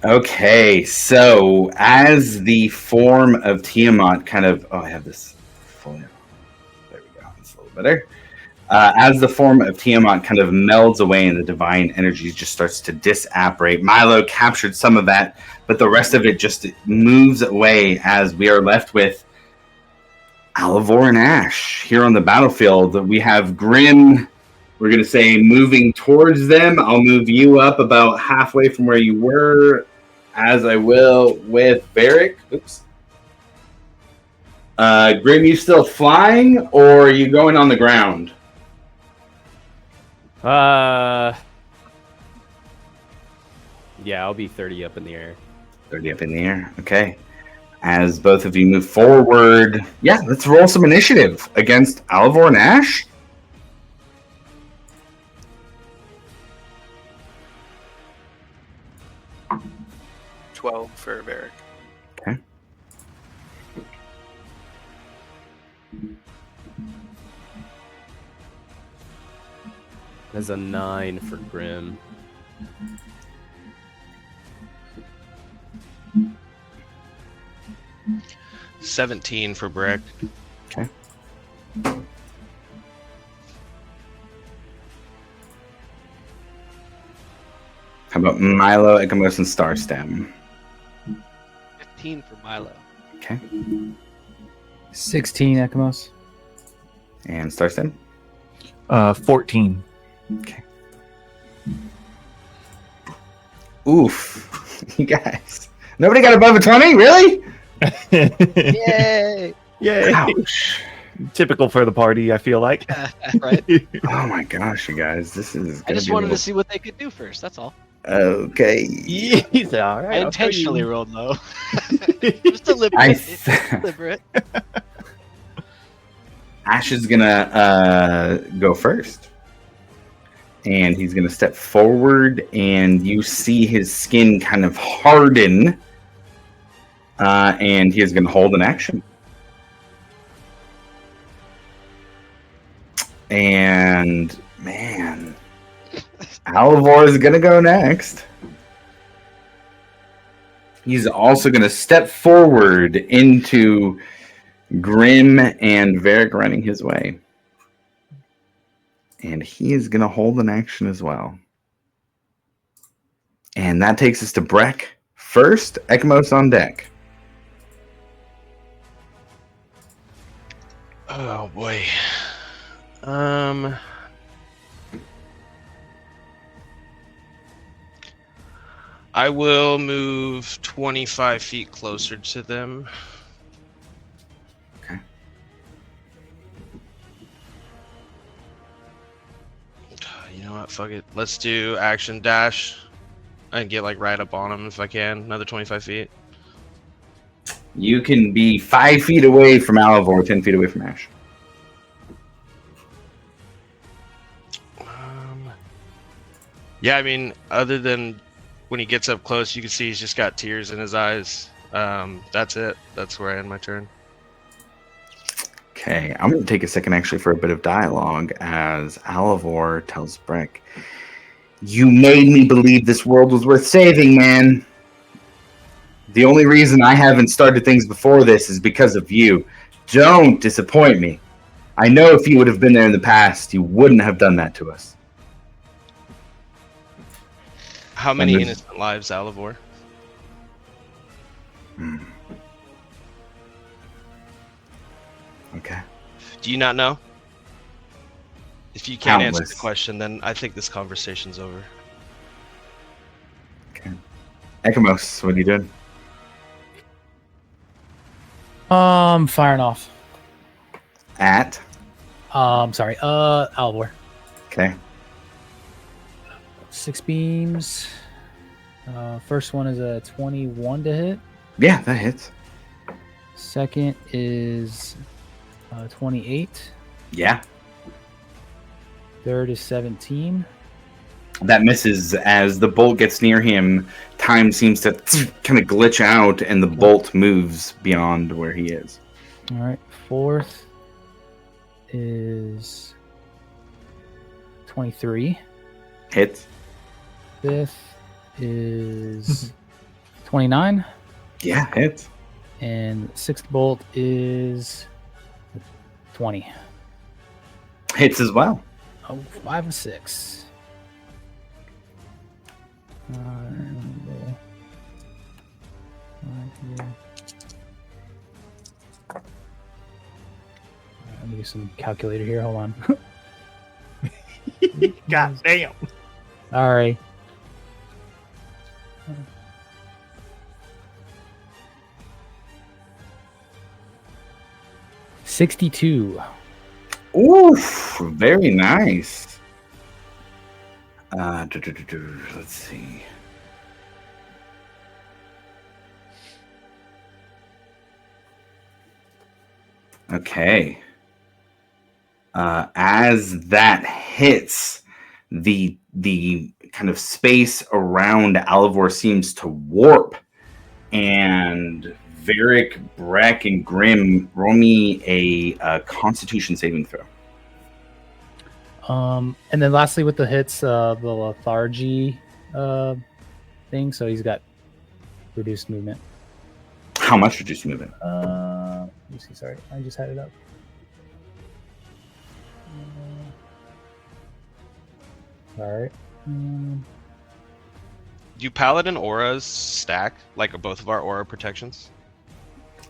Okay, so as the form of Tiamat kind of... Oh, I have this fully... There we go. It's a little better. As the form of Tiamat kind of melds away and the divine energy just starts to disapparate, Milo captured some of that, but the rest of it just moves away as we are left with Alivor and Ash here on the battlefield. We have Grim, we're going to say, moving towards them. I'll move you up about halfway from where you were, as I will with Varric. Oops. Grim, you still flying, or are you going on the ground? Yeah, I'll be 30 up in the air. 30 up in the air. Okay. As both of you move forward, yeah, let's roll some initiative against Alivor and Ash. "12 for Varric." Okay. There's a 9 for Grim. $17 for Brick. Okay. How about Milo, Ekamos, and Starstem? 15 for Milo. Okay. 16 Ekamos. And Starstem? 14. Okay. Oof. You guys. Nobody got above a 20? Really? Yay! Yay! Ouch. Typical for the party, I feel like. Right? Oh my gosh, you guys, this is. I Gonna just be a wanted to little- see what they could do first. That's all. Okay. He's all right. I I'll show intentionally you. rolled low. Just deliberate. It's deliberate. Ash is gonna go first, and he's gonna step forward, and you see his skin kind of harden, and he is gonna hold an action. And man, Alivor is gonna go next. He's also gonna step forward into Grim and Varric running his way. And he is gonna hold an action as well. And that takes us to Breck first. Ekmos on deck. Oh boy. I will move 25 feet closer to them. Okay. You know what? Fuck it. Let's do action dash and get like right up on them if I can. Another 25 feet. You can be 5 feet away from Alivor, 10 feet away from Ash. Yeah, I mean, other than when he gets up close, you can see he's just got tears in his eyes. That's it. That's where I end my turn. Okay, I'm going to take a second actually for a bit of dialogue as Alivor tells Breck, "You made me believe this world was worth saving, man. The only reason I haven't started things before this is because of you. Don't disappoint me. I know if you would have been there in the past, you wouldn't have done that to us." How many there's- innocent lives, Alivor? Okay. Do you not know? If you can't answer the Countless. question, then I think this conversation's over. Okay. Ekamos, what are you doing? Firing off. At. Sorry. Alvor. Okay. 6 beams. First one is a 21 to hit. Yeah, that hits. Second is 28. Yeah. Third is 17. That misses as the bolt gets near him. Time seems to kind of glitch out, and the bolt moves beyond where he is. All right. Fourth is 23. Hits. Fifth is 29. Yeah, hits. And sixth bolt is 20. Hits as well. Oh, 5 and 6. Let me do some calculator here. Hold on. God damn. All right. $62. Oof, very nice. Let's see. Okay. As that hits, the kind of space around Alivor seems to warp, and Varric, Breck, and Grim, roll me a Constitution saving throw. And then lastly with the hits, the lethargy thing. So he's got reduced movement. How much reduced movement? Let me see. Sorry, I just had it up. All right. Do Paladin auras stack like both of our aura protections?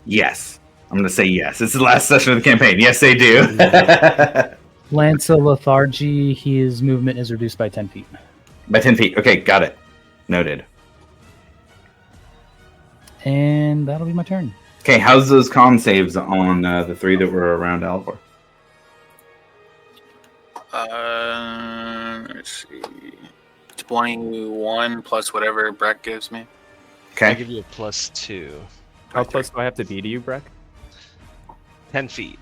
Yes. I'm going to say yes. It's the last session of the campaign. Yes, they do. Lance of lethargy. His movement is reduced by 10 feet. By 10 feet. Okay, got it. Noted. And that'll be my turn. Okay, how's those con saves on the 3 that were around Alvor? Let's see. 21 plus whatever Breck gives me. I Okay. give you a +2. How close do I have to be to you, Breck? 10 feet.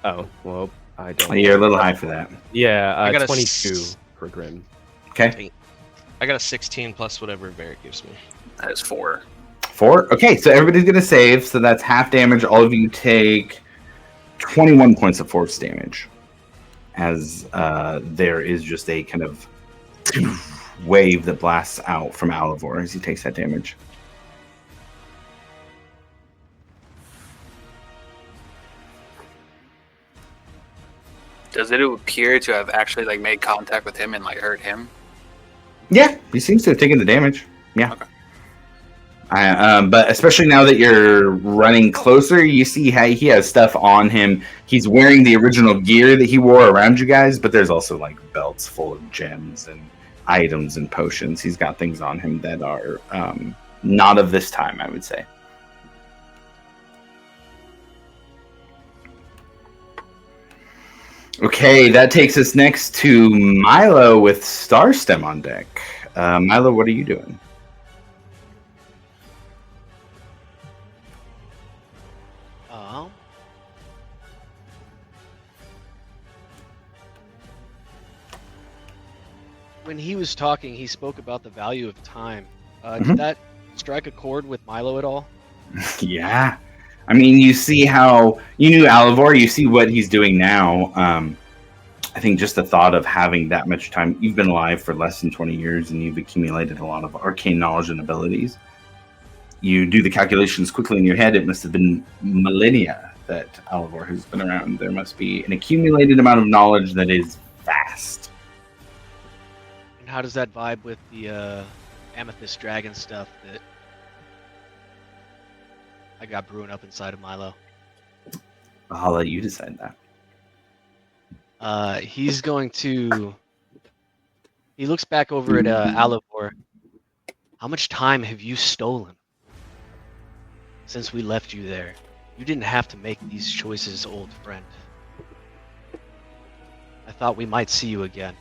Oh, well, I don't. You're a little high for that. Yeah, I got a 22 s- for Grim. Okay. I got a 16 plus whatever Barrett gives me. That is 4. 4. Okay, so everybody's gonna save, so that's half damage. All of you take 21 points of force damage, as there is just a kind of wave that blasts out from Alivor as he takes that damage. Does it appear to have actually like made contact with him and like hurt him? Yeah, he seems to have taken the damage. Yeah. Okay. But especially now that you're running closer, you see how he has stuff on him. He's wearing the original gear that he wore around you guys, but there's also like belts full of gems and items and potions. He's got things on him that are not of this time, I would say. Okay, that takes us next to Milo with Starstem on deck. Milo, what are you doing? When he was talking, he spoke about the value of time. Mhm. Did that strike a chord with Milo at all? Yeah. I mean, you see how you knew Alivor, you see what he's doing now. I think just the thought of having that much time, you've been alive for less than 20 years and you've accumulated a lot of arcane knowledge and abilities. You do the calculations quickly in your head, it must have been millennia that Alivor has been around. There must be an accumulated amount of knowledge that is vast. And how does that vibe with the amethyst dragon stuff that I got brewing up inside of Milo? I'll let you decide that. He's going to. He looks back over at Alivor. How much time have you stolen since we left you there? You didn't have to make these choices, old friend. I thought we might see you again.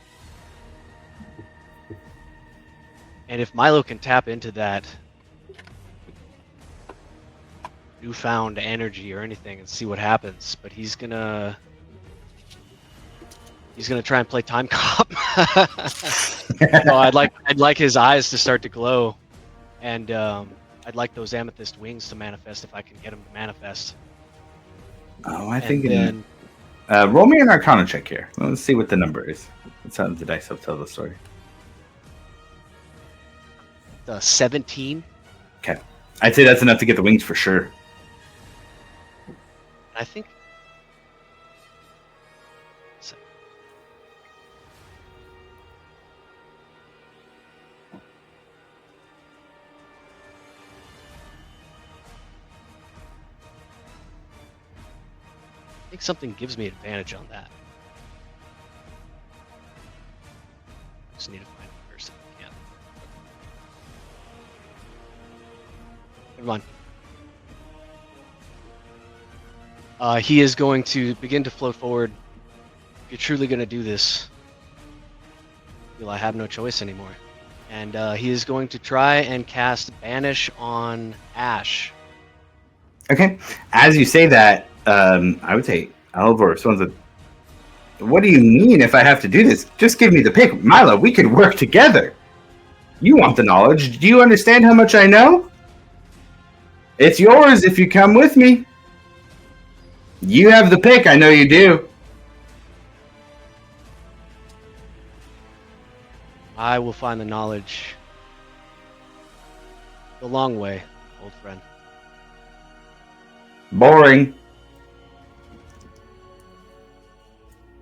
And if Milo can tap into that newfound energy or anything and see what happens, but he's gonna try and play time cop. No, I'd like his eyes to start to glow, and I'd like those amethyst wings to manifest if I can get them to manifest. Oh, I And think then roll me an Arcana check here. Let's see what the number is. That's how the dice will tell the story. 17. Okay, I'd say that's enough to get the wings for sure. I think. I think something gives me advantage on that. Just need to find it first if I can. Never mind. He is going to begin to float forward. If you're truly going to do this, well, I have no choice anymore. And he is going to try and cast Banish on Ash. Okay, as you say that, I would say Alivor. Someone's like, "What do you mean? If I have to do this, just give me the pick, Milo. We could work together. You want the knowledge? Do you understand how much I know? It's yours if you come with me. You have the pick. I know you do." I will find the knowledge the long way, old friend. Boring.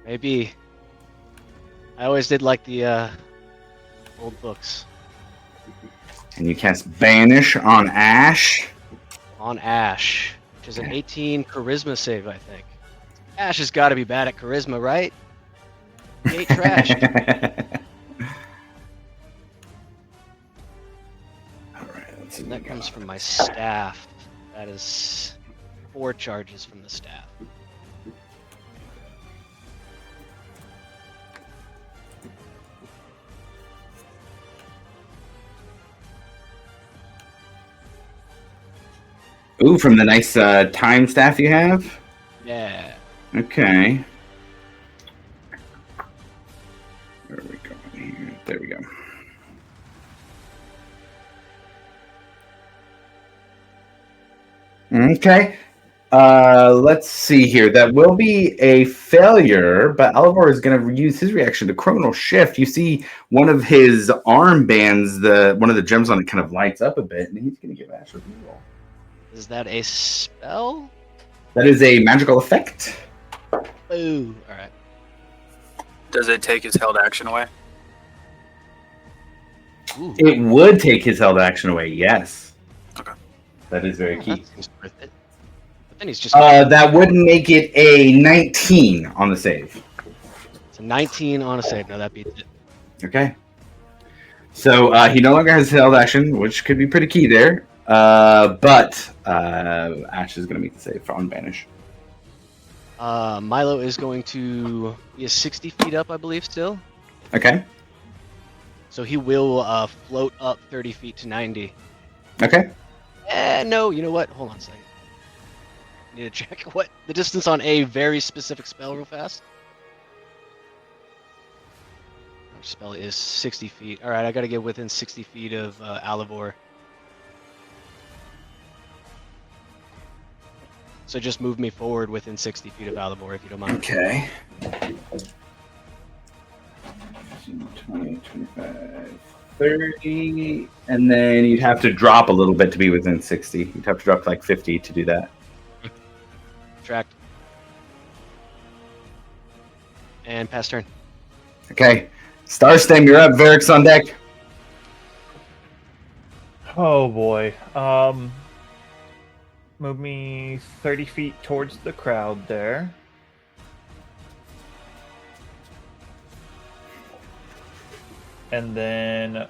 Maybe. I always did like the old books. And you cast Banish on Ash. On Ash, which is an 18 charisma save, I think. Ash has got to be bad at charisma, right? He ain't trash. All right, let's see And what that we comes got. from my staff. That is 4 charges from the staff. Ooh, from the nice time staff you have? Yeah. Okay. Where are we going here? There we go. Okay. Let's see here. That will be a failure, but Alvor is going to use his reaction to Chronal Shift. You see one of his armbands, one of the gems on it kind of lights up a bit, and he's going to give Ash a reroll. Is that a spell? That is a magical effect. Ooh, alright. Does it take his held action away? Ooh. It would take his held action away, yes. Okay. That is very key. That seems worth it. But then he's just. That would make it a 19 on the save. It's a 19 on a save. No, that beats it. Okay. So he no longer has held action, which could be pretty key there. But Ash is going to make the save on Banish. Milo is going to. He is 60 feet up, I believe, still. Okay. So he will float up 30 feet to 90. Okay. No, you know what? Hold on a second. I need to check what the distance on a very specific spell real fast. Our spell is 60 feet. Alright, I gotta get within 60 feet of Alivor. So just move me forward within 60 feet of Alivor if you don't mind. Okay. 20, 25, 30, and then you'd have to drop a little bit to be within 60. You'd have to drop to like 50 to do that. Tracked. And pass turn. Okay. Starstem, you're up. Varric's on deck. Oh boy. Move me 30 feet towards the crowd there. And then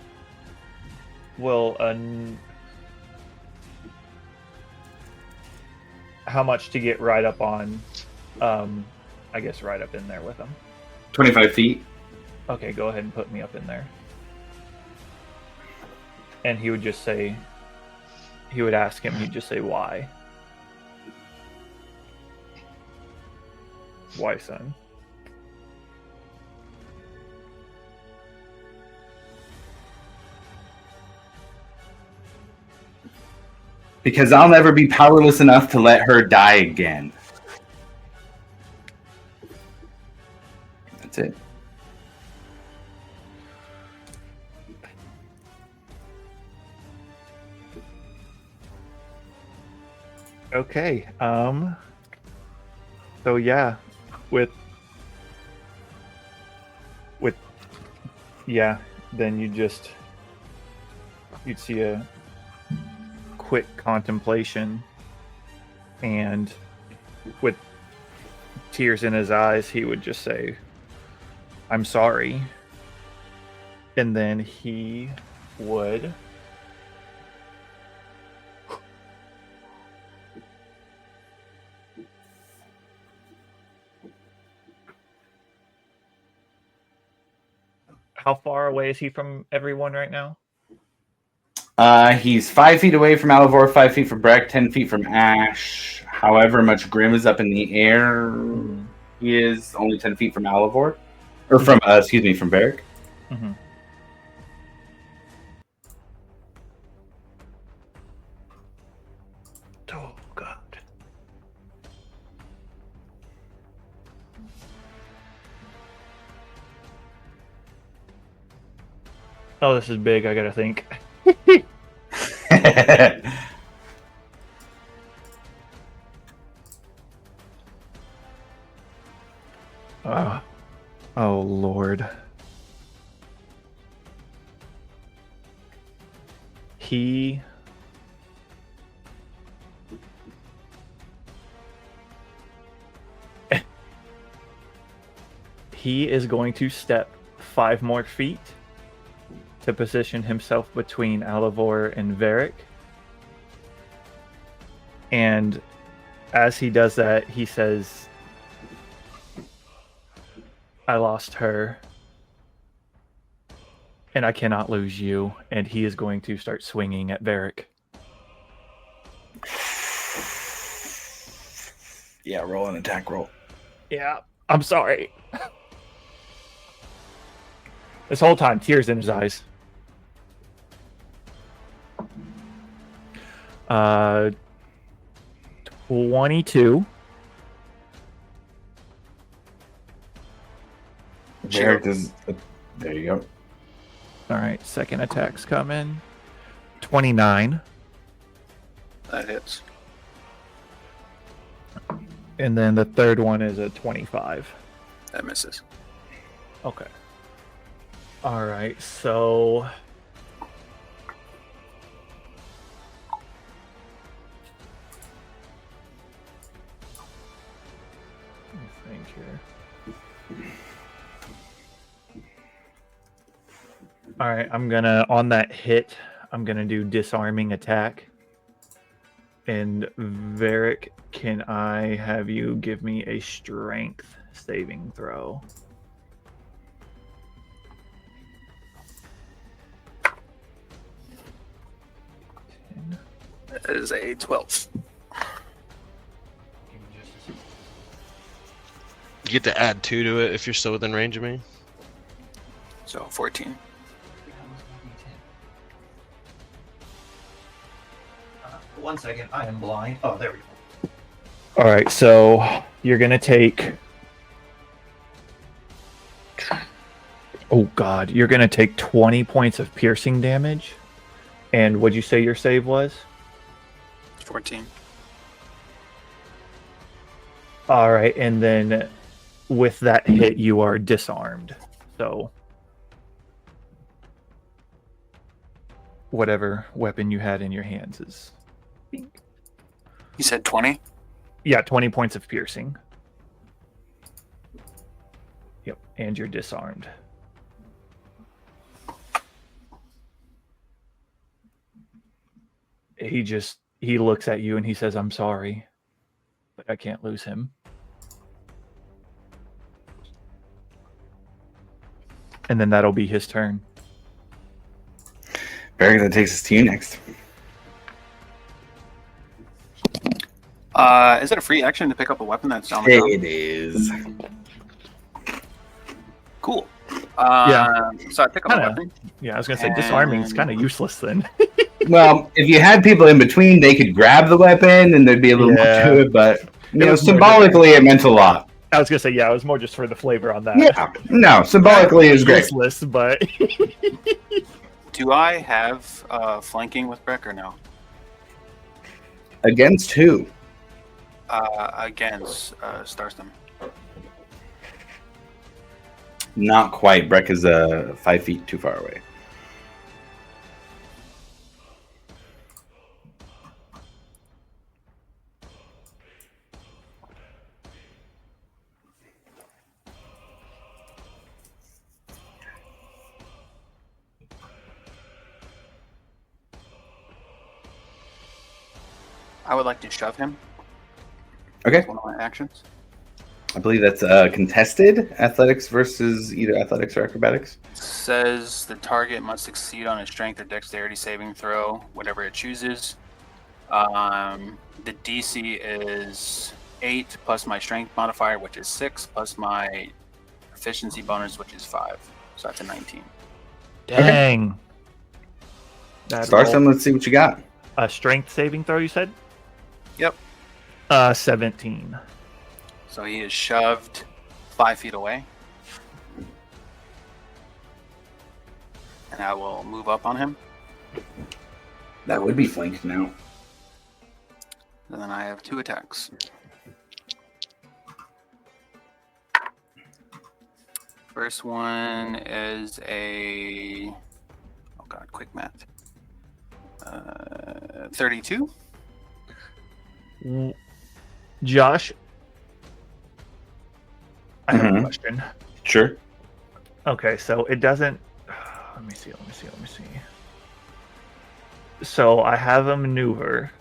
we'll how much to get right up on I guess right up in there with him. 25 feet. Okay, go ahead and put me up in there. And he would just say, he would ask him, he'd just say, why? Why, son? Because I'll never be powerless enough to let her die again. That's it. Okay. So yeah, with yeah, then you'd see a quick contemplation, and with tears in his eyes, he would just say, "I'm sorry," and then he would. How far away is he from everyone right now? He's 5 feet away from Alivor, 5 feet from Breck, 10 feet from Ash. However much Grim is up in the air, he is only 10 feet from Alivor. Or from, from Varric. Mm-hmm. Oh, God. Oh, this is big. I gotta think. Oh, Lord. He is going to step 5 more feet to position himself between Alivor and Varric. And as he does that, he says, I lost her, and I cannot lose you. And he is going to start swinging at Varric. Yeah, roll an attack roll. Yeah, I'm sorry. This whole time, tears in his eyes. 22. Varric does. There you go. All right, second attack's coming. 29. That hits. And then the third one is a 25. That misses. Okay. All right, so let me think here. All right, I'm gonna on that hit, I'm gonna do disarming attack. And Varric, can I have you give me a strength saving throw? That is a 12. You get to add 2 to it if you're still within range of me. So 14. One second, I am blind. Oh, there we go. All right, so you're gonna take. Oh God, you're gonna take 20 points of piercing damage. And what'd you say your save was? 14. All right, and then with that hit, you are disarmed. So whatever weapon you had in your hands is. You said 20? Yeah, 20 points of piercing. Yep, and you're disarmed. He looks at you and he says, I'm sorry, but I can't lose him. And then that'll be his turn. Varric, that takes us to you next. Is it a free action to pick up a weapon that's on the ground? It is. Cool. Yeah. So I pick up a Kinda. weapon. Yeah, I was gonna say disarming is kind of useless then. Well, if you had people in between, they could grab the weapon and there'd be a little more Yeah. to it, but It was more symbolically it meant a lot. I was gonna say, yeah, it was more just for the flavor on that. Yeah. No, symbolically is great. Useless, but Do I have flanking with Breck or no? Against who? Against Starstem. Not quite. Breck is 5 feet too far away. I would like to shove him. Okay. That's one of my actions. I believe that's contested athletics versus either athletics or acrobatics. Says the target must succeed on a strength or dexterity saving throw, whatever it chooses. The DC is 8 plus my strength modifier, which is 6, plus my efficiency bonus, which is 5. So that's a 19. dang. That Starstem, roll. let's see what you got. A strength saving throw, you said? Yep. 17. So he is shoved 5 feet away. And I will move up on him. That would be flanked now. And then I have 2 attacks. First one is a... Oh god, quick math. 32. Josh, I have a Mhm. question. Sure. Okay, so it doesn't. Let me see. So I have a maneuver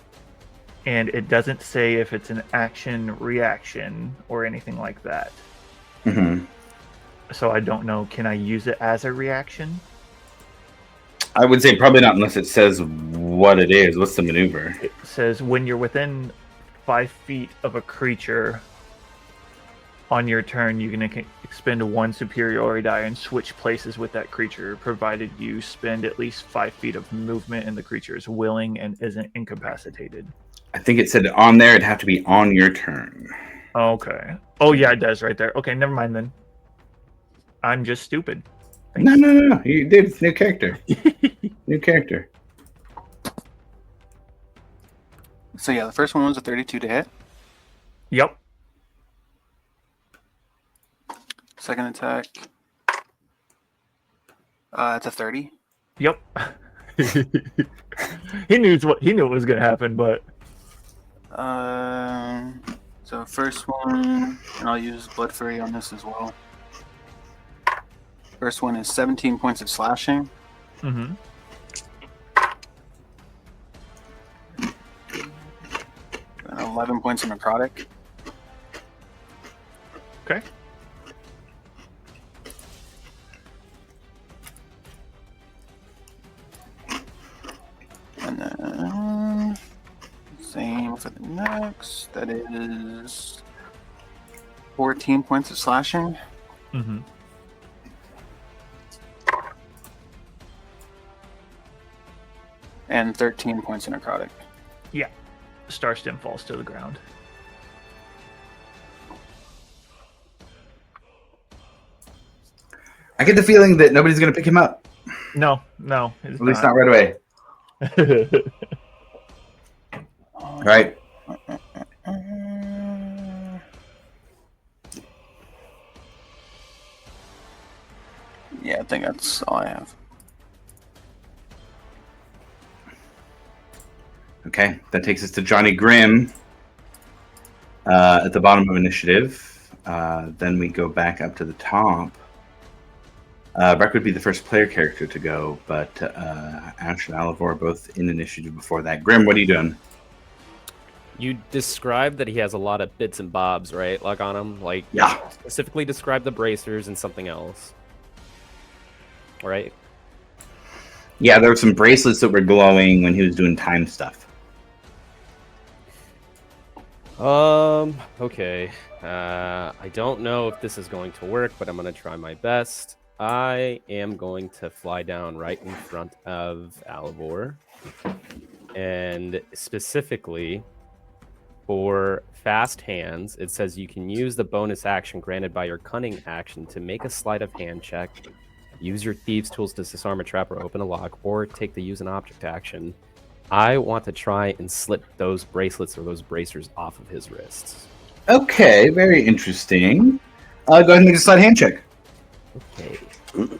and it doesn't say if it's an action, reaction, or anything like that. Mm-hmm. So I don't know. Can I use it as a reaction? I would say probably not unless it says what it is. What's the maneuver? It says when you're within 5 feet of a creature on your turn, you can expend 1 superiority die and switch places with that creature, provided you spend at least 5 feet of movement and the creature is willing and isn't incapacitated. I think it said on there it'd have to be on your turn. Okay. Oh, yeah, it does right there. Okay, never mind then. I'm just stupid. No. You did. It's new character. New character. So yeah, the first one was a 32 to hit. Yep. Second attack. It's a 30. Yep. he knew what was gonna happen, but So first one, and I'll use Blood Fury on this as well. First one is 17 points of slashing. mm-hmm. And 11 points of necrotic. Okay. And then same for the next. That is 14 points of slashing. Mm-hmm. And 13 points of necrotic. Yeah. Star Stem falls to the ground. I get the feeling that nobody's going to pick him up. No. At least not right away. All right. Yeah, I think that's all I have. Okay, that takes us to Johnny Grimm at the bottom of initiative. Then we go back up to the top. Breck would be the first player character to go, but Ash and Alivor are both in initiative before that. Grimm, what are you doing? You described that he has a lot of bits and bobs, right? Like on him, like Yeah. Specifically describe the bracers and something else, right? Yeah, there were some bracelets that were glowing when he was doing time stuff. Okay. I don't know if this is going to work, but I'm going to try my best. I am going to fly down right in front of Alivor. And specifically, for fast hands, it says you can use the bonus action granted by your cunning action to make a sleight of hand check, use your thieves' tools to disarm a trap or open a lock, or take the use an object action. I want to try and slip those bracelets or those bracers off of his wrists. Okay, very interesting. Go ahead and make a sleight of hand check. Okay. I'm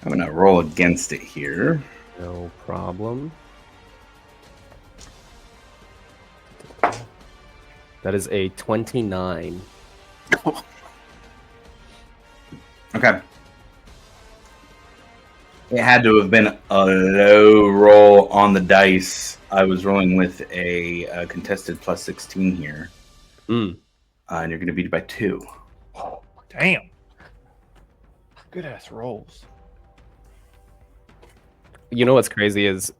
going to roll against it here. No problem. That is a 29. Okay. It had to have been a low roll on the dice. I was rolling with a contested plus 16 here. Mm. And you're going to beat it by 2. Oh, damn. Good ass rolls. You know what's crazy is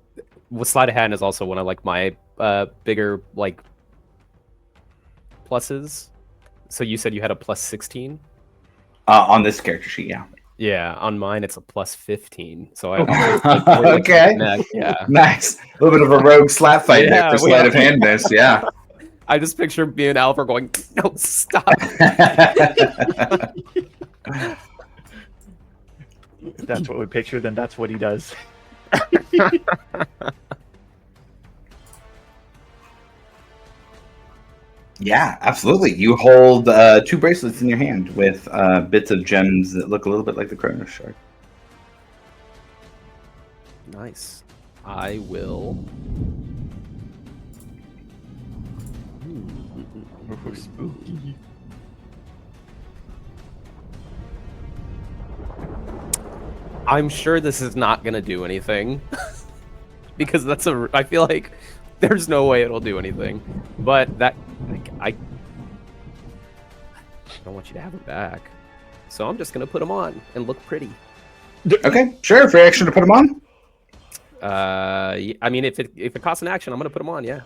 with sleight of hand is also one of like my bigger like pluses. So you said you had a plus 16? On this character sheet, yeah. Yeah, on mine it's a plus 15. So I okay. Yeah. Nice. A little bit of a rogue slap fight there for sleight of handness, yeah. I just picture me and Alpha going, no, stop. If that's what we picture, then that's what he does. Yeah, absolutely. You hold 2 bracelets in your hand with bits of gems that look a little bit like the Chronos Shard. Nice. I will. Spooky. I'm sure this is not going to do anything. because I feel like there's no way it'll do anything. But that, like, I don't want you to have them back. So I'm just gonna put them on and look pretty. Okay, sure. Free action to put them on. I mean, if it costs an action, I'm gonna put them on. Yeah.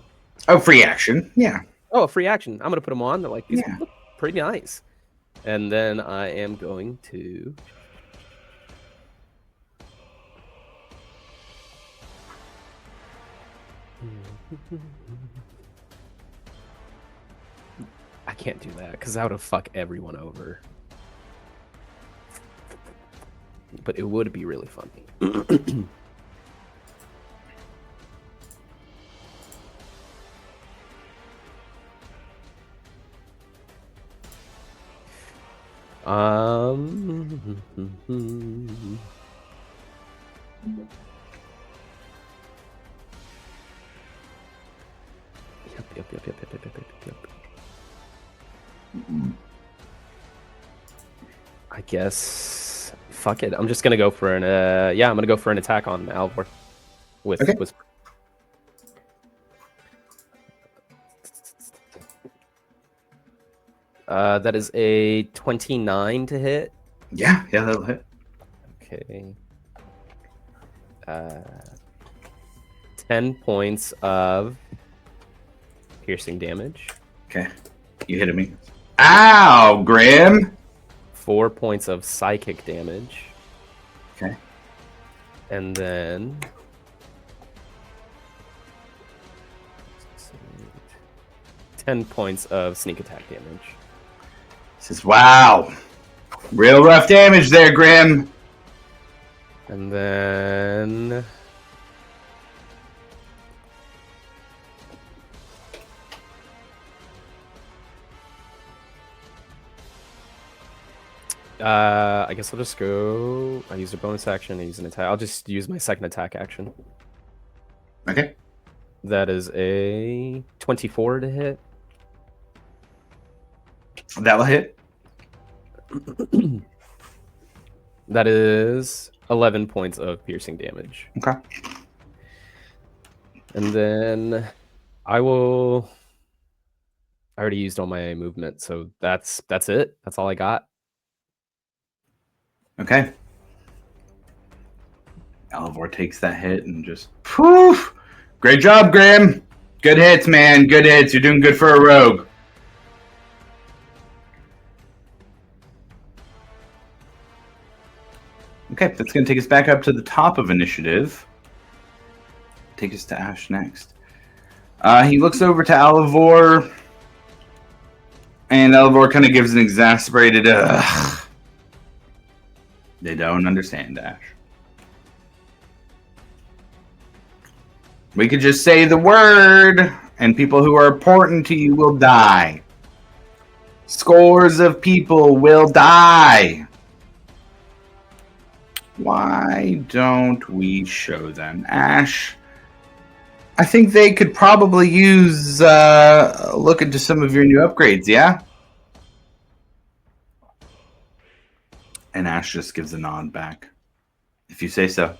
Oh, free action. Yeah. Oh, a free action. I'm gonna put them on. They're like, these Yeah. look pretty nice. And then I am going to. I can't do that because that would have fucked everyone over. But it would be really funny. Yep. I guess. Fuck it. I'm just gonna go for an. Yeah, I'm gonna go for an attack on Alvor. With. Okay. That is a 29 to hit. Yeah, that'll hit. Okay. 10 points of piercing damage. Okay. You hit me. Ow, Grim! 4 points of psychic damage. Okay. And then 10 points of sneak attack damage. Says, wow. Real rough damage there, Grim. And then I guess I'll just go. I used a bonus action. I used an attack. I'll just use my second attack action. Okay. That is a 24 to hit. That'll hit. That is 11 points of piercing damage. Okay. And then I will. I already used all my movement, so that's it. That's all I got. Okay. Alvor takes that hit and just poof. Great job, Grim. Good hits, man. Good hits. You're doing good for a rogue. Okay, that's going to take us back up to the top of initiative. Take us to Ash next. He looks over to Alivor, and Alivor kind of gives an exasperated, ugh. They don't understand, Ash. We could just say the word, and people who are important to you will die. Scores of people will die. Why don't we show them? Ash, I think they could probably use a look into some of your new upgrades, yeah? And Ash just gives a nod back. If you say so.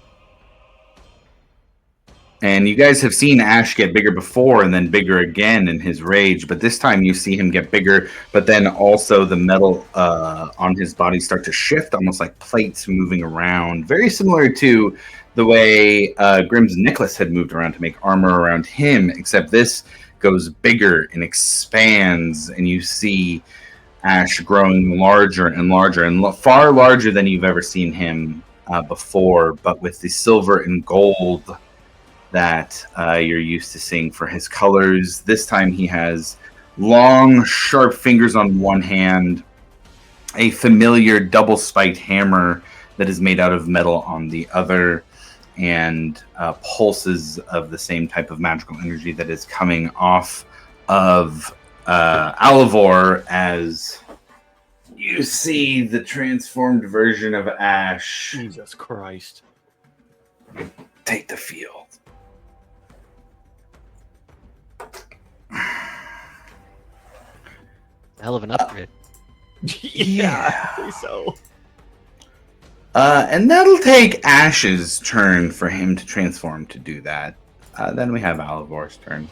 And you guys have seen Ash get bigger before and then bigger again in his rage, but this time you see him get bigger, but then also the metal on his body start to shift, almost like plates moving around. Very similar to the way Grim's necklace had moved around to make armor around him, except this goes bigger and expands, and you see Ash growing larger and larger, and far larger than you've ever seen him before, but with the silver and gold that you're used to seeing for his colors. This time he has long, sharp fingers on one hand, a familiar double-spiked hammer that is made out of metal on the other, and pulses of the same type of magical energy that is coming off of Alivor as you see the transformed version of Ash Jesus Christ. take the field. Hell of an upgrade. Yeah, I think so. And that'll take Ash's turn for him to transform to do that. Then we have Alivor's turn.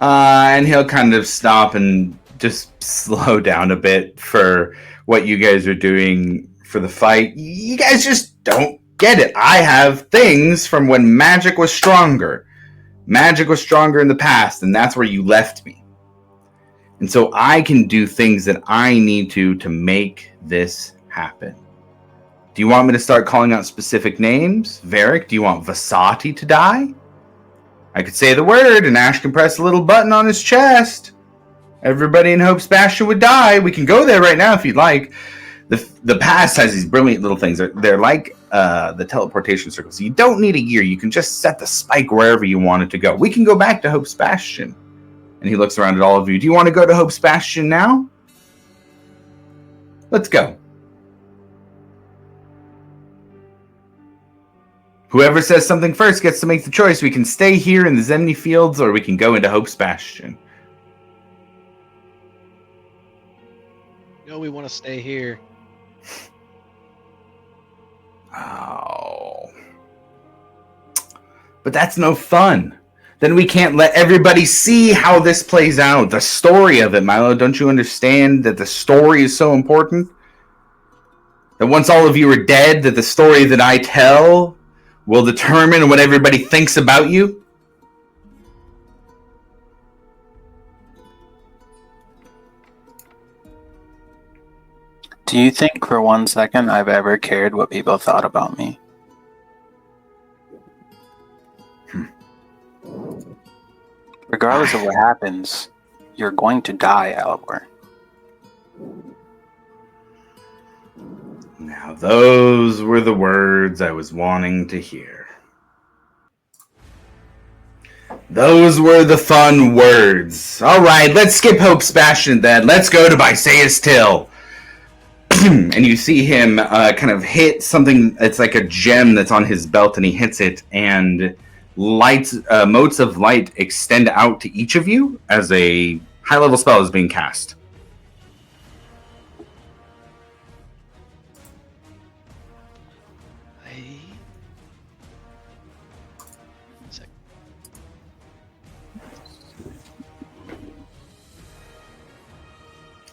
And he'll kind of stop and just slow down a bit for what you guys are doing for the fight. You guys just don't get it. I have things from when magic was stronger. Magic was stronger in the past, and that's where you left me. And so I can do things that I need to make this happen. Do you want me to start calling out specific names? Varric, do you want Vasati to die? I could say the word, and Ash can press a little button on his chest. Everybody in Hope's Bastion would die. We can go there right now if you'd like. The past has these brilliant little things. They're like the teleportation circles. You don't need a gear. You can just set the spike wherever you want it to go. We can go back to Hope's Bastion. And he looks around at all of you. Do you want to go to Hope's Bastion now? Let's go. Whoever says something first gets to make the choice. We can stay here in the Zemni Fields, or we can go into Hope's Bastion. No, we want to stay here. Oh. But that's no fun. Then we can't let everybody see how this plays out. The story of it, Milo. Don't you understand that the story is so important? That once all of you are dead, that the story that I tell will determine what everybody thinks about you? Do you think for 1 second I've ever cared what people thought about me? Regardless of what happens, you're going to die, Alibor. Now those were the words I was wanting to hear. Those were the fun words. All right, let's skip Hope's Bastion then. Let's go to Bysaeus Till. And you see him kind of hit something. It's like a gem that's on his belt, and he hits it, and motes of light extend out to each of you as a high-level spell is being cast.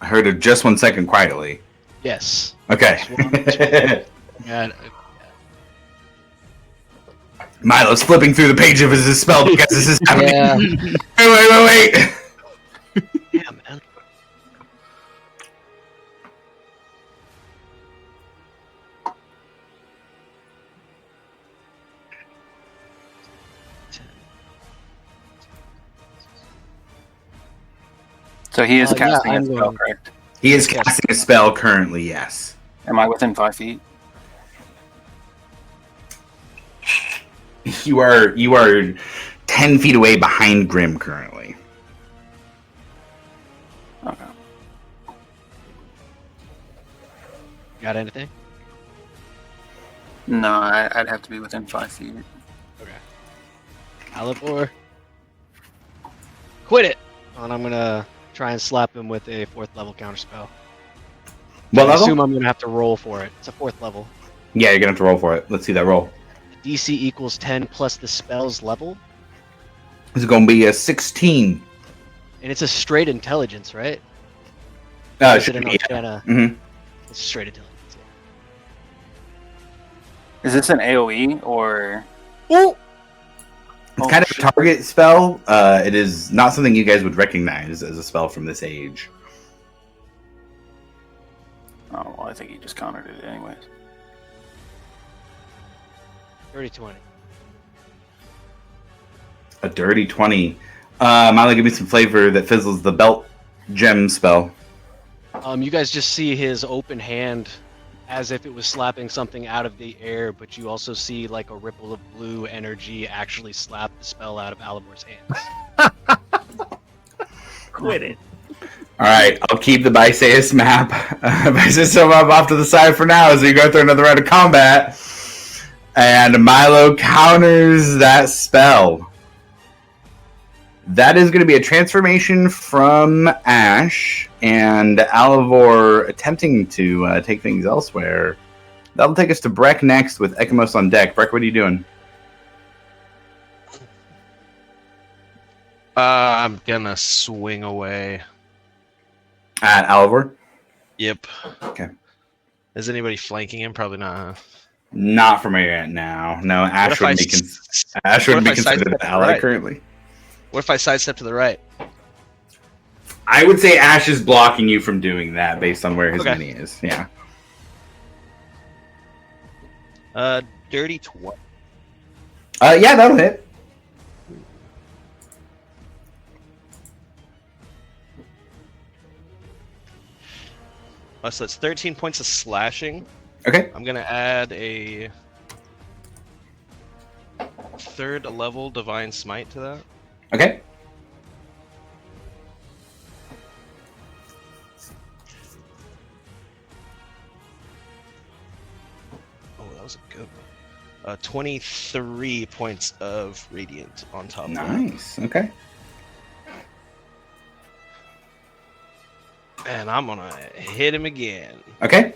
I heard it just 1 second quietly. Yes. Okay. God. Milo's flipping through the page of his spell because this is happening. Yeah. Wait. Yeah, man. So he is casting yeah, a spell, correct? He is casting a spell currently, yes. Am I within 5 feet? You are 10 feet away behind Grim currently. Okay. Got anything? No, I'd have to be within 5 feet. Okay. Alibor. Quit it! And I'm gonna try and slap him with a 4th level counterspell. What I level? assume I'm gonna have to roll for it. It's a 4th level. Yeah, you're gonna have to roll for it. Let's see that roll. DC equals 10 plus the spell's level. This is gonna be a 16. And it's a straight intelligence, right? It Is should it an be. Arcana? Mm-hmm. It's straight intelligence. Is this an AoE or? Oh! It's kind of a target spell. It is not something you guys would recognize as a spell from this age. Oh, well, I think he just countered it anyways. 30-20. A dirty 20. Milo, give me some flavor that fizzles the belt gem spell. You guys just see his open hand as if it was slapping something out of the air, but you also see like a ripple of blue energy actually slap the spell out of Alibor's hands. Quit it. All right, I'll keep the Bysaeus map. Bysaeus map off to the side for now as we go through another round of combat. And Milo counters that spell. That is going to be a transformation from Ash and Alivor attempting to take things elsewhere. That'll take us to Breck next with Ekamos on deck. Breck, what are you doing? I'm gonna swing away. At Alivor? Yep. Okay. Is anybody flanking him? Probably not, huh? Not from here now. No, Ash What would if be, I Ash what would if be I considered sidestep an to the ally right? currently. What if I sidestep to the right? I would say Ash is blocking you from doing that based on where his Okay. mini is. Yeah. Dirty 20. Yeah, that'll hit. Oh, so it's 13 points of slashing. Okay. I'm gonna add a 3rd level divine smite to that. Okay. Oh, that was a good one. 23 points of radiant on top of that. Nice. Okay. And I'm gonna hit him again. Okay.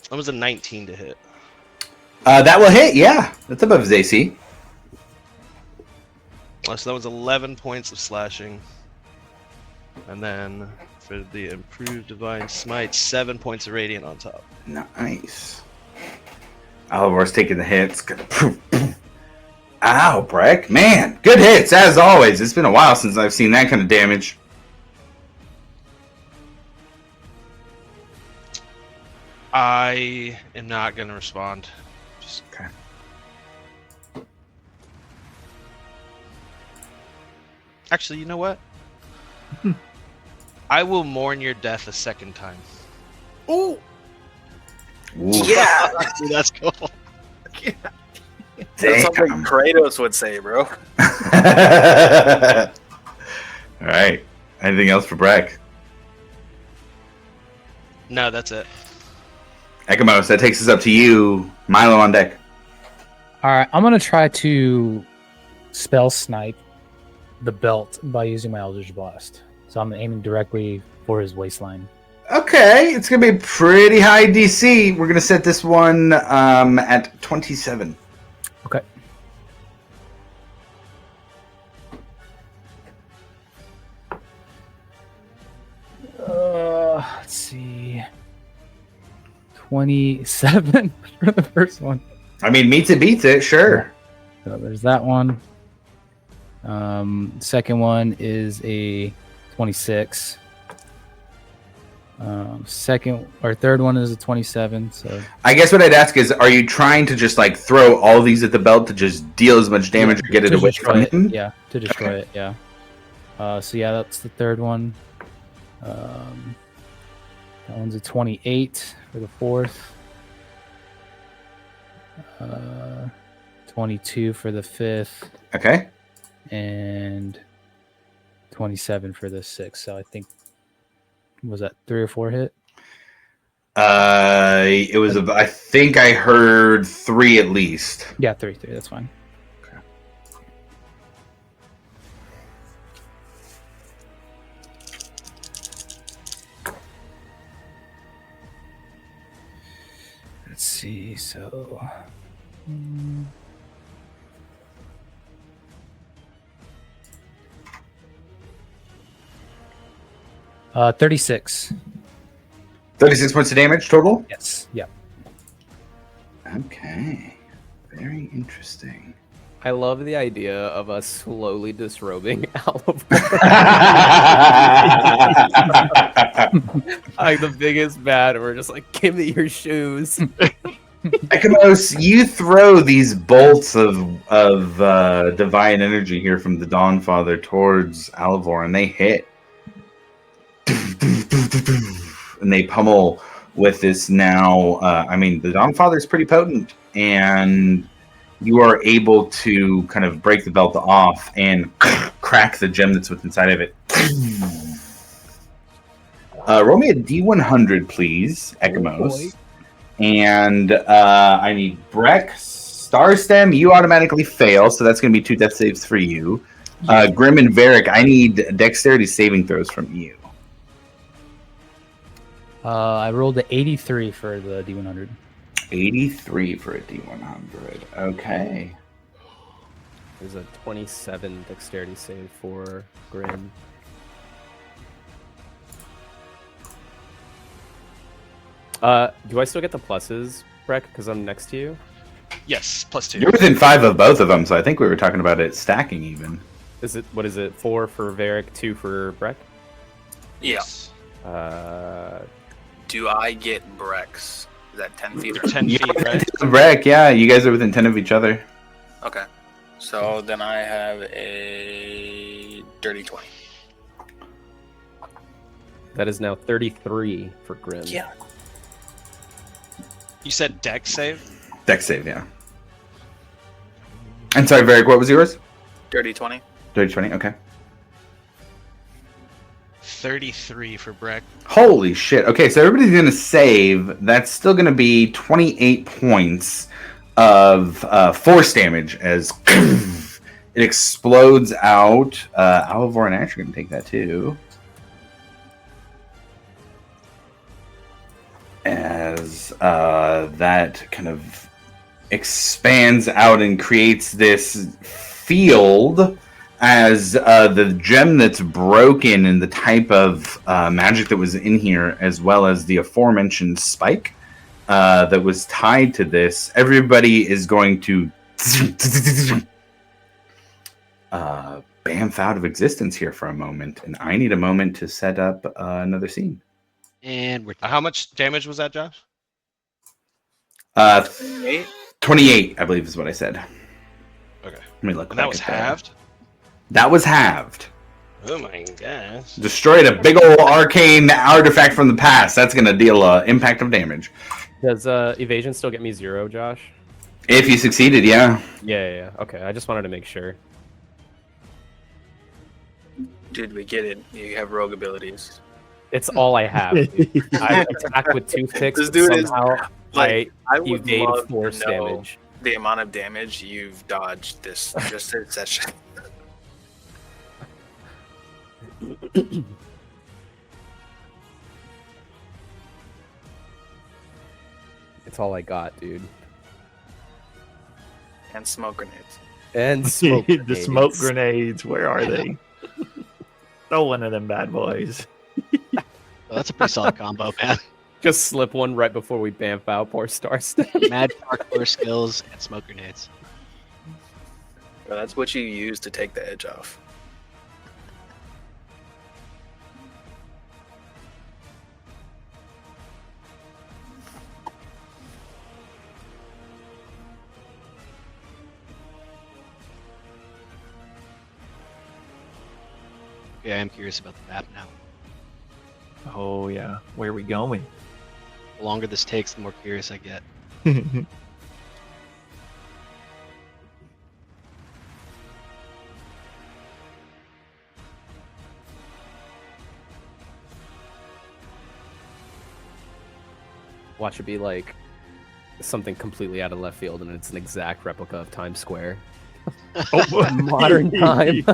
That was a 19 to hit. That will hit. Yeah, that's above his AC. Oh, so that was 11 points of slashing. And then for the improved divine smite, 7 points of radiant on top. Nice. Alivor's taking the hits. Ow, Breck. Man, good hits, as always. It's been a while since I've seen that kind of damage. I am not going to respond. Just... Okay. Actually, you know what? I will mourn your death a second time. Ooh. Yeah, That's cool. that's something Kratos would say, bro. All right. Anything else for Breck? No, that's it. Ekamos, that takes us up to you. Milo on deck. All right, I'm gonna try to spell snipe the belt by using my Eldritch Blast. So I'm aiming directly for his waistline. Okay, it's going to be a pretty high DC. We're going to set this one at 27. Okay. Let's see. 27 for the first one. I mean, meets it, beats it, sure. So there's that one. Second one is a 26. Third one is a 27. So I guess what I'd ask is, are you trying to just like throw all these at the belt to just deal as much damage or get it to away destroy from him? it. Yeah, to destroy it. Yeah. So yeah, that's the third one. That one's a 28 for the fourth. 22 for the fifth. Okay. And 27 for the sixth. So I think, was that 3 or 4 hit? It was. I think I heard 3 at least. Yeah, 3. That's fine. Okay. Let's see. So. 36. 36 points of damage total? Yes. Yeah. Okay. Very interesting. I love the idea of us slowly disrobing Alivor. Like the biggest bad, we're just like, give me your shoes. Ekamos, you throw these bolts of divine energy here from the Dawnfather towards Alivor, and they hit. And they pummel with this now. I mean, the Dawnfather is pretty potent, and you are able to kind of break the belt off and crack the gem that's within inside of it. Roll me a D100, please, Ekamos. And I need Breck, Star Stem, you automatically fail, so that's going to be 2 death saves for you. Grim and Varric, I need dexterity saving throws from you. I rolled a 83 for the D100. 83 for a D100. Okay. There's a 27 dexterity save for Grim. Do I still get the pluses, Breck, because I'm next to you? Yes, +2. You're within 5 of both of them, so I think we were talking about it stacking even. What is it? 4 for Varric, 2 for Breck? Yes. Uh, Do I get Brex? Is that 10 feet? They're 10 feet, right? Breck, yeah, you guys are within 10 of each other. Okay. So then I have a dirty 20. that is now 33 for Grim. Yeah. You said dex save? Dex save, yeah. And sorry, Varric, what was yours? Dirty 20. Dirty 20, okay. 33 for Breck. Holy shit. Okay, so everybody's going to save. That's still going to be 28 points of force damage as it explodes out. Alivor and Ash are going to take that too. As that kind of expands out and creates this field as the gem that's broken and the type of magic that was in here, as well as the aforementioned spike that was tied to this, everybody is going to bamf out of existence here for a moment. And I need a moment to set up another scene. And we're How much damage was that, Josh? 8? 28, I believe is what I said. Okay. Let me look. And that was halved? That was halved. Oh my gosh. Destroyed a big old arcane artifact from the past. That's going to deal impact of damage. Does evasion still get me 0, Josh? If you succeeded, yeah. Yeah. Okay, I just wanted to make sure. Dude, we get it. You have rogue abilities. It's all I have. Dude. I attack with toothpicks, This but dude is, somehow I would evade love force to know damage. the amount of damage you've dodged this session. It's all I got, dude. And smoke grenades. And smoke The grenades. smoke grenades, where are they? Throw one of them bad boys. oh, that's a pretty solid combo, man. Just slip one right before we bamf out. Poor Star Step. Mad parkour skills and smoke grenades. Well, that's what you use to take the edge off. Yeah, I am curious about the map now. Oh yeah, where are we going? The longer this takes, the more curious I get. Watch it be like something completely out of left field, and it's an exact replica of Times Square. Modern time.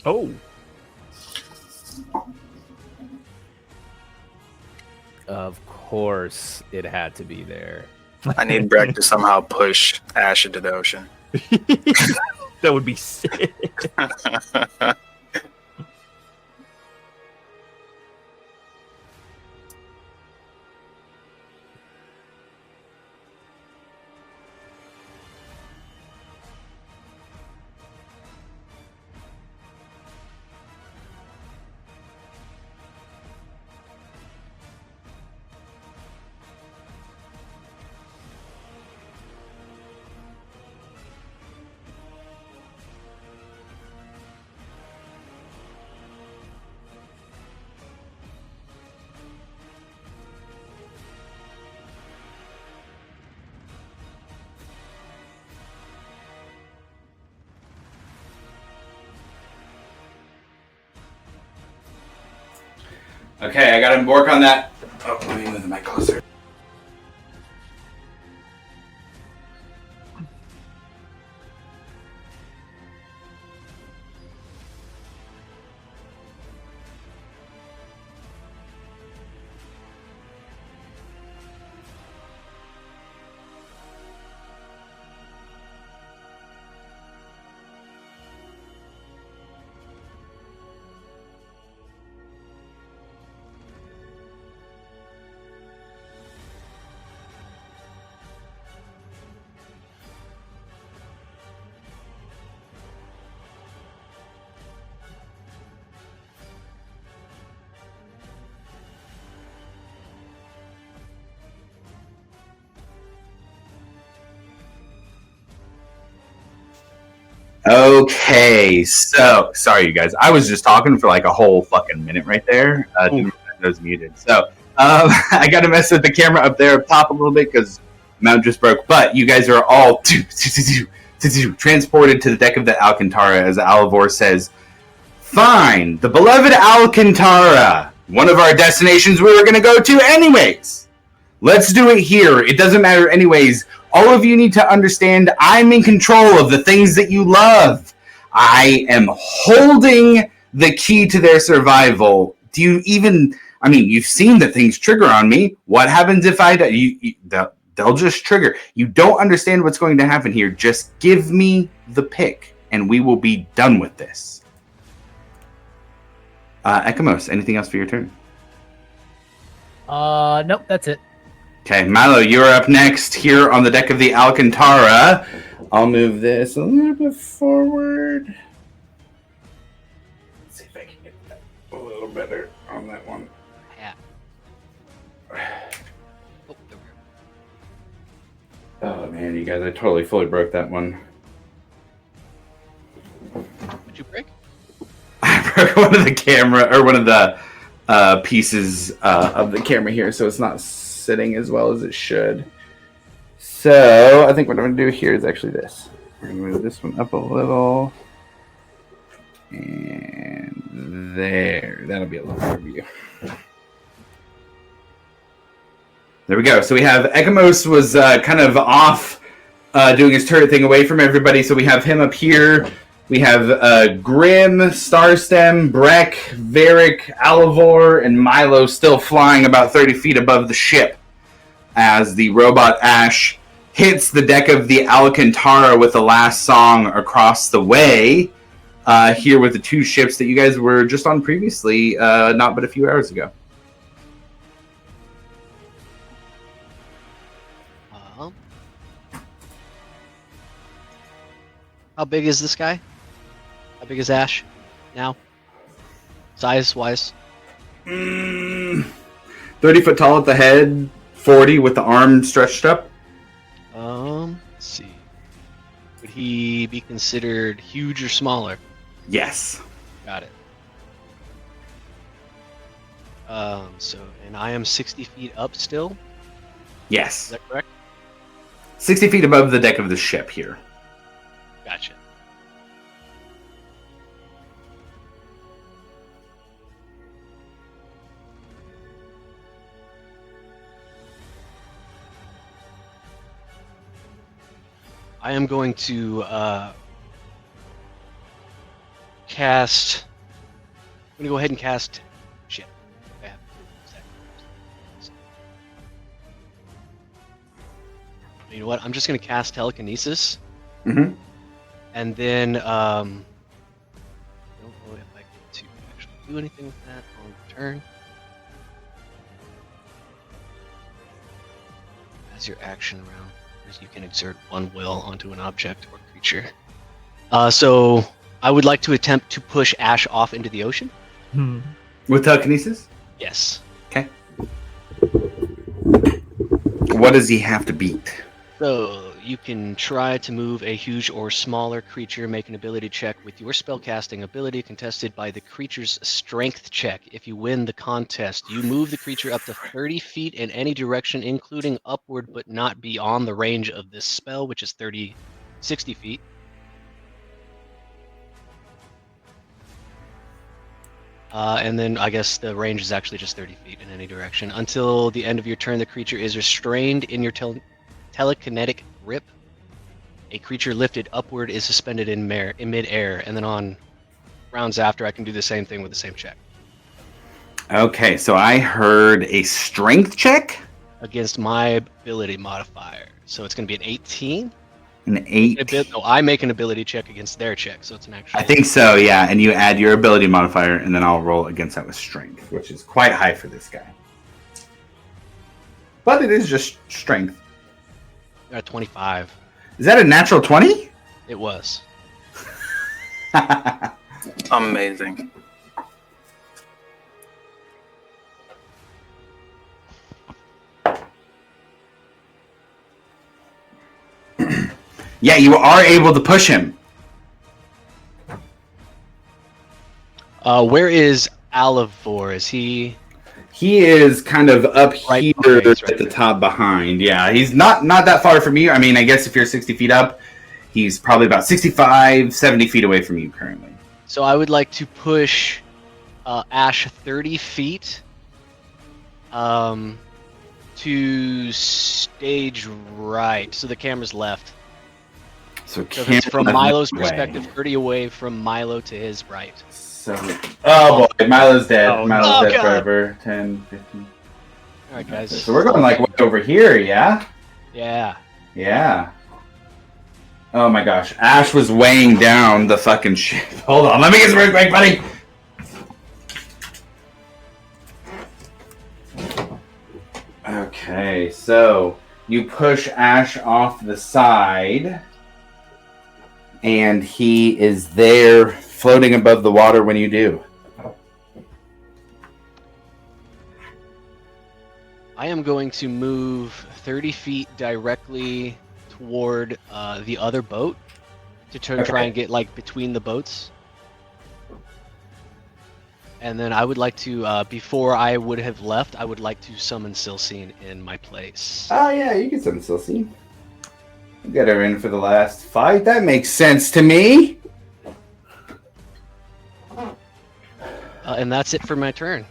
Oh. Of course, it had to be there. I need Breck to somehow push Ash into the ocean. That would be sick. Okay, I gotta work on that. Oh, let me move the mic closer. Okay, so sorry, you guys. I was just talking for like a whole fucking minute right there. Didn't realize I was muted. So I got to mess with the camera up there up top a little bit because mount just broke. But you guys are all transported to the deck of the Alcantara, as Alivor says. Fine, the beloved Alcantara, one of our destinations we were going to go to anyways. Let's do it here. It doesn't matter anyways. All of you need to understand I'm in control of the things that you love. I am holding the key to their survival. Do you even... I mean, you've seen that things trigger on me. What happens if I... They'll just trigger. You don't understand what's going to happen here. Just give me the pick, and we will be done with this. Ekamos, anything else for your turn? Nope, that's it. Okay, Milo, you're up next here on the deck of the Alcantara. I'll move this a little bit forward. Let's see if I can get that a little better on that one. Yeah. Oh man, you guys, I totally fully broke that one. What'd you break? I broke one of the camera, or one of the pieces of the camera here, so it's not sitting as well as it should. So I think what I'm going to do here is actually this. We're going to move this one up a little. And there. That'll be a little better view. There we go. So we have Ekamos was kind of off doing his turret thing away from everybody. So we have him up here. We have Grim, Starstem, Breck, Varric, Alivor, and Milo still flying about 30 feet above the ship as the robot Ash hits the deck of the Alcantara with the last song across the way here with the two ships that you guys were just on previously, not but a few hours ago. How big is this guy? How big is Ash now? Size-wise? 30 foot tall at the head, 40 with the arm stretched up. Let's see. Would he be considered huge or smaller? Yes. Got it. And I am 60 feet up still? Yes. Is that correct? 60 feet above the deck of the ship here. Gotcha. I am going to cast. I'm gonna go ahead and cast. Shit. I have- You know what? I'm just gonna cast telekinesis, Mhm. and then I don't know if I get to actually do anything with that on the turn. As your action round, you can exert one will onto an object or creature. So I would like to attempt to push Ash off into the ocean. With telekinesis? Yes. What does he have to beat? So you can try to move a huge or smaller creature, make an ability check with your spellcasting ability contested by the creature's strength check. If you win the contest, you move the creature up to 30 feet in any direction, including upward but not beyond the range of this spell, which is 60 feet. And then I guess the range is actually just 30 feet in any direction. Until the end of your turn, the creature is restrained in your telekinetic grip. A creature lifted upward is suspended in mid-air, and then on rounds after, I can do the same thing with the same check. Okay, so I heard a strength check? Against my ability modifier. So it's going to be an 18. An 8. No, I make an ability check against their check, so it's an actual. I think so, yeah. And you add your ability modifier, and then I'll roll against that with strength, which is quite high for this guy. But it is just strength. At 25. Is that a natural 20? It was. Amazing. Yeah, you are able to push him. Where is Alivor? Is he? He is kind of up Right, here okay, he's right at the there. top behind. Yeah, he's not that far from you. I mean, I guess if you're 60 feet up, he's probably about 65, 70 feet away from you currently. So I would like to push Ash 30 feet to stage right. So the camera's left. So it's from camera Milo's away. perspective, 30 away from Milo to his right. So, oh boy, Milo's dead. Oh, Milo's no. dead Oh, God. forever. 10, 15. All right, guys. So we're going like way over here, yeah? Yeah. Yeah. Oh my gosh. Ash was weighing down the fucking ship. Hold on, let me get some real quick, buddy. Okay, so you push Ash off the side, and he is there floating above the water when you do. I am going to move 30 feet directly toward the other boat to try and get like between the boats. And then I would like to, before I would have left, I would like to summon Silcine in my place. Oh yeah, you can summon Silcine. Get her in for the last fight. That makes sense to me. And that's it for my turn.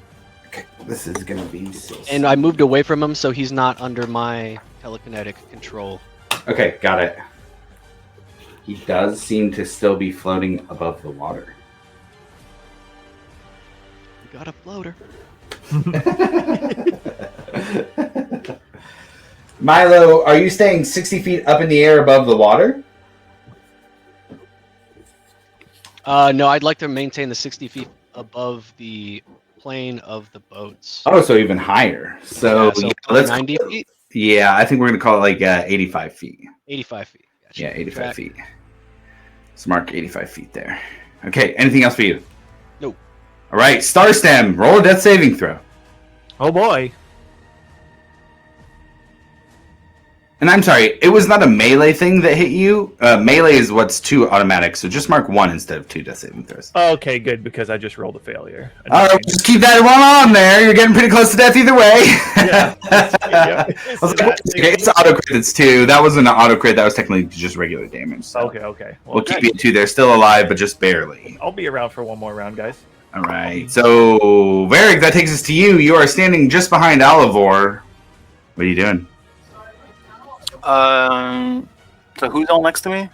Okay, this is gonna be Silcine. And I moved away from him, so he's not under my telekinetic control. Okay, got it. He does seem to still be floating above the water. We got a floater. Milo, are you staying 60 feet up in the air above the water? No, I'd like to maintain the 60 feet above the plane of the boats. Oh, so even higher. So, Yeah, yeah, let's 90 feet? Yeah, I think we're gonna call it like 85 feet. 85 feet. Gotcha. Yeah, 85 Track. feet. Let's mark 85 feet there. Okay, anything else for you? Nope. All right, Star Stem, roll a death saving throw. Oh boy. And I'm sorry, it was not a melee thing that hit you. Melee is what's 2 automatic, so just mark 1 instead of 2 death saving throws. Okay, good, because I just rolled a failure. All right, just keep that one on there. You're getting pretty close to death either way. Yeah. I was like, okay, it's auto crit. It's 2. That wasn't an auto crit. That was technically just regular damage. So Okay. we'll keep you at 2 there. Still alive, but just barely. I'll be around for one more round, guys. All right. So, Varric, that takes us to you. You are standing just behind Alivor. What are you doing? So who's all next to me?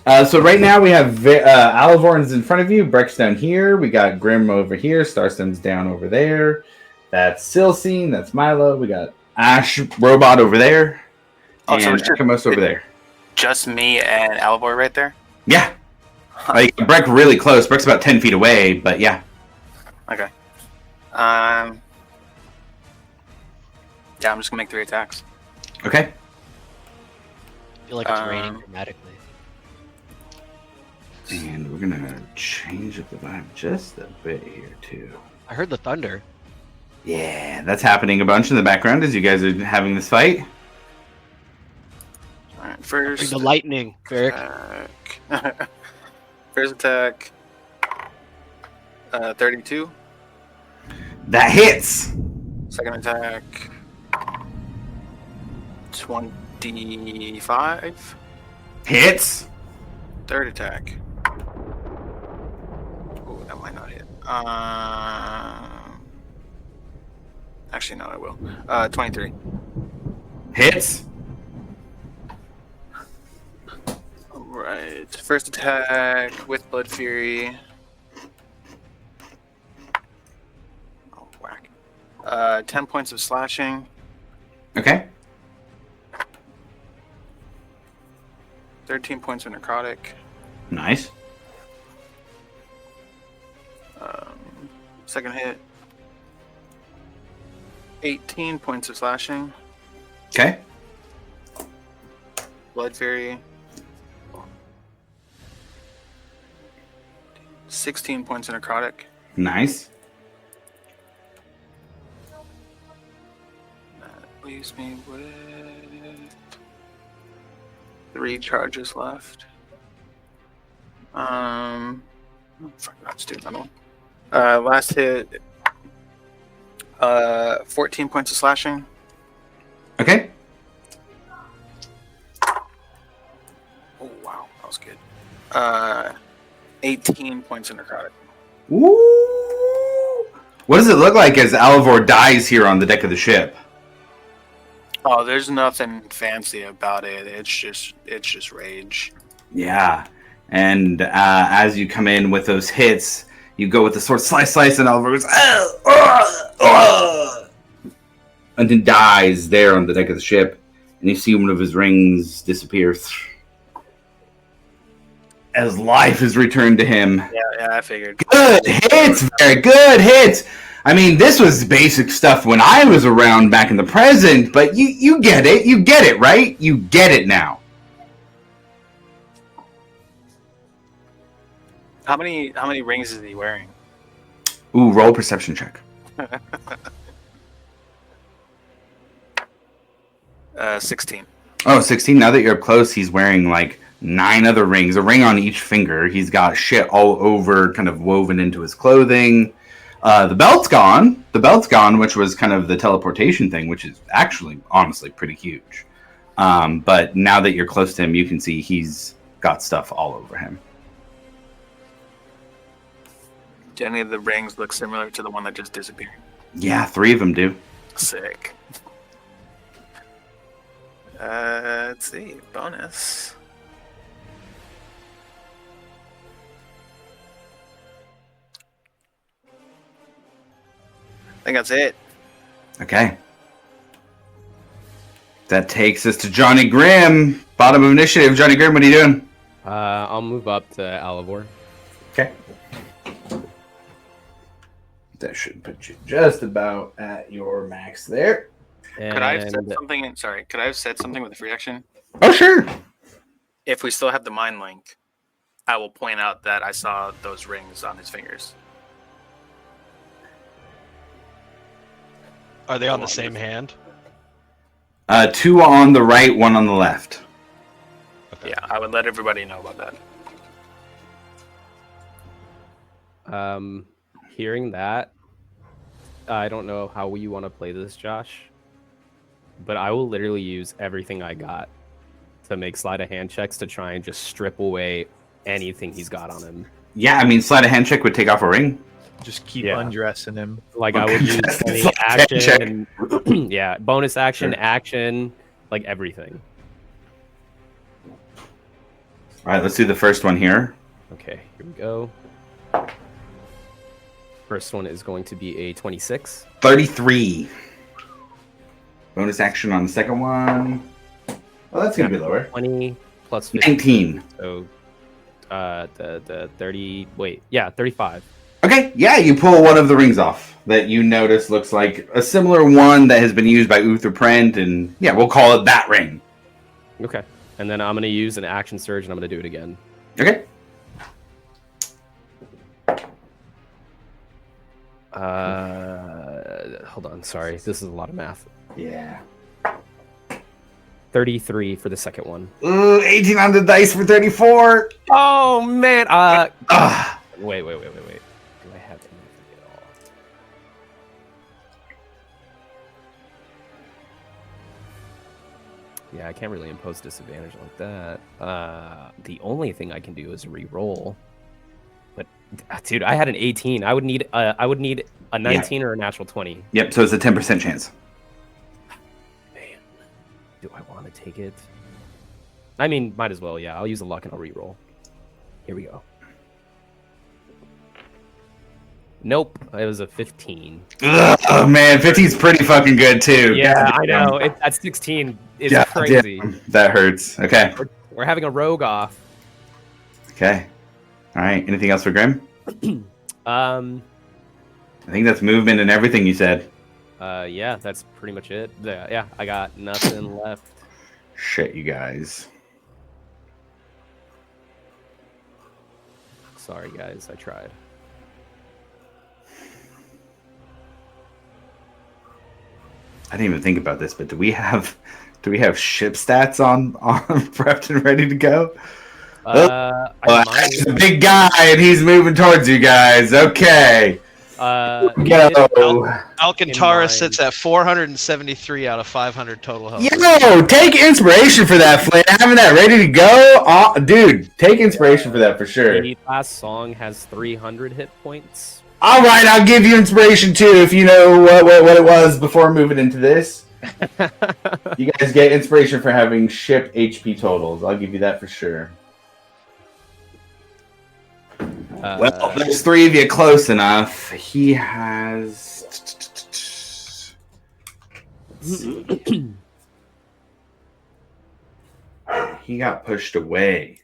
So right now we have Alivorn's in front of you, Breck's down here, we got Grim over here, Starstem's down over there. That's Silcine, that's Milo, we got Ash Robot over there, Oh, so and it's just- Ekamos over there. Just me and Alvor right there? Yeah. Like, Breck really close. Breck's about 10 feet away, but yeah. Okay. Yeah, I'm just gonna make 3 attacks. Okay. I feel like it's raining dramatically. And we're gonna change up the vibe just a bit here, too. I heard the thunder. Yeah, that's happening a bunch in the background as you guys are having this fight. Alright, Bring first the lightning, Barrick. attack. First attack. 32. That hits! Second attack. 25. Hits! Third attack. Oh, that might not hit. Actually, no, I will. 23. Hits! Alright. First attack with Blood Fury. Oh, whack. 10 points of slashing. Okay. 13 points of necrotic. Nice. Second hit. 18 points of slashing. Okay. Blood Fury. 16 points of necrotic. Nice. That leaves me with 3 charges left. Fuck, let's do another one. Last hit. 14 points of slashing. Okay. Oh wow, that was good. 18 points of necrotic. Woo! What does it look like as Alivor dies here on the deck of the ship? Oh, there's nothing fancy about it. It's just rage. Yeah. And as you come in with those hits, you go with the sword slice, and Alivor goes, and then dies there on the deck of the ship. And you see one of his rings disappear as life is returned to him. Yeah, I figured. Good hits, very good hits. I mean, this was basic stuff when I was around back in the present, but you get it. You get it, right? You get it now. How many rings is he wearing? Ooh, roll a perception check. 16. Oh, 16. Now that you're up close, he's wearing like 9 other rings, a ring on each finger. He's got shit all over, kind of woven into his clothing. The belt's gone. The belt's gone, which was kind of the teleportation thing, which is actually, honestly, pretty huge. But now that you're close to him, you can see he's got stuff all over him. Do any of the rings look similar to the one that just disappeared? Yeah, 3 of them do. Sick. Let's see. Bonus. I think that's it. Okay. That takes us to Johnny Grimm. Bottom of initiative. Johnny Grimm, what are you doing? I'll move up to Alivor. Okay. That should put you just about at your max there. Could I have said And something? Sorry, could I have said something with a free action? Oh, sure. If we still have the mind link, I will point out that I saw those rings on his fingers. Are they on the same hand? 2 on the right, 1 on the left. Okay. Yeah, I would let everybody know about that. hearing that, I don't know how you want to play this, Josh, but I will literally use everything I got to make sleight of hand checks to try and just strip away anything he's got on him. Yeah, I mean, sleight of hand check would take off a ring. Just keep Yeah. undressing him. Like I would use any Sleight of hand check. action, yeah, bonus action, Sure. action, like everything. right, let's do the first one here. Okay, here we go. First one is going to be a 26. 33. Bonus action on the second one. Oh, that's gonna be lower. 20 plus 15. 19. So, the 30. Wait, yeah, 35. Okay, yeah, you pull one of the rings off that you notice looks like a similar one that has been used by Uther Prent, and yeah, we'll call it that ring. Okay, and then I'm gonna use an action surge, and I'm gonna do it again. Okay. Hold on, sorry, this is a lot of math. Yeah. 33 for the second one. Ooh, 18 on the dice for 34. Oh man. Wait. Do I have anything at all? Yeah, I can't really impose disadvantage like that. The only thing I can do is re-roll. But dude, I had an 18. I would need a 19 or a natural 20. Yep, so it's a 10% chance. Man, do I want to take it? I mean, might as well. Yeah, I'll use a luck and I'll re-roll. Here we go. Nope, it was a 15. Oh man, 15's pretty fucking good too. Yeah, God I damn. know. At 16 is God crazy. damn, that hurts. Okay. We're having a rogue off. Okay. All right. Anything else for Grim? I think that's movement and everything you said. Yeah, that's pretty much it. Yeah, I got nothing left. Shit, you guys. Sorry, guys. I tried. I didn't even think about this, but do we have ship stats on prepped and ready to go? He's a big guy and he's moving towards you guys. Okay. Alcantara sits at 473 out of 500 total health. Yo, take inspiration for that, Flynn. Having that ready to go, dude. Take inspiration for that for sure. The last song has 300 hit points. All right, I'll give you inspiration too if you know what it was before moving into this. You guys get inspiration for having ship HP totals. I'll give you that for sure. Well, there's three of you close enough. He has. Let's see. He got pushed away.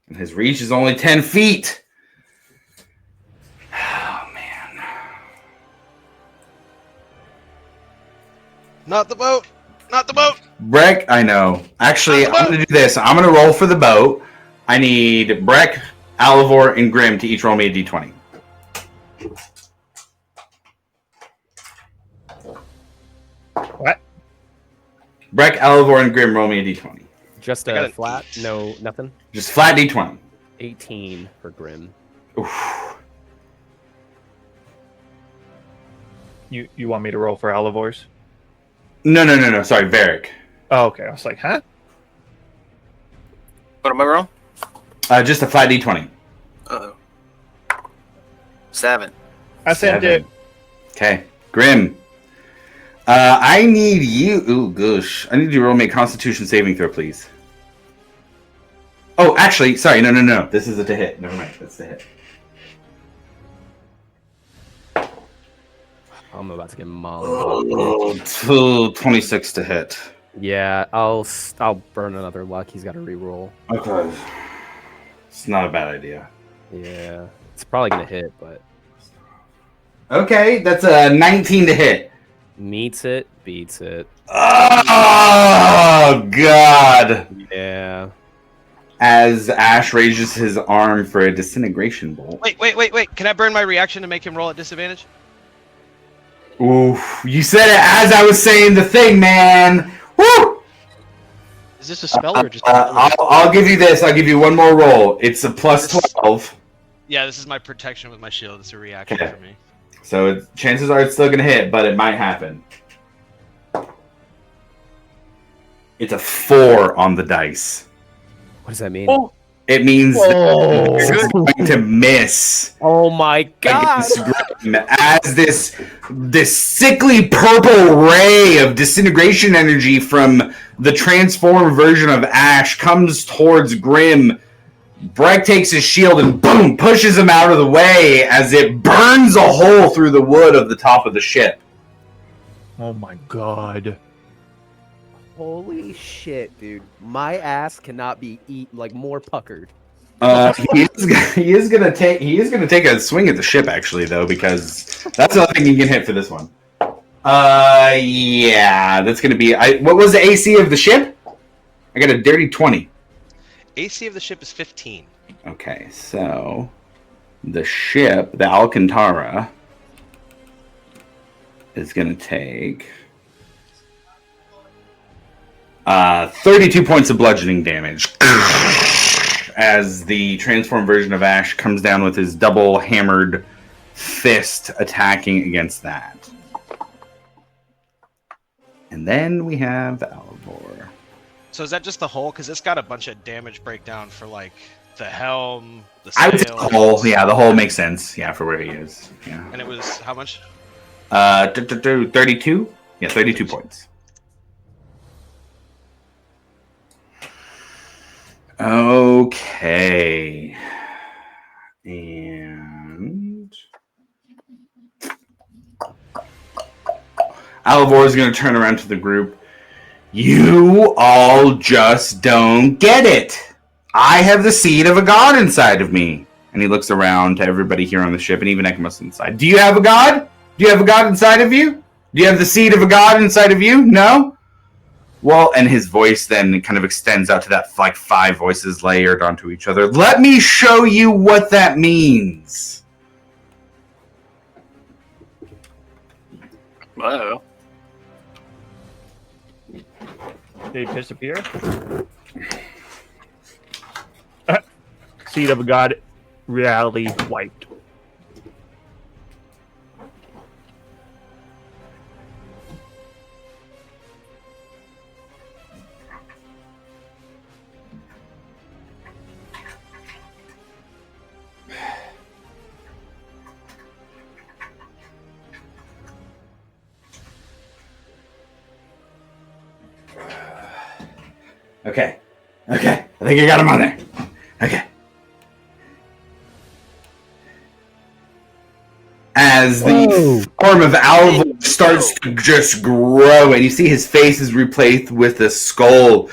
And his reach is only 10 feet. Oh, man. Not the boat! Not the boat! Breck, I know. Actually, I'm going to do this. I'm going to roll for the boat. I need Breck, Alivor, and Grim to each roll me a d20. What? Breck, Alivor, and Grim roll me a d20. Just a flat? No, nothing? Just flat d20. 18 for Grim. Oof. You want me to roll for Alivor's? No. Sorry, Varric. Oh, okay. I was like, huh? What am I wrong? Just a flat d20. Uh-oh. 7. I sent it. Okay, Grim. I need you. Ooh, gosh. I need you to roll me a Constitution saving throw, please. Oh, actually, sorry. No. This is a to hit. Never mind. That's the hit. I'm about to get mauled. Oh, 26 to hit. Yeah, I'll burn another luck. He's got to re-roll. Okay. It's not a bad idea. Yeah, it's probably gonna hit, but Okay, that's a 19 to hit. meets it, beats it. Oh, God. Yeah. As Ash raises his arm for a disintegration bolt. Wait. Can I burn my reaction to make him roll at disadvantage? Oof. You said it as I was saying the thing, man. Woo! Is this a spell or just? I'll give you this. I'll give you one more roll. It's a plus 12. Yeah, this is my protection with my shield. It's a reaction Okay. for me. So chances are it's still going to hit, but it might happen. It's a 4 on the dice. What does that mean? Oh, It means Oh. that it's going to miss. Oh my god! Against Grim as this sickly purple ray of disintegration energy from the transformed version of Ash comes towards Grim. Breck takes his shield and boom, pushes him out of the way as it burns a hole through the wood of the top of the ship. Oh my god. Holy shit, dude! My ass cannot be more puckered. He is gonna take a swing at the ship actually though, because that's the other thing he can hit for this one. Yeah, that's gonna be. What was the AC of the ship? I got a dirty 20. AC of the ship is 15. Okay, so the ship, the Alcantara, is gonna take 32 points of bludgeoning damage as the transformed version of Ash comes down with his double hammered fist attacking against that. And then we have Alvor. So is that just the hull? Because it's got a bunch of damage breakdown for like the helm, the I would say sails. the hull. Yeah, the hull makes sense. Yeah, for where he is. Yeah. And it was how much? 32? Yeah, 32 points. Okay. And Alvor is going to turn around to the group. You all just don't get it. I have the seed of a god inside of me. And he looks around to everybody here on the ship, and even Ekamos inside. Do you have a god? Do you have a god inside of you? Do you have the seed of a god inside of you? No? Well, and his voice then kind of extends out to that like 5 voices layered onto each other. Let me show you what that means. Whoa. They disappear. Seed of a god, reality wiped. Okay. I think I got him on there. Okay. As the form of Alvor starts to just grow, and you see his face is replaced with a skull.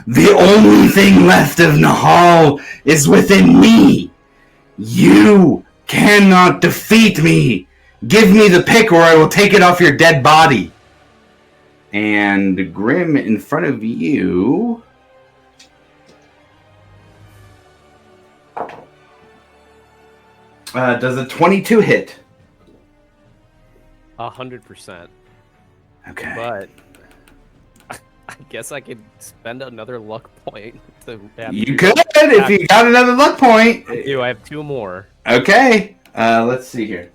The only thing left of Nahal is within me. You cannot defeat me. Give me the pick or I will take it off your dead body. And Grim in front of you... does a 22 hit? 100%. Okay. But I guess I could spend another luck point to. You could if you got another luck point. I do. I have 2 more. Okay. Let's see here.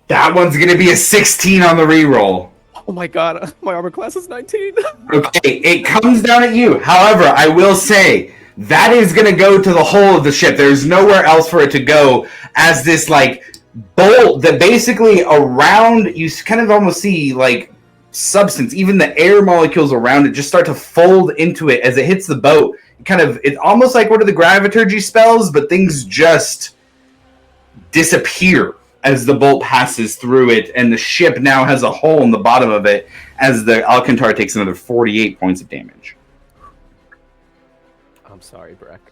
That one's gonna be a 16 on the reroll. Oh my god, my armor class is 19. Okay, it comes down at you. However, I will say that is going to go to the hull of the ship. There's nowhere else for it to go, as this like bolt that basically around you kind of almost see like substance. Even the air molecules around it just start to fold into it as it hits the boat. It's almost like one of the graviturgy spells, but things just disappear as the bolt passes through it, and the ship now has a hole in the bottom of it as the Alcantara takes another 48 points of damage. I'm sorry, Breck.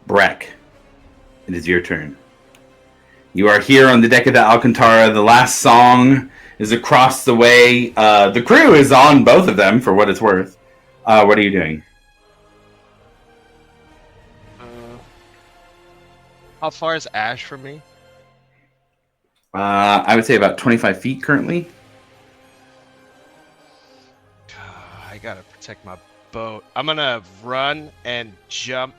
Breck, it is your turn. You are here on the deck of the Alcantara. The last song is across the way. The crew is on both of them, for what it's worth. What are you doing? How far is Ash from me? I would say about 25 feet currently. I gotta protect my boat. I'm gonna run and jump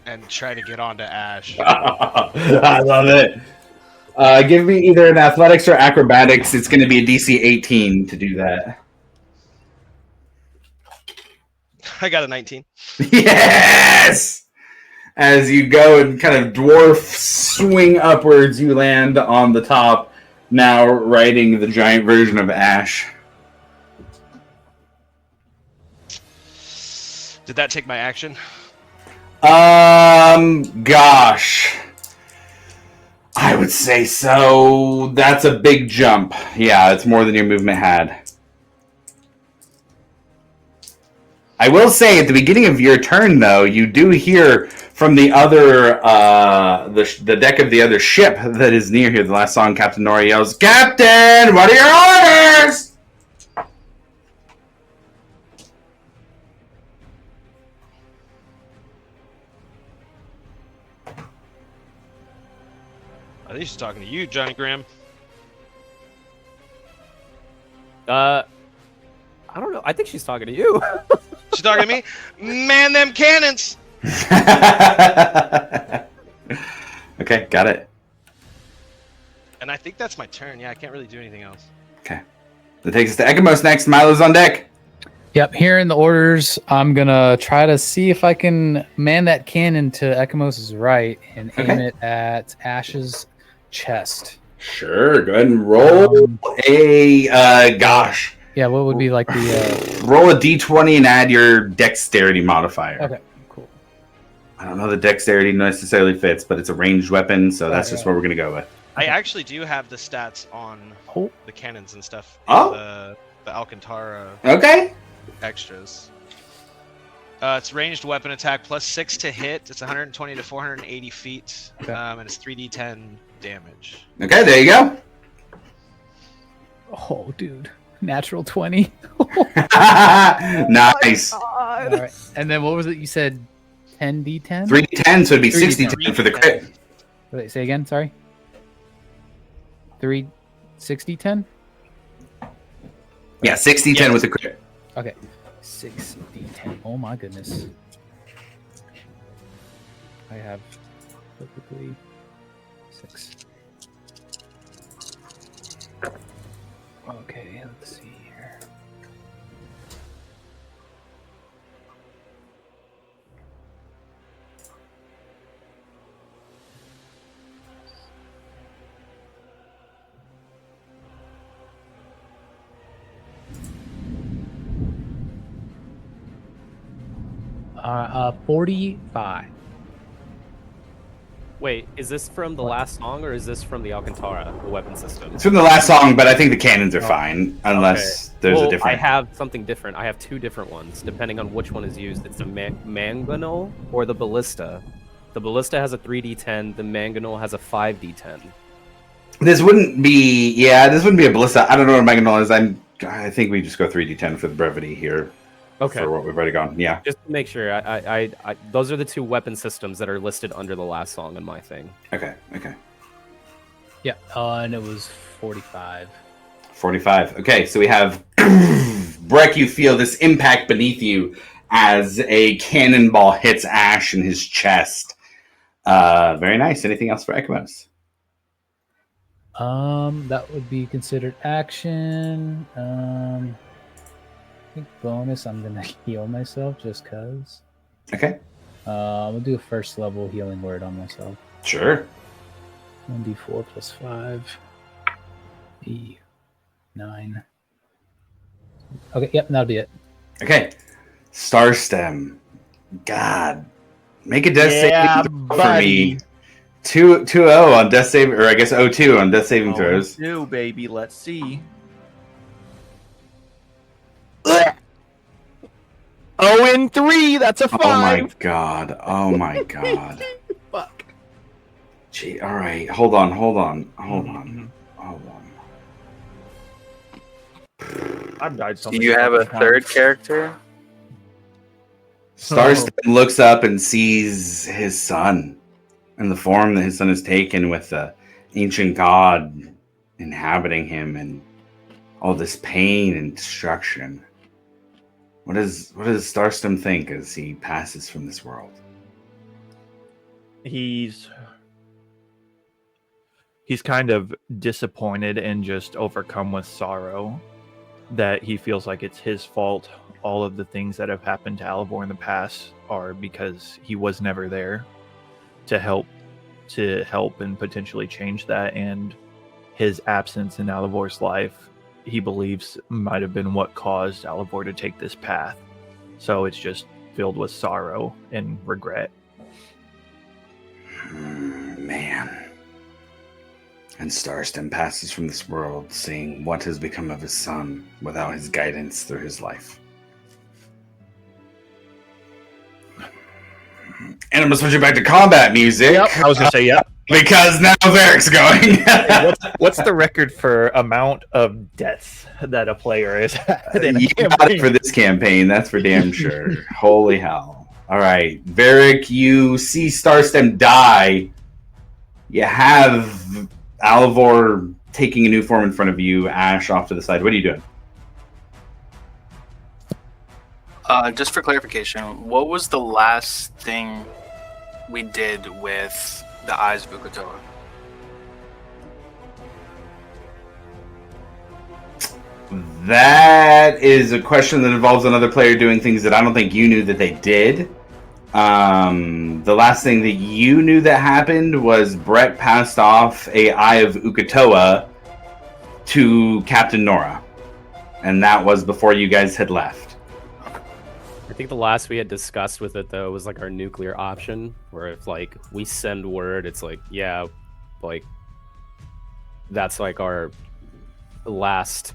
and try to get onto Ash. I love it. Give me either an athletics or acrobatics. It's going to be a DC 18 to do that. I got a 19. Yes! As you go and kind of dwarf swing upwards, you land on the top, now riding the giant version of Ash. Did that take my action? Gosh. I would say so. That's a big jump. Yeah, it's more than your movement had. I will say at the beginning of your turn, though, you do hear from the other, the deck of the other ship that is near here. The last song, Captain Nora yells, "Captain, what are your orders?" I think she's talking to you, Johnny Graham. I don't know. I think she's talking to you. She's talking to me. Man, them cannons. Okay, got it. And I think that's my turn. Yeah, I can't really do anything else. Okay. That takes us to Ekamos next. Milo's on deck. Yep, here in the orders, I'm gonna try to see if I can man that cannon to Ekamos' right and aim Okay. it at Ash's chest. Sure, go ahead and roll gosh. Yeah, what would be like the Roll a d20 and add your dexterity modifier. Okay, cool. I don't know the dexterity necessarily fits, but it's a ranged weapon, so that's just what we're going to go with. I actually do have the stats on Oh. the cannons and stuff. Oh. The Alcantara Okay. extras. It's ranged weapon attack plus 6 to hit. It's 120 to 480 feet. Okay. And it's 3d10 damage. Okay, there you go. Oh, dude. Natural 20. Nice. All right. And then what was it? You said 10d10? 3d10, so it'd be 3d10. 60 for the crit. Wait, say again, sorry. 60-10? Yeah, 60-10 with the crit. Okay. 6d10. Oh my goodness. I have typically 6. Okay, let's see here. Uh, 45. Wait, is this from the last song or is this from the Alcantara, the weapon system? It's from the last song, but I think the cannons are fine, unless there's Well, a different... I have something different. I have 2 different ones, depending on which one is used. It's the mangonel or the ballista. The ballista has a 3d10. The mangonel has a 5d10. This wouldn't be... Yeah, this wouldn't be a ballista. I don't know what a mangonel is. I think we just go 3d10 for the brevity here. Okay. For what we've already gone. Yeah. Just to make sure, I those are the 2 weapon systems that are listed under the last song in my thing. Okay. Yeah, and it was 45. 45. Okay, so we have Breck, you feel this impact beneath you as a cannonball hits Ash in his chest. Very nice. Anything else for Ekamos? That would be considered action. I think bonus, I'm gonna heal myself just cause. Okay. We'll do a first level healing word on myself. Sure. 1d4 plus 5. 9. Okay, yep, that'll be it. Okay. Star Stem. God. Make a death saving throw for me. 2-0 on death save, or I guess 0-2 on death saving throws. 2, baby. Let's see. 0-3. That's a 5. Oh my god. Oh my god. Fuck. Gee, all right. Hold on. I've died so Do many you have a fucking third times. character? Starstem looks up and sees his son and the form that his son has taken with the ancient god inhabiting him and all this pain and destruction. What does Starstem think as he passes from this world? He's he's kind of disappointed and just overcome with sorrow that he feels like it's his fault. All of the things that have happened to Alivor in the past are because he was never there to help and potentially change that, and his absence in Alivor's life, he believes, might have been what caused Alivor to take this path. So it's just filled with sorrow and regret. Man. And Starstem passes from this world, seeing what has become of his son without his guidance through his life. And I'm going to switch it back to combat music. Yep, I was going to say, yep. Because now Varric's going. What's the record for amount of deaths that a player has had in a You campaign? got it for this campaign, that's for damn sure. Holy hell. All right, Varric, you see Starstem die. You have Alivor taking a new form in front of you, Ash off to the side. What are you doing? Just for clarification, what was the last thing we did with the Eyes of Ukatoa? That is a question that involves another player doing things that I don't think you knew that they did. The last thing that you knew that happened was Brett passed off a Eye of Ukatoa to Captain Nora. And that was before you guys had left. I think the last we had discussed with it, though, was like our nuclear option, where if like we send word, it's like, yeah, like that's like our last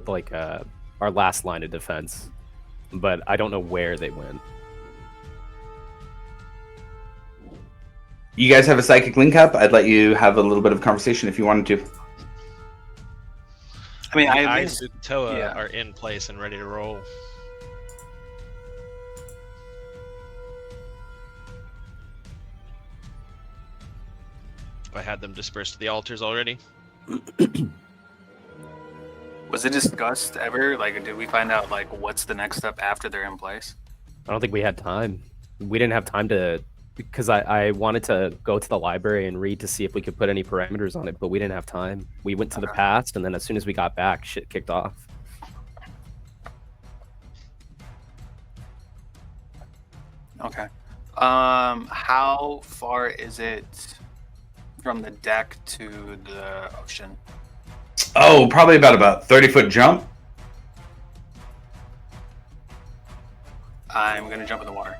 line of defense. But I don't know where they went. You guys have a psychic link up. I'd let you have a little bit of conversation if you wanted to. I mean, The I Eyes of Ukatoa yeah. are in place and ready to roll. I had them dispersed to the altars already. Was it discussed ever? Like, did we find out like what's the next step after they're in place? I don't think we had time. We didn't have time to, because I wanted to go to the library and read to see if we could put any parameters on it, but we didn't have time. We went to the past, and then as soon as we got back, shit kicked off. Okay. How far is it from the deck to the ocean? Oh, probably about 30-foot jump. I'm gonna jump in the water.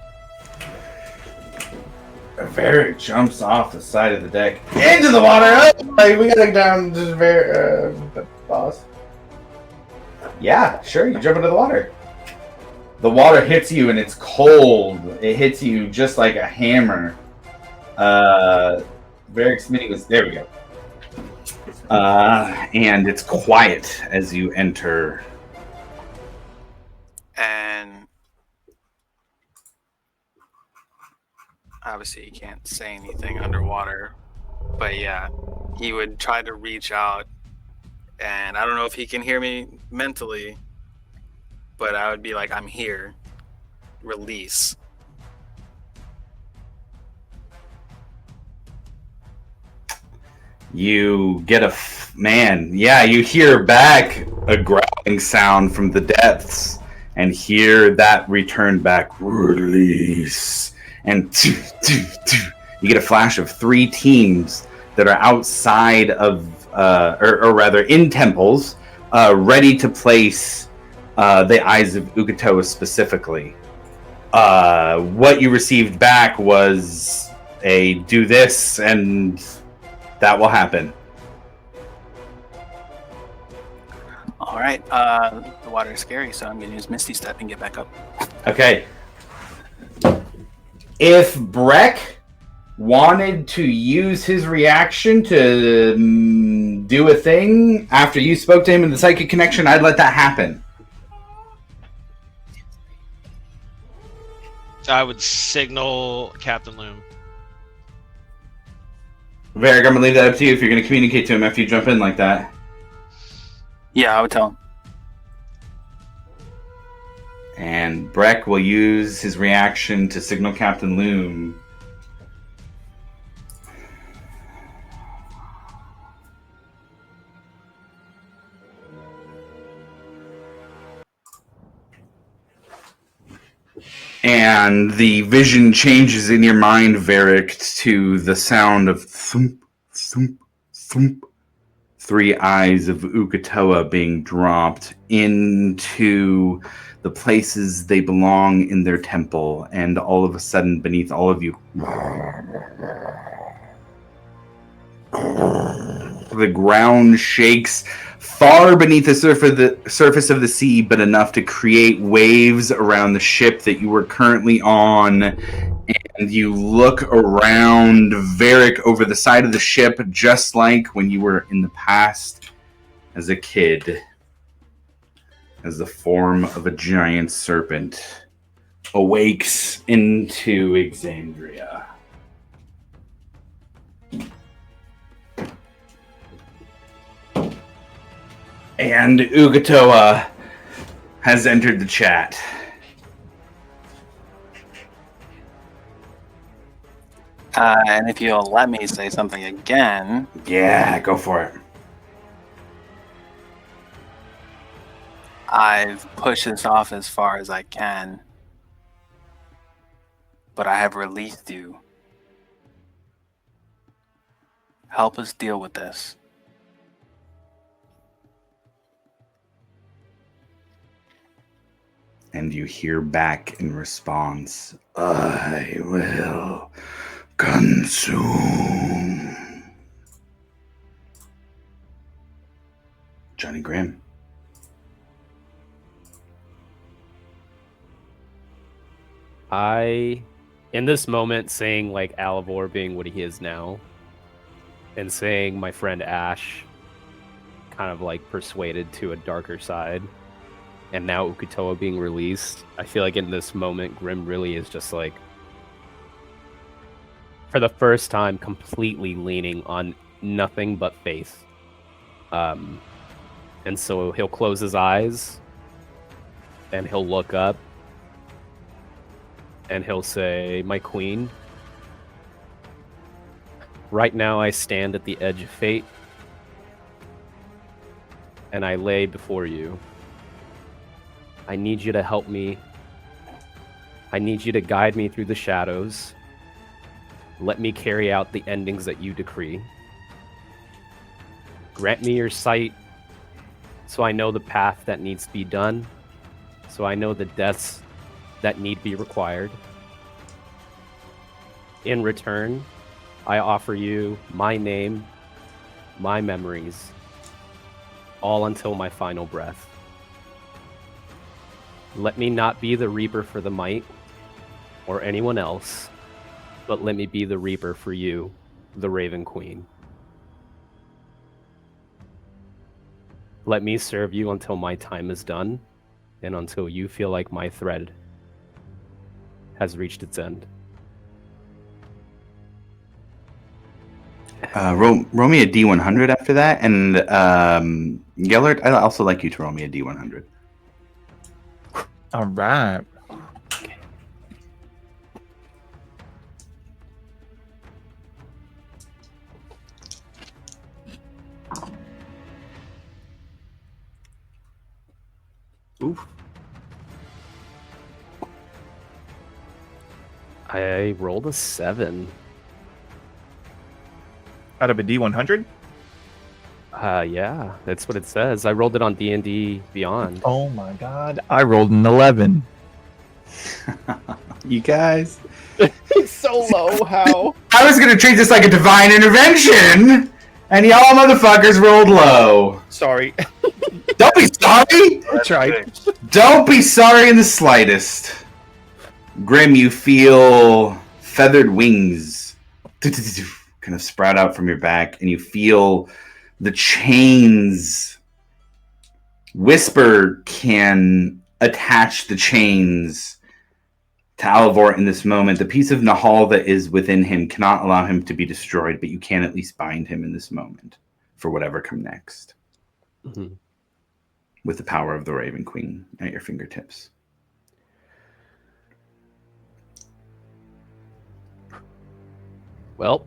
Varric jumps off the side of the deck into the water. Oh, we gotta down to the boss. Yeah, sure. You jump into the water. The water hits you and it's cold. It hits you just like a hammer. Varric's mini was there. We go. And it's quiet as you enter. And obviously, you can't say anything underwater. But yeah, he would try to reach out, and I don't know if he can hear me mentally, but I would be like, "I'm here. Release." You get you hear back a growling sound from the depths and hear that return back, release. And you get a flash of 3 teams that are outside of, or rather in temples, ready to place the Eyes of Ukatoa specifically. What you received back was a do this and that will happen. All right. The water is scary, so I'm going to use Misty Step and get back up. Okay. If Breck wanted to use his reaction to do a thing after you spoke to him in the psychic connection, I'd let that happen. I would signal Captain Loom. Varric, I'm going to leave that up to you if you're going to communicate to him after you jump in like that. Yeah, I would tell him. And Breck will use his reaction to signal Captain Loom. And the vision changes in your mind, Varric, to the sound of thump, thump, thump. 3 eyes of Ukatoa being dropped into the places they belong in their temple. And all of a sudden, beneath all of you, the ground shakes far beneath the surface of the sea, but enough to create waves around the ship that you were currently on. And you look around Varric over the side of the ship, just like when you were in the past as a kid, as the form of a giant serpent awakes into Exandria. And Ugatoa has entered the chat. And if you'll let me say something again. Yeah, go for it. I've pushed this off as far as I can, but I have released you. Help us deal with this. And you hear back in response, I will consume. Johnny Grimm. In this moment, saying like Alivor being what he is now, and saying my friend Ash kind of like persuaded to a darker side, and now Ukatoa being released, I feel like in this moment, Grim really is just like, for the first time, completely leaning on nothing but faith. And so he'll close his eyes, and he'll look up, and he'll say, my queen, right now I stand at the edge of fate, and I lay before you. I need you to help me. I need you to guide me through the shadows. Let me carry out the endings that you decree. Grant me your sight so I know the path that needs to be done, so I know the deaths that need be required. In return, I offer you my name, my memories, all until my final breath. Let me not be the Reaper for the Might or anyone else, but let me be the Reaper for you, the Raven Queen. Let me serve you until my time is done, and until you feel like my thread has reached its end. Roll me a D100 after that, and Gellert, I'd also like you to roll me a D100. All right. Oof. I rolled a 7. Out of a D100? Yeah, that's what it says. I rolled it on D&D Beyond. Oh my god. I rolled an 11. You guys. It's so low, how? I was going to treat this like a divine intervention, and y'all motherfuckers rolled low. Sorry. Don't be sorry. That's right. Don't be sorry in the slightest. Grim, you feel feathered wings kind of sprout out from your back, and you feel the chains. Whisper can attach the chains to Alivor in this moment. The piece of Nahal that is within him cannot allow him to be destroyed, but you can at least bind him in this moment for whatever come next. Mm-hmm. With the power of the Raven Queen at your fingertips. Well,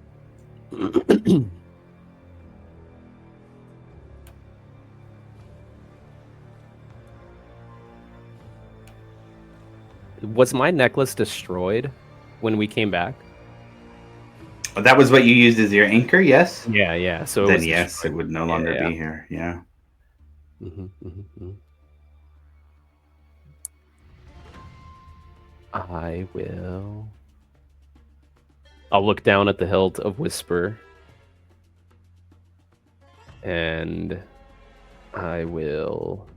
Was my necklace destroyed when we came back? That was what you used as your anchor, yes? Yeah. So it Then was yes, destroyed. it would no longer be here. Yeah. I will. I'll look down at the hilt of Whisper. And I will.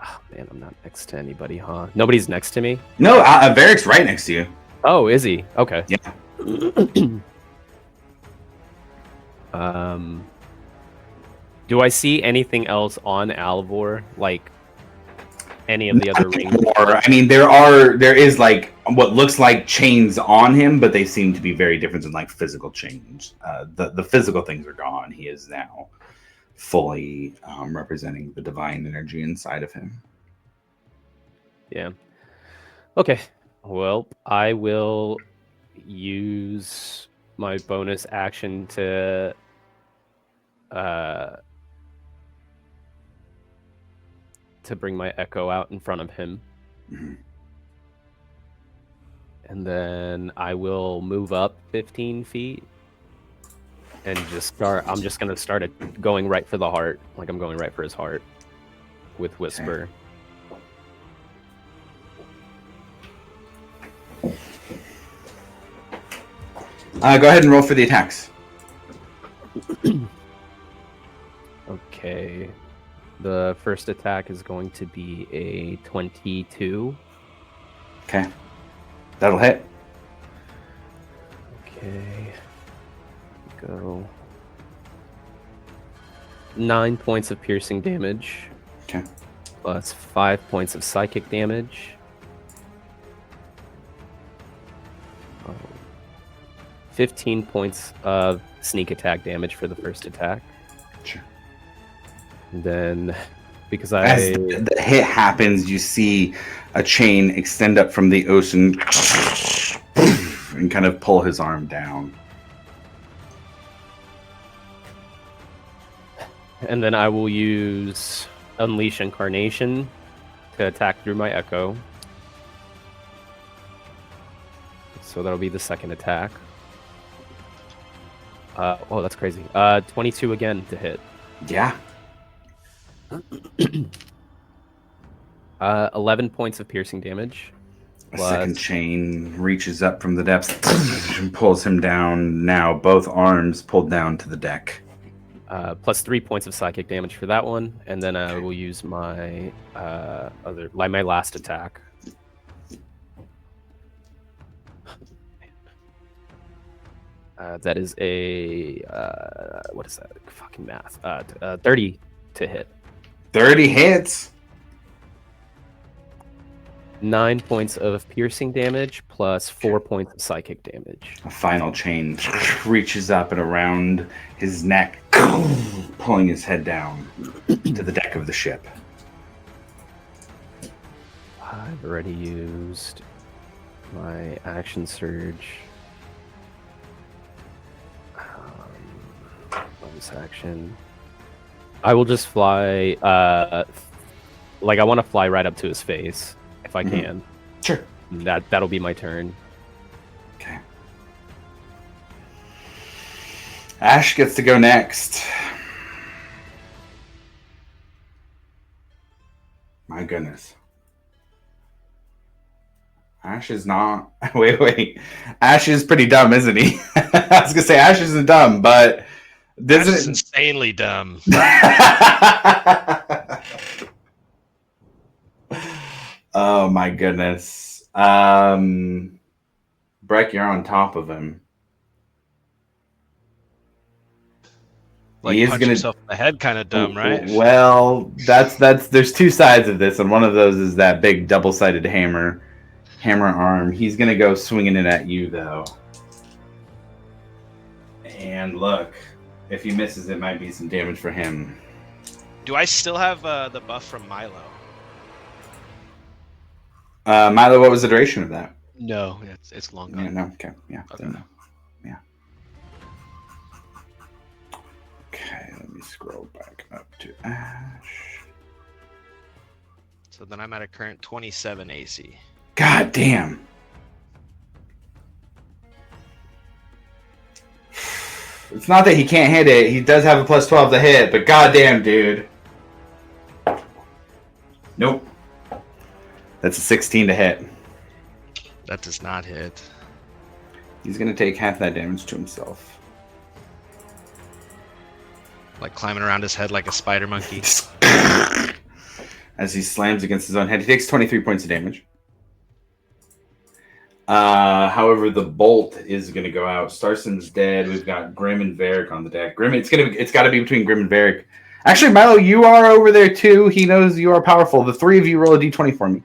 Oh man, I'm not next to anybody, huh? Nobody's next to me? No, Varric's right next to you. Oh, is he? Okay. Yeah. Do I see anything else on Alvor? Like any of the other rings? I mean, there is like what looks like chains on him, but they seem to be very different than like physical chains. The physical things are gone. He is now fully representing the divine energy inside of him. Yeah. Okay. Well, I will use my bonus action to bring my echo out in front of him. Mm-hmm. And then I will move up 15 feet and I'm just going to start going right for the heart. Like I'm going right for his heart with Whisper. Okay. Go ahead and roll for the attacks. Okay. The first attack is going to be a 22. Okay. That'll hit. Okay. Go. 9 points of piercing damage. Okay. Plus 5 points of psychic damage. 15 points of sneak attack damage for the first attack. Sure. And then, because As the hit happens, you see a chain extend up from the ocean and kind of pull his arm down. And then I will use Unleash Incarnation to attack through my echo. So that'll be the second attack. Oh, that's crazy. 22 again to hit. Yeah. 11 points of piercing damage. A second chain reaches up from the depths and pulls him down. Now both arms pulled down to the deck. Plus 3 points of psychic damage for that one, and then I will use my my last attack. That is a what is that? Fucking math. 30 to hit. 30 hits. 9 points of piercing damage plus 4 points of psychic damage. A final chain reaches up and around his neck, pulling his head down to the deck of the ship. I've already used my action surge. Bonus action. I will just fly. Like I want to fly right up to his face if I can. Sure. That'll be my turn. Okay. Ash gets to go next. My goodness. Ash is not. Wait. Ash is pretty dumb, isn't he? I was gonna say Ash isn't dumb, but this is insanely dumb. Oh my goodness. Breck, you're on top of him. Like he is punch himself in the head, kind of dumb, right? Well, that's. There's two sides of this, and one of those is that big double-sided hammer arm. He's gonna go swinging it at you, though. And look, if he misses, it might be some damage for him. Do I still have the buff from Milo? Milo, what was the duration of that? No, it's long gone. Yeah, no, okay, yeah, Okay. no. Yeah. Okay, let me scroll back up to Ash. So So then I'm at a current 27 AC. God damn. It's not that he can't hit it. He does have a plus 12 to hit, but goddamn, dude. Nope. That's a 16 to hit. That does not hit. He's going to take half that damage to himself. Like climbing around his head like a spider monkey. As he slams against his own head. He takes 23 points of damage. However, the bolt is going to go out. Starson's dead. We've got Grim and Varric on the deck. Grim, it's got to be between Grim and Varric. Actually, Milo, you are over there too. He knows you are powerful. The three of you roll a d20 for me.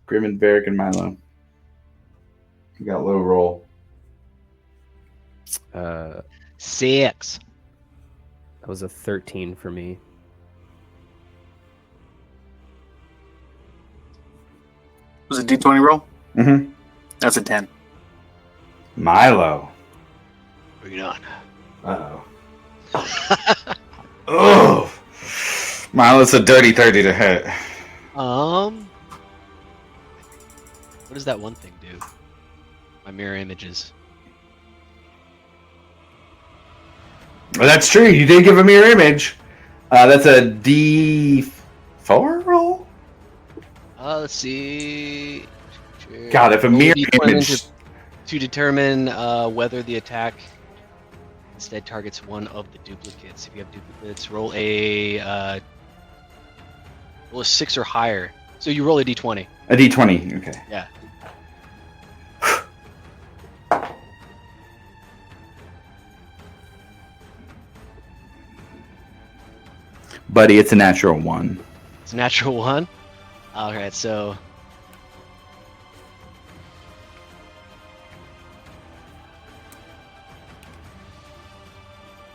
Grim and Varric and Milo. You got low roll. 6. That was a 13 for me. Was it D20 roll? Mm-hmm. That's a 10. Milo. Bring it on. Uh-oh. Oh. Milo's a dirty 30 to hit. What does that one thing do? My mirror images. Well, that's true. You did give a mirror image. That's a D4 roll? Let's see. God, if a Roll mirror D20 image... to determine whether the attack instead targets one of the duplicates. If you have duplicates, roll a 6 or higher. So you roll a d20. A D20, okay. Yeah. Buddy, it's a natural 1. It's a natural 1. All right, so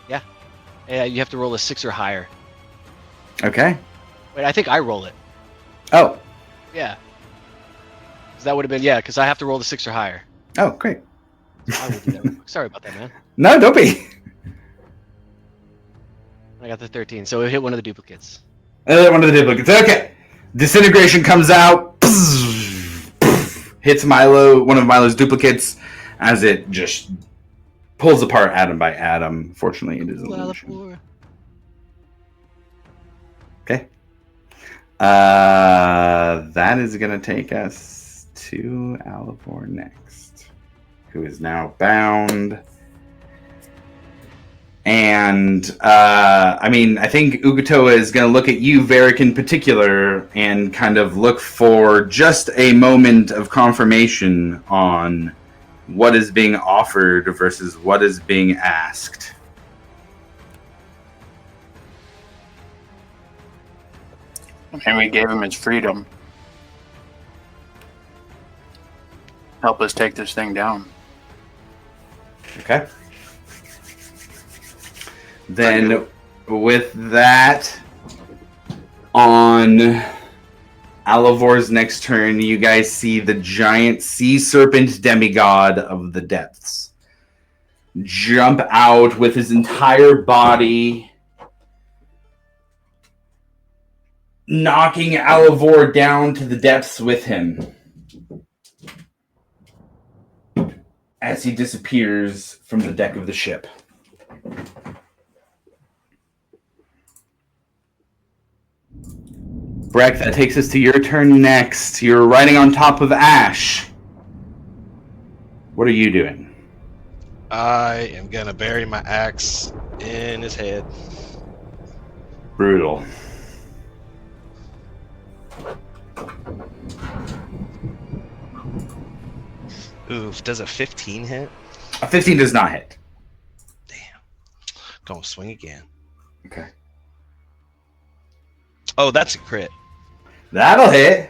yeah, you have to roll a 6 or higher. Okay. Wait, I think I roll it. Oh. Yeah. 'Cause that would have been because I have to roll the 6 or higher. Oh, great. So I will do that real quick. Sorry about that, man. No, don't be. I got the 13, so it hit one of the duplicates. One of the duplicates. Okay. Disintegration comes out. Hits Milo, one of Milo's duplicates, as it just pulls apart atom by atom. Fortunately, it is an illusion. Okay. That is going to take us to Alivor next, who is now bound. And, I think Ugutoa is going to look at you, Varric, in particular, and kind of look for just a moment of confirmation on what is being offered versus what is being asked. I mean, we gave him his freedom. Help us take this thing down. Okay. Then, with that, on Alivor's next turn, you guys see the giant sea serpent demigod of the depths jump out with his entire body, knocking Alivor down to the depths with him as he disappears from the deck of the ship. Breck, that takes us to your turn next. You're riding on top of Ash. What are you doing? I am gonna bury my axe in his head. Brutal. Oof, does a 15 hit? A 15 does not hit. Damn. Gonna swing again. Okay. Oh, that's a crit. That'll hit.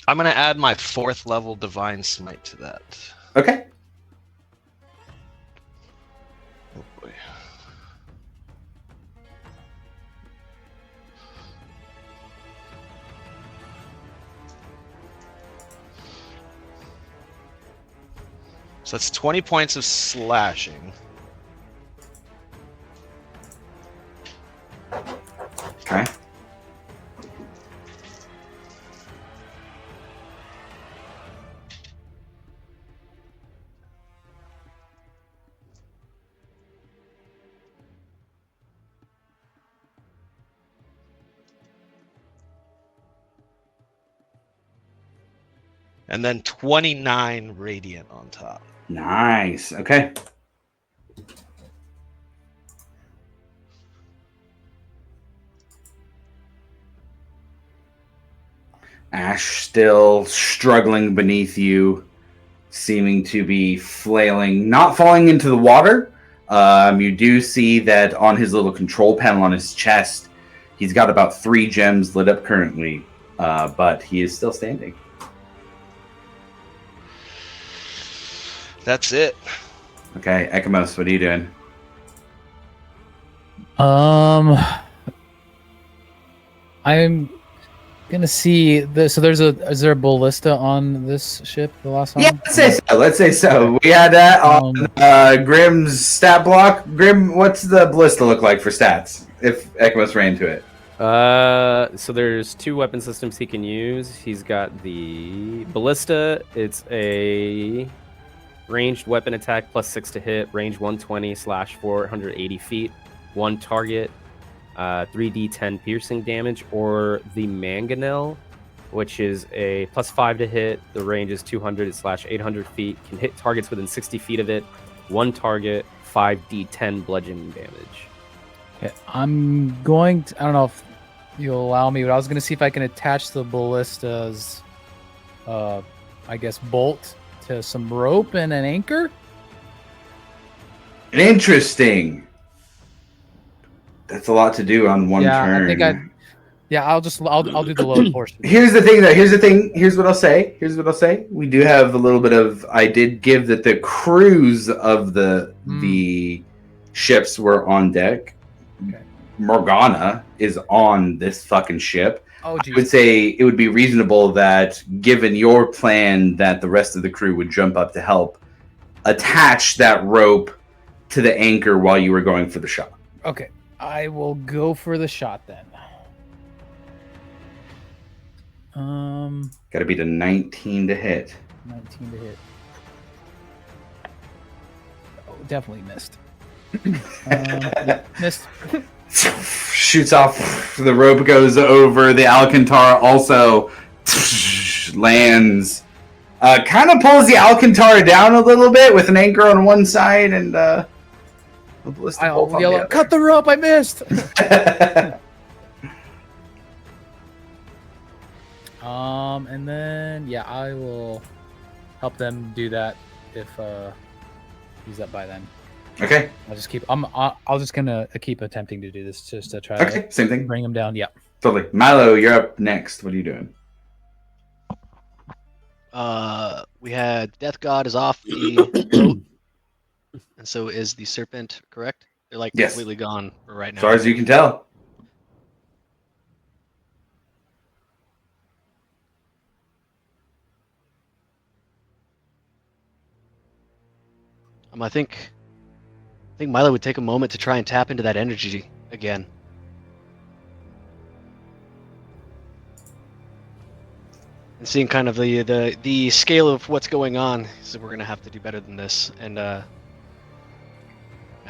I'm gonna add my 4th level Divine Smite to that. Okay. Oh boy. So that's 20 points of slashing. Okay. And then 29 radiant on top. Nice. Okay. Ash still struggling beneath you, seeming to be flailing, not falling into the water. You do see that on his little control panel on his chest, he's got about 3 gems lit up currently, but he is still standing. That's it. Okay, Ekamos, what are you doing? I'm gonna see the. So is there a ballista on this ship? The last time. Yeah, let's say so. We had that on Grimm's stat block. Grimm, what's the ballista look like for stats? If Ekamos ran to it. So there's 2 weapon systems he can use. He's got the ballista. It's a ranged weapon attack plus 6 to hit, range 120/480 feet, 1 target, 3d10 piercing damage, or the mangonel, which is a plus 5 to hit. The range is 200/800 feet. Can hit targets within 60 feet of it. 1 target, 5d10 bludgeoning damage. Okay, I'm going to. I don't know if you'll allow me, but I was going to see if I can attach the ballista's, I guess, bolt to some rope and an anchor. Interesting. That's a lot to do on one turn. I think I'll do the load portion. Here's what I'll say. We do have a little bit of. I did give that the crews of the ships were on deck. Okay. Morgana is on this fucking ship. Oh, I would say it would be reasonable that, given your plan, that the rest of the crew would jump up to help attach that rope to the anchor while you were going for the shot. Okay, I will go for the shot then. Got to beat a 19 to hit. 19 to hit. Oh, definitely missed. Missed. Shoots off. The rope goes over. The Alcantara also lands. Kind of pulls the Alcantara down a little bit with an anchor on one side and a ballistic bolt on the other. Cut the rope! I missed. And then I will help them do that if he's up by then. Okay. I'll just keep attempting to do this just to try to same thing. Bring him down. Yeah. Totally. Milo, you're up next. What are you doing? We had Death God is off the boat, and so is the serpent. Correct? They're like completely gone right now. As far as you can tell. I think Milo would take a moment to try and tap into that energy again. And seeing kind of the scale of what's going on, so we're gonna have to do better than this. And I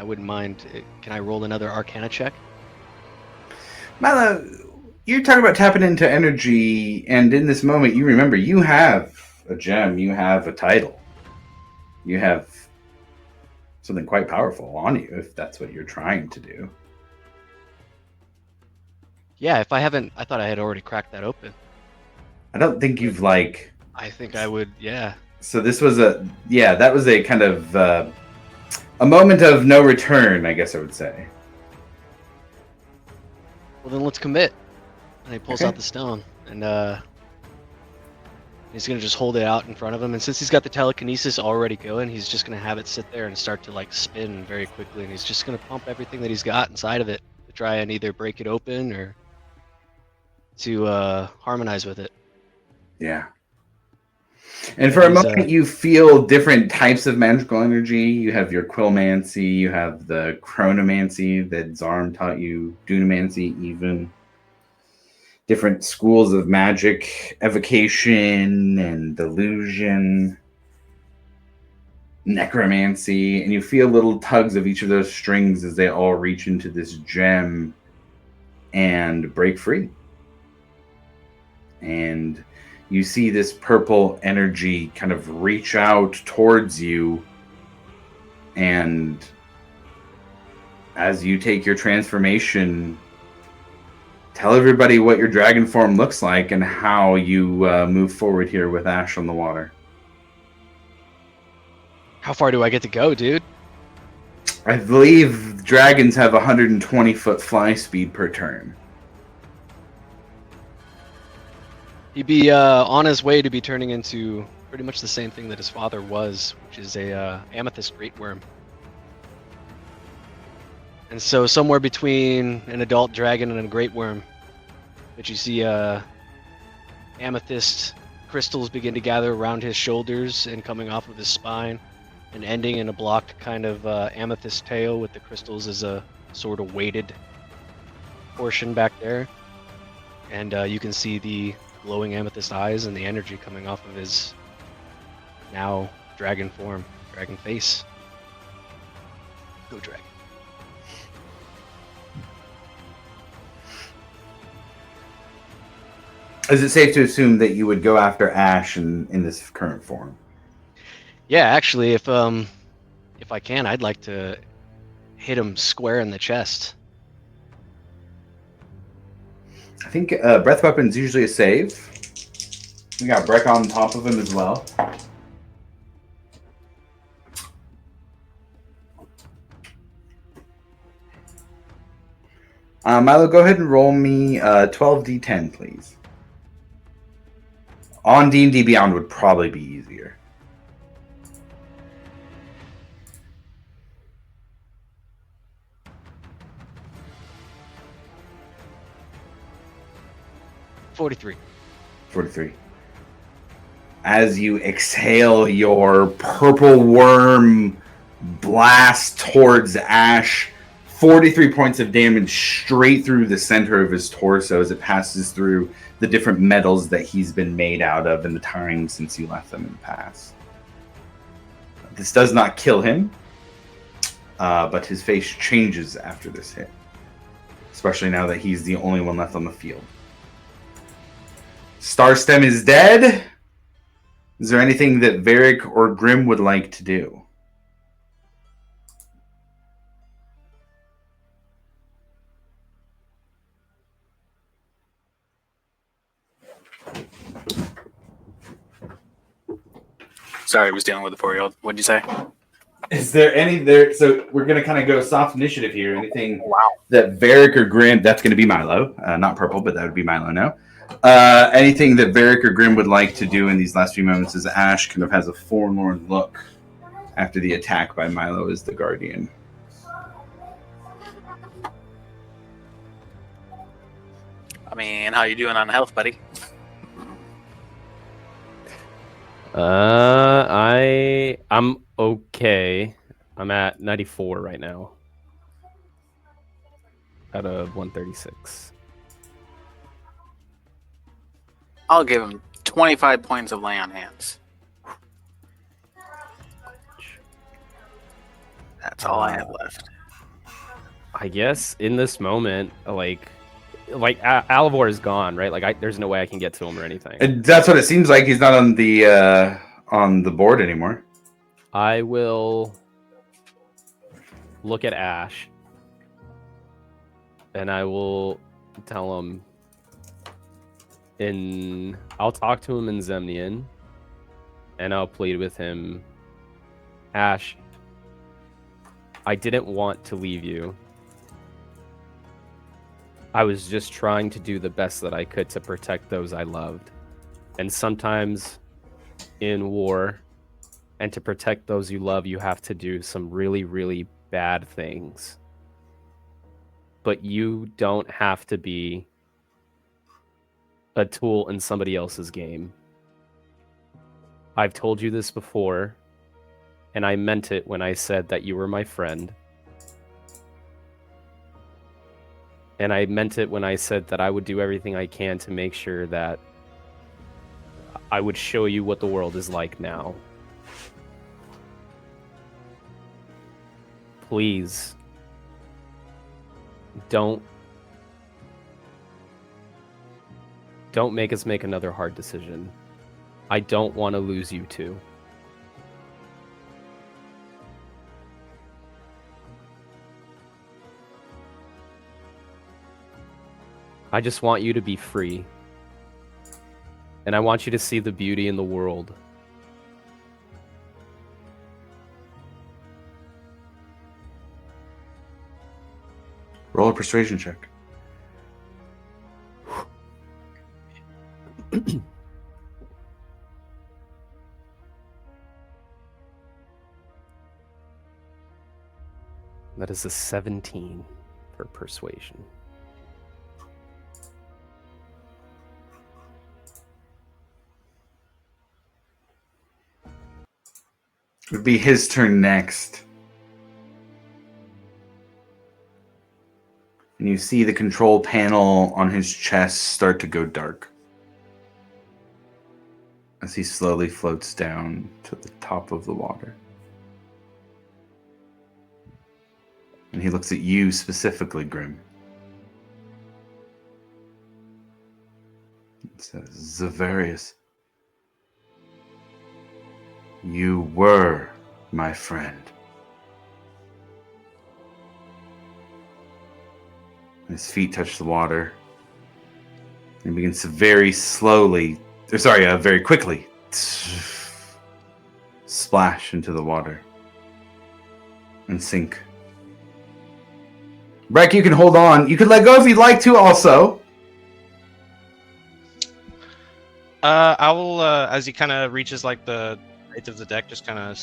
wouldn't mind. Can I roll another Arcana check? Milo, you're talking about tapping into energy, and in this moment, you remember you have a gem, you have a title, you have something quite powerful on you, if that's what you're trying to do. Yeah, if I haven't, I thought I had already cracked that open. I don't think you've I think I would, yeah. So this was that was a kind of a moment of no return, I guess I would say. Well, then let's commit. And he pulls out the stone, and he's gonna just hold it out in front of him. And since he's got the telekinesis already going, he's just gonna have it sit there and start to spin very quickly. And he's just gonna pump everything that he's got inside of it to try and either break it open or to harmonize with it. Yeah. And for a moment, you feel different types of magical energy. You have your quillmancy, you have the chronomancy that Zarm taught you, dunamancy even. Different schools of magic, evocation and delusion, necromancy, and you feel little tugs of each of those strings as they all reach into this gem and break free. And you see this purple energy kind of reach out towards you, and as you take your transformation, tell everybody what your dragon form looks like and how you move forward here with Ash on the water. How far do I get to go, dude? I believe dragons have 120-foot fly speed per turn. He'd be on his way to be turning into pretty much the same thing that his father was, which is a amethyst great worm. And so somewhere between an adult dragon and a great worm, but you see amethyst crystals begin to gather around his shoulders and coming off of his spine, and ending in a blocked kind of amethyst tail with the crystals as a sort of weighted portion back there. And you can see the glowing amethyst eyes and the energy coming off of his now dragon form, dragon face. Go dragon. Is it safe to assume that you would go after Ash in this current form? Yeah, actually, if I can, I'd like to hit him square in the chest. I think breath weapon's usually a save. We got Breck on top of him as well. Milo, go ahead and roll me 12d10, please. On D&D Beyond would probably be easier. $43. 43. As you exhale your purple worm blast towards Ash, 43 points of damage straight through the center of his torso as it passes through the different metals that he's been made out of in the time since you left them in the past. This does not kill him, but his face changes after this hit, especially now that he's the only one left on the field. Starstem is dead. Is there anything that Varric or Grim would like to do? Sorry, I was dealing with a 4-year-old. What'd you say? Is there any there? So we're gonna kind of go soft initiative here. Anything that Varric or Grim? That's gonna be Milo, not purple, but that would be Milo now. Anything that Varric or Grim would like to do in these last few moments as Ash kind of has a forlorn look after the attack by Milo as the Guardian. I mean, how you doing on health, buddy? I'm okay. I'm at 94 right now. Out of 136. I'll give him 25 points of lay on hands. That's all I have left. I guess in this moment, like Alivor is gone, right? Like there's no way I can get to him or anything. And that's what it seems like. He's not on the board anymore. I will look at Ash, and I will tell him. I'll talk to him in Zemnian, and I'll plead with him. Ash, I didn't want to leave you. I was just trying to do the best that I could to protect those I loved. And sometimes in war, and to protect those you love, you have to do some really, really bad things. But you don't have to be a tool in somebody else's game. I've told you this before, and I meant it when I said that you were my friend. And I meant it when I said that I would do everything I can to make sure that I would show you what the world is like now. Please, don't Don't make us make another hard decision. I don't want to lose you two. I just want you to be free. And I want you to see the beauty in the world. Roll a persuasion check. That is a 17 for persuasion. It would be his turn next. And you see the control panel on his chest start to go dark as he slowly floats down to the top of the water. And he looks at you specifically, Grim. It says, Zavarius, you were my friend. His feet touch the water. And he begins to very quickly splash into the water and sink. Breck, you can hold on. You can let go if you'd like to also. I will, as he kind of reaches like the height of the deck, just kind of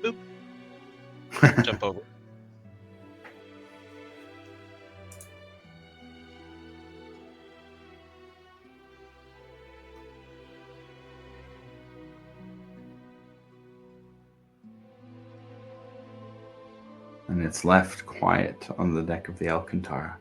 boop, jump over. And it's left quiet on the deck of the Alcantara.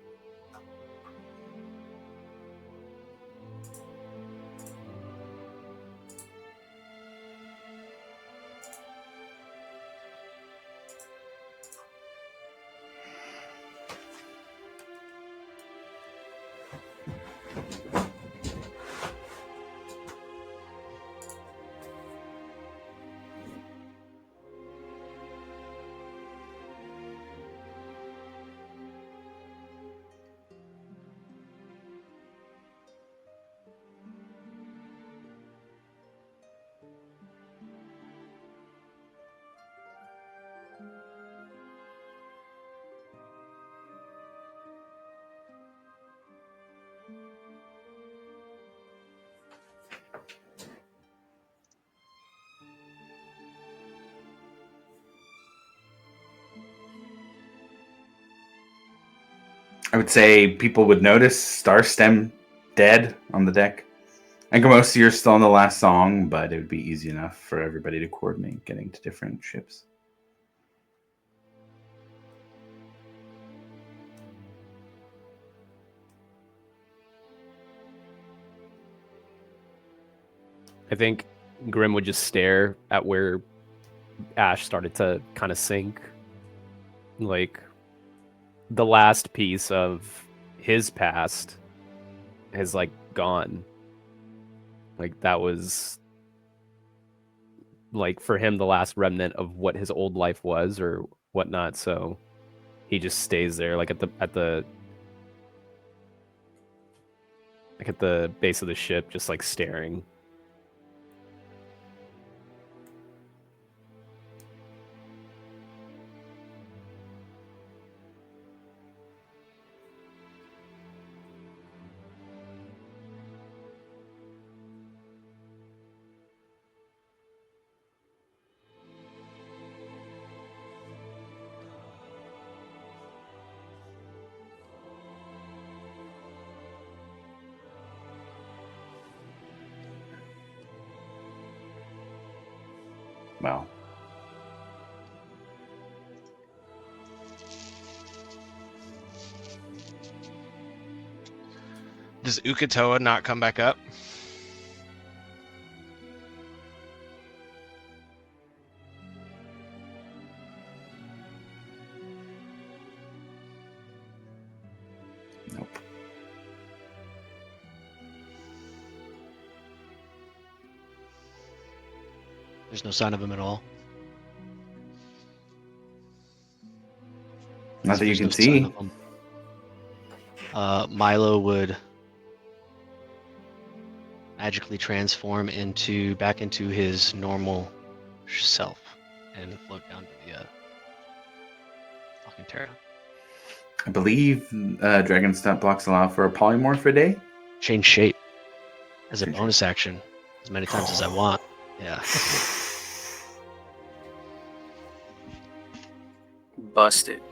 I would say people would notice Star Stem dead on the deck. And Gamosier still on the last song, but it would be easy enough for everybody to coordinate getting to different ships. I think Grim would just stare at where Ash started to kind of sink. Like, the last piece of his past has, like, gone. Like, that was, like, for him, the last remnant of what his old life was or whatnot. So he just stays there, like, at the base of the ship, just, like, staring. Well, Does Ukatoa not come back up? nope. There's no sign of him at all. Not So that you there's can no sign see. of him. Milo would magically transform back into his normal self and float down to the fucking Terra. I believe Dragon Stump blocks allow for a polymorph a day. Change shape as a Change bonus action as many times as I want. Yeah. Busted.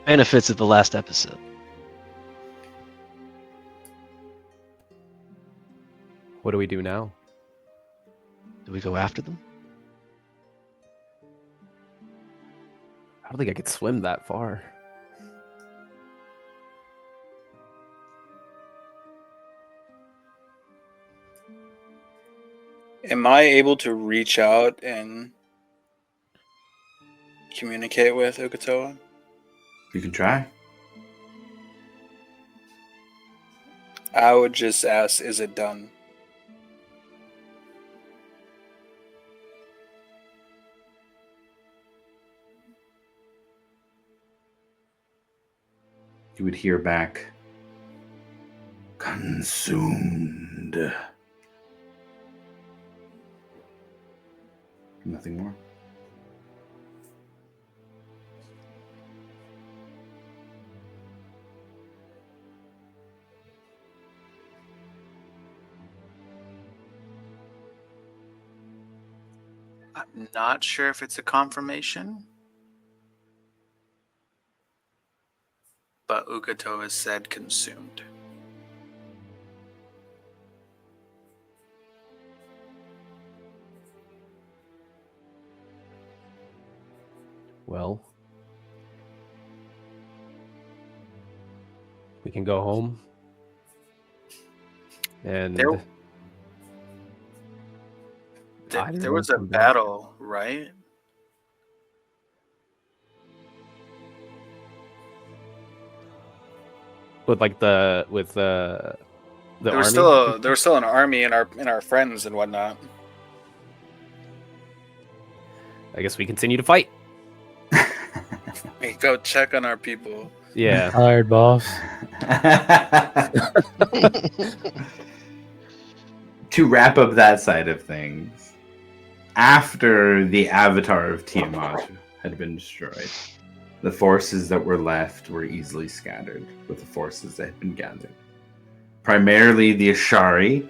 Benefits of the last episode. What do we do now? Do we go after them? I don't think I could swim that far. Am I able to reach out and communicate with Ukatoa? You can try. I would just ask, is it done? You would hear back. Consumed. Nothing more. I'm not sure if it's a confirmation, but Ukatoa said consumed. Well, we can go home. And There was a battle, right? with like the There army. was still an army and our friends and whatnot. I guess we continue to fight. Hey, go check on our people. Yeah. Tired, boss. To wrap up that side of things, after the avatar of Tiamat had been destroyed, the forces that were left were easily scattered with the forces that had been gathered. Primarily the Ashari,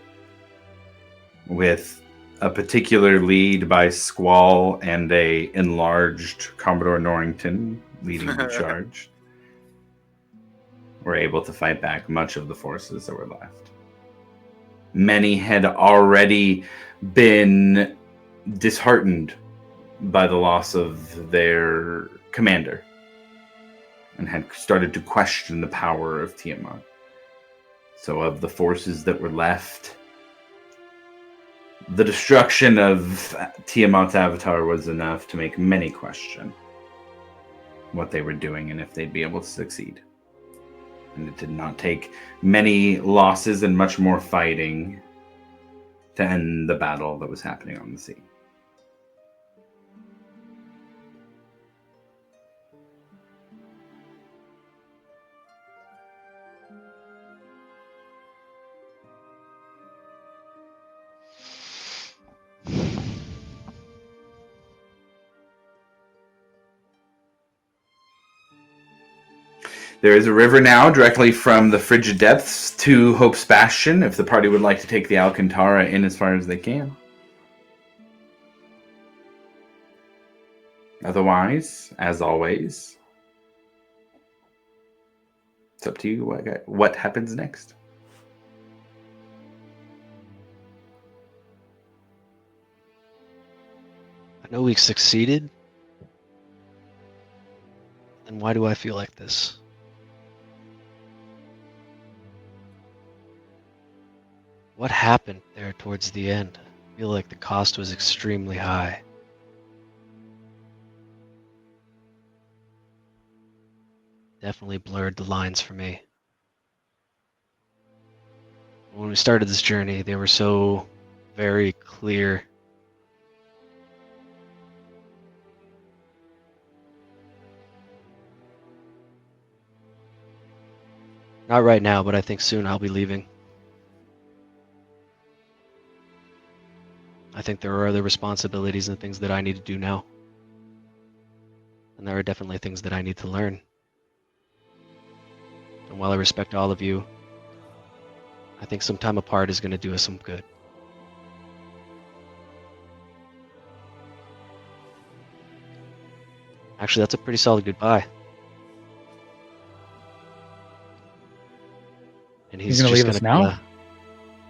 with a particular lead by Squall and a enlarged Commodore Norrington leading the charge, were able to fight back much of the forces that were left. Many had already been disheartened by the loss of their commander and had started to question the power of Tiamat. So of the forces that were left, the destruction of Tiamat's avatar was enough to make many question what they were doing and if they'd be able to succeed. And it did not take many losses and much more fighting to end the battle that was happening on the sea. There is a river now directly from the frigid depths to Hope's Bastion, if the party would like to take the Alcantara in as far as they can. Otherwise, as always, it's up to you what happens next. I know we succeeded. Then why do I feel like this? What happened there towards the end? I feel like the cost was extremely high. Definitely blurred the lines for me. When we started this journey, they were so very clear. Not right now, but I think soon I'll be leaving. I think there are other responsibilities and things that I need to do now. And there are definitely things that I need to learn. And while I respect all of you, I think some time apart is going to do us some good. Actually, that's a pretty solid goodbye. And he's You're gonna just leave us gonna now?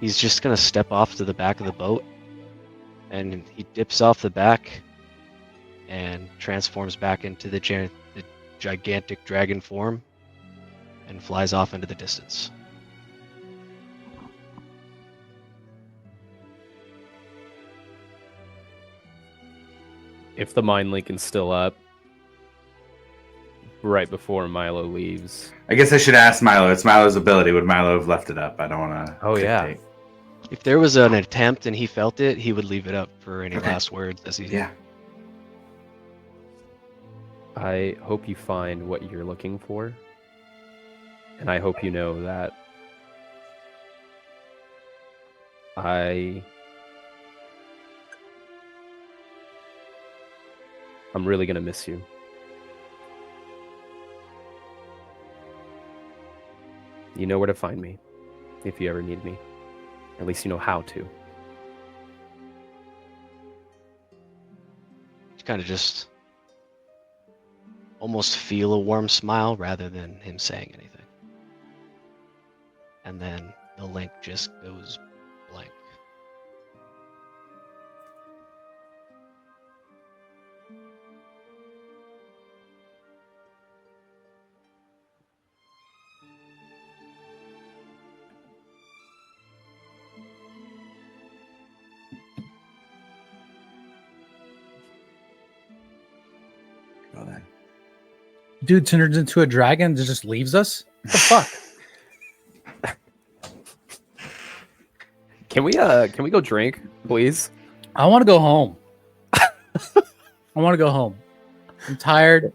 he's just gonna step off to the back of the boat, and he dips off the back and transforms back into the gigantic dragon form and flies off into the distance. If the mind link is still up, right before Milo leaves. I guess I should ask Milo. It's Milo's ability. Would Milo have left it up? I don't want to. Oh, yeah. If there was an attempt and he felt it, he would leave it up for any last words as he. Yeah. I hope you find what you're looking for. And I hope you know that I'm really going to miss you. You know where to find me if you ever need me. At least you know how to. You kind of just almost feel a warm smile rather than him saying anything. And then the link just goes blank. Go then. Dude turns into a dragon and just leaves us? What the fuck? Can we go drink, please? I want to go home. I want to go home. I'm tired.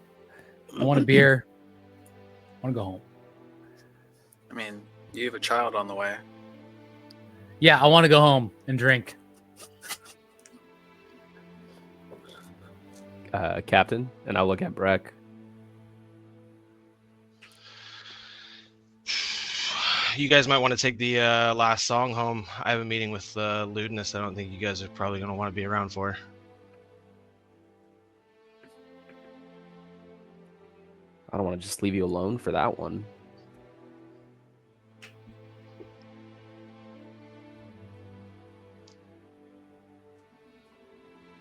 I want a beer. I want to go home. I mean, you have a child on the way. Yeah, I want to go home and drink. Captain, and I'll look at Breck. You guys might want to take the last song home. I have a meeting with Ludinus. I don't think you guys are probably going to want to be around for. I don't want to just leave you alone for that one.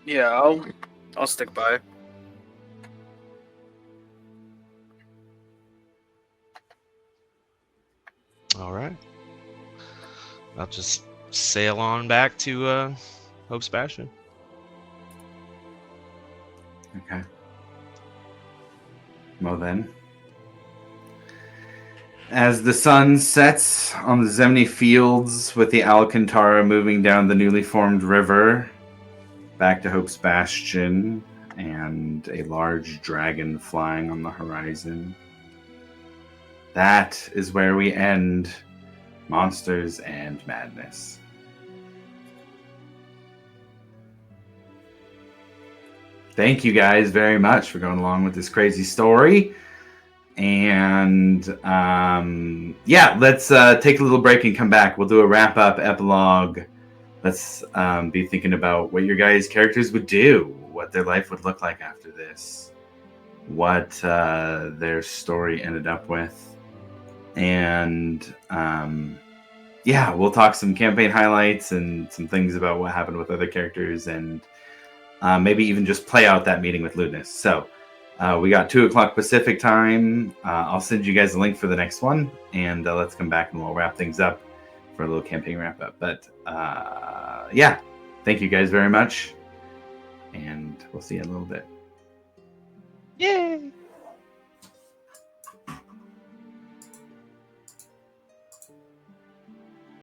Yeah, I'll stick by. All right. I'll just sail on back to Hope's Bastion. Okay. Well then. As the sun sets on the Zemni fields with the Alcantara moving down the newly formed river back to Hope's Bastion and a large dragon flying on the horizon. That is where we end Monsters and Madness. Thank you guys very much for going along with this crazy story. And let's take a little break and come back. We'll do a wrap-up epilogue. Let's be thinking about what your guys' characters would do, what their life would look like after this, what their story ended up with. And we'll talk some campaign highlights and some things about what happened with other characters, and maybe even just play out that meeting with Ludinus. So we got 2:00 Pacific time. I'll send you guys a link for the next one, and let's come back and we'll wrap things up for a little campaign wrap up. But thank you guys very much, and we'll see you in a little bit. Yay!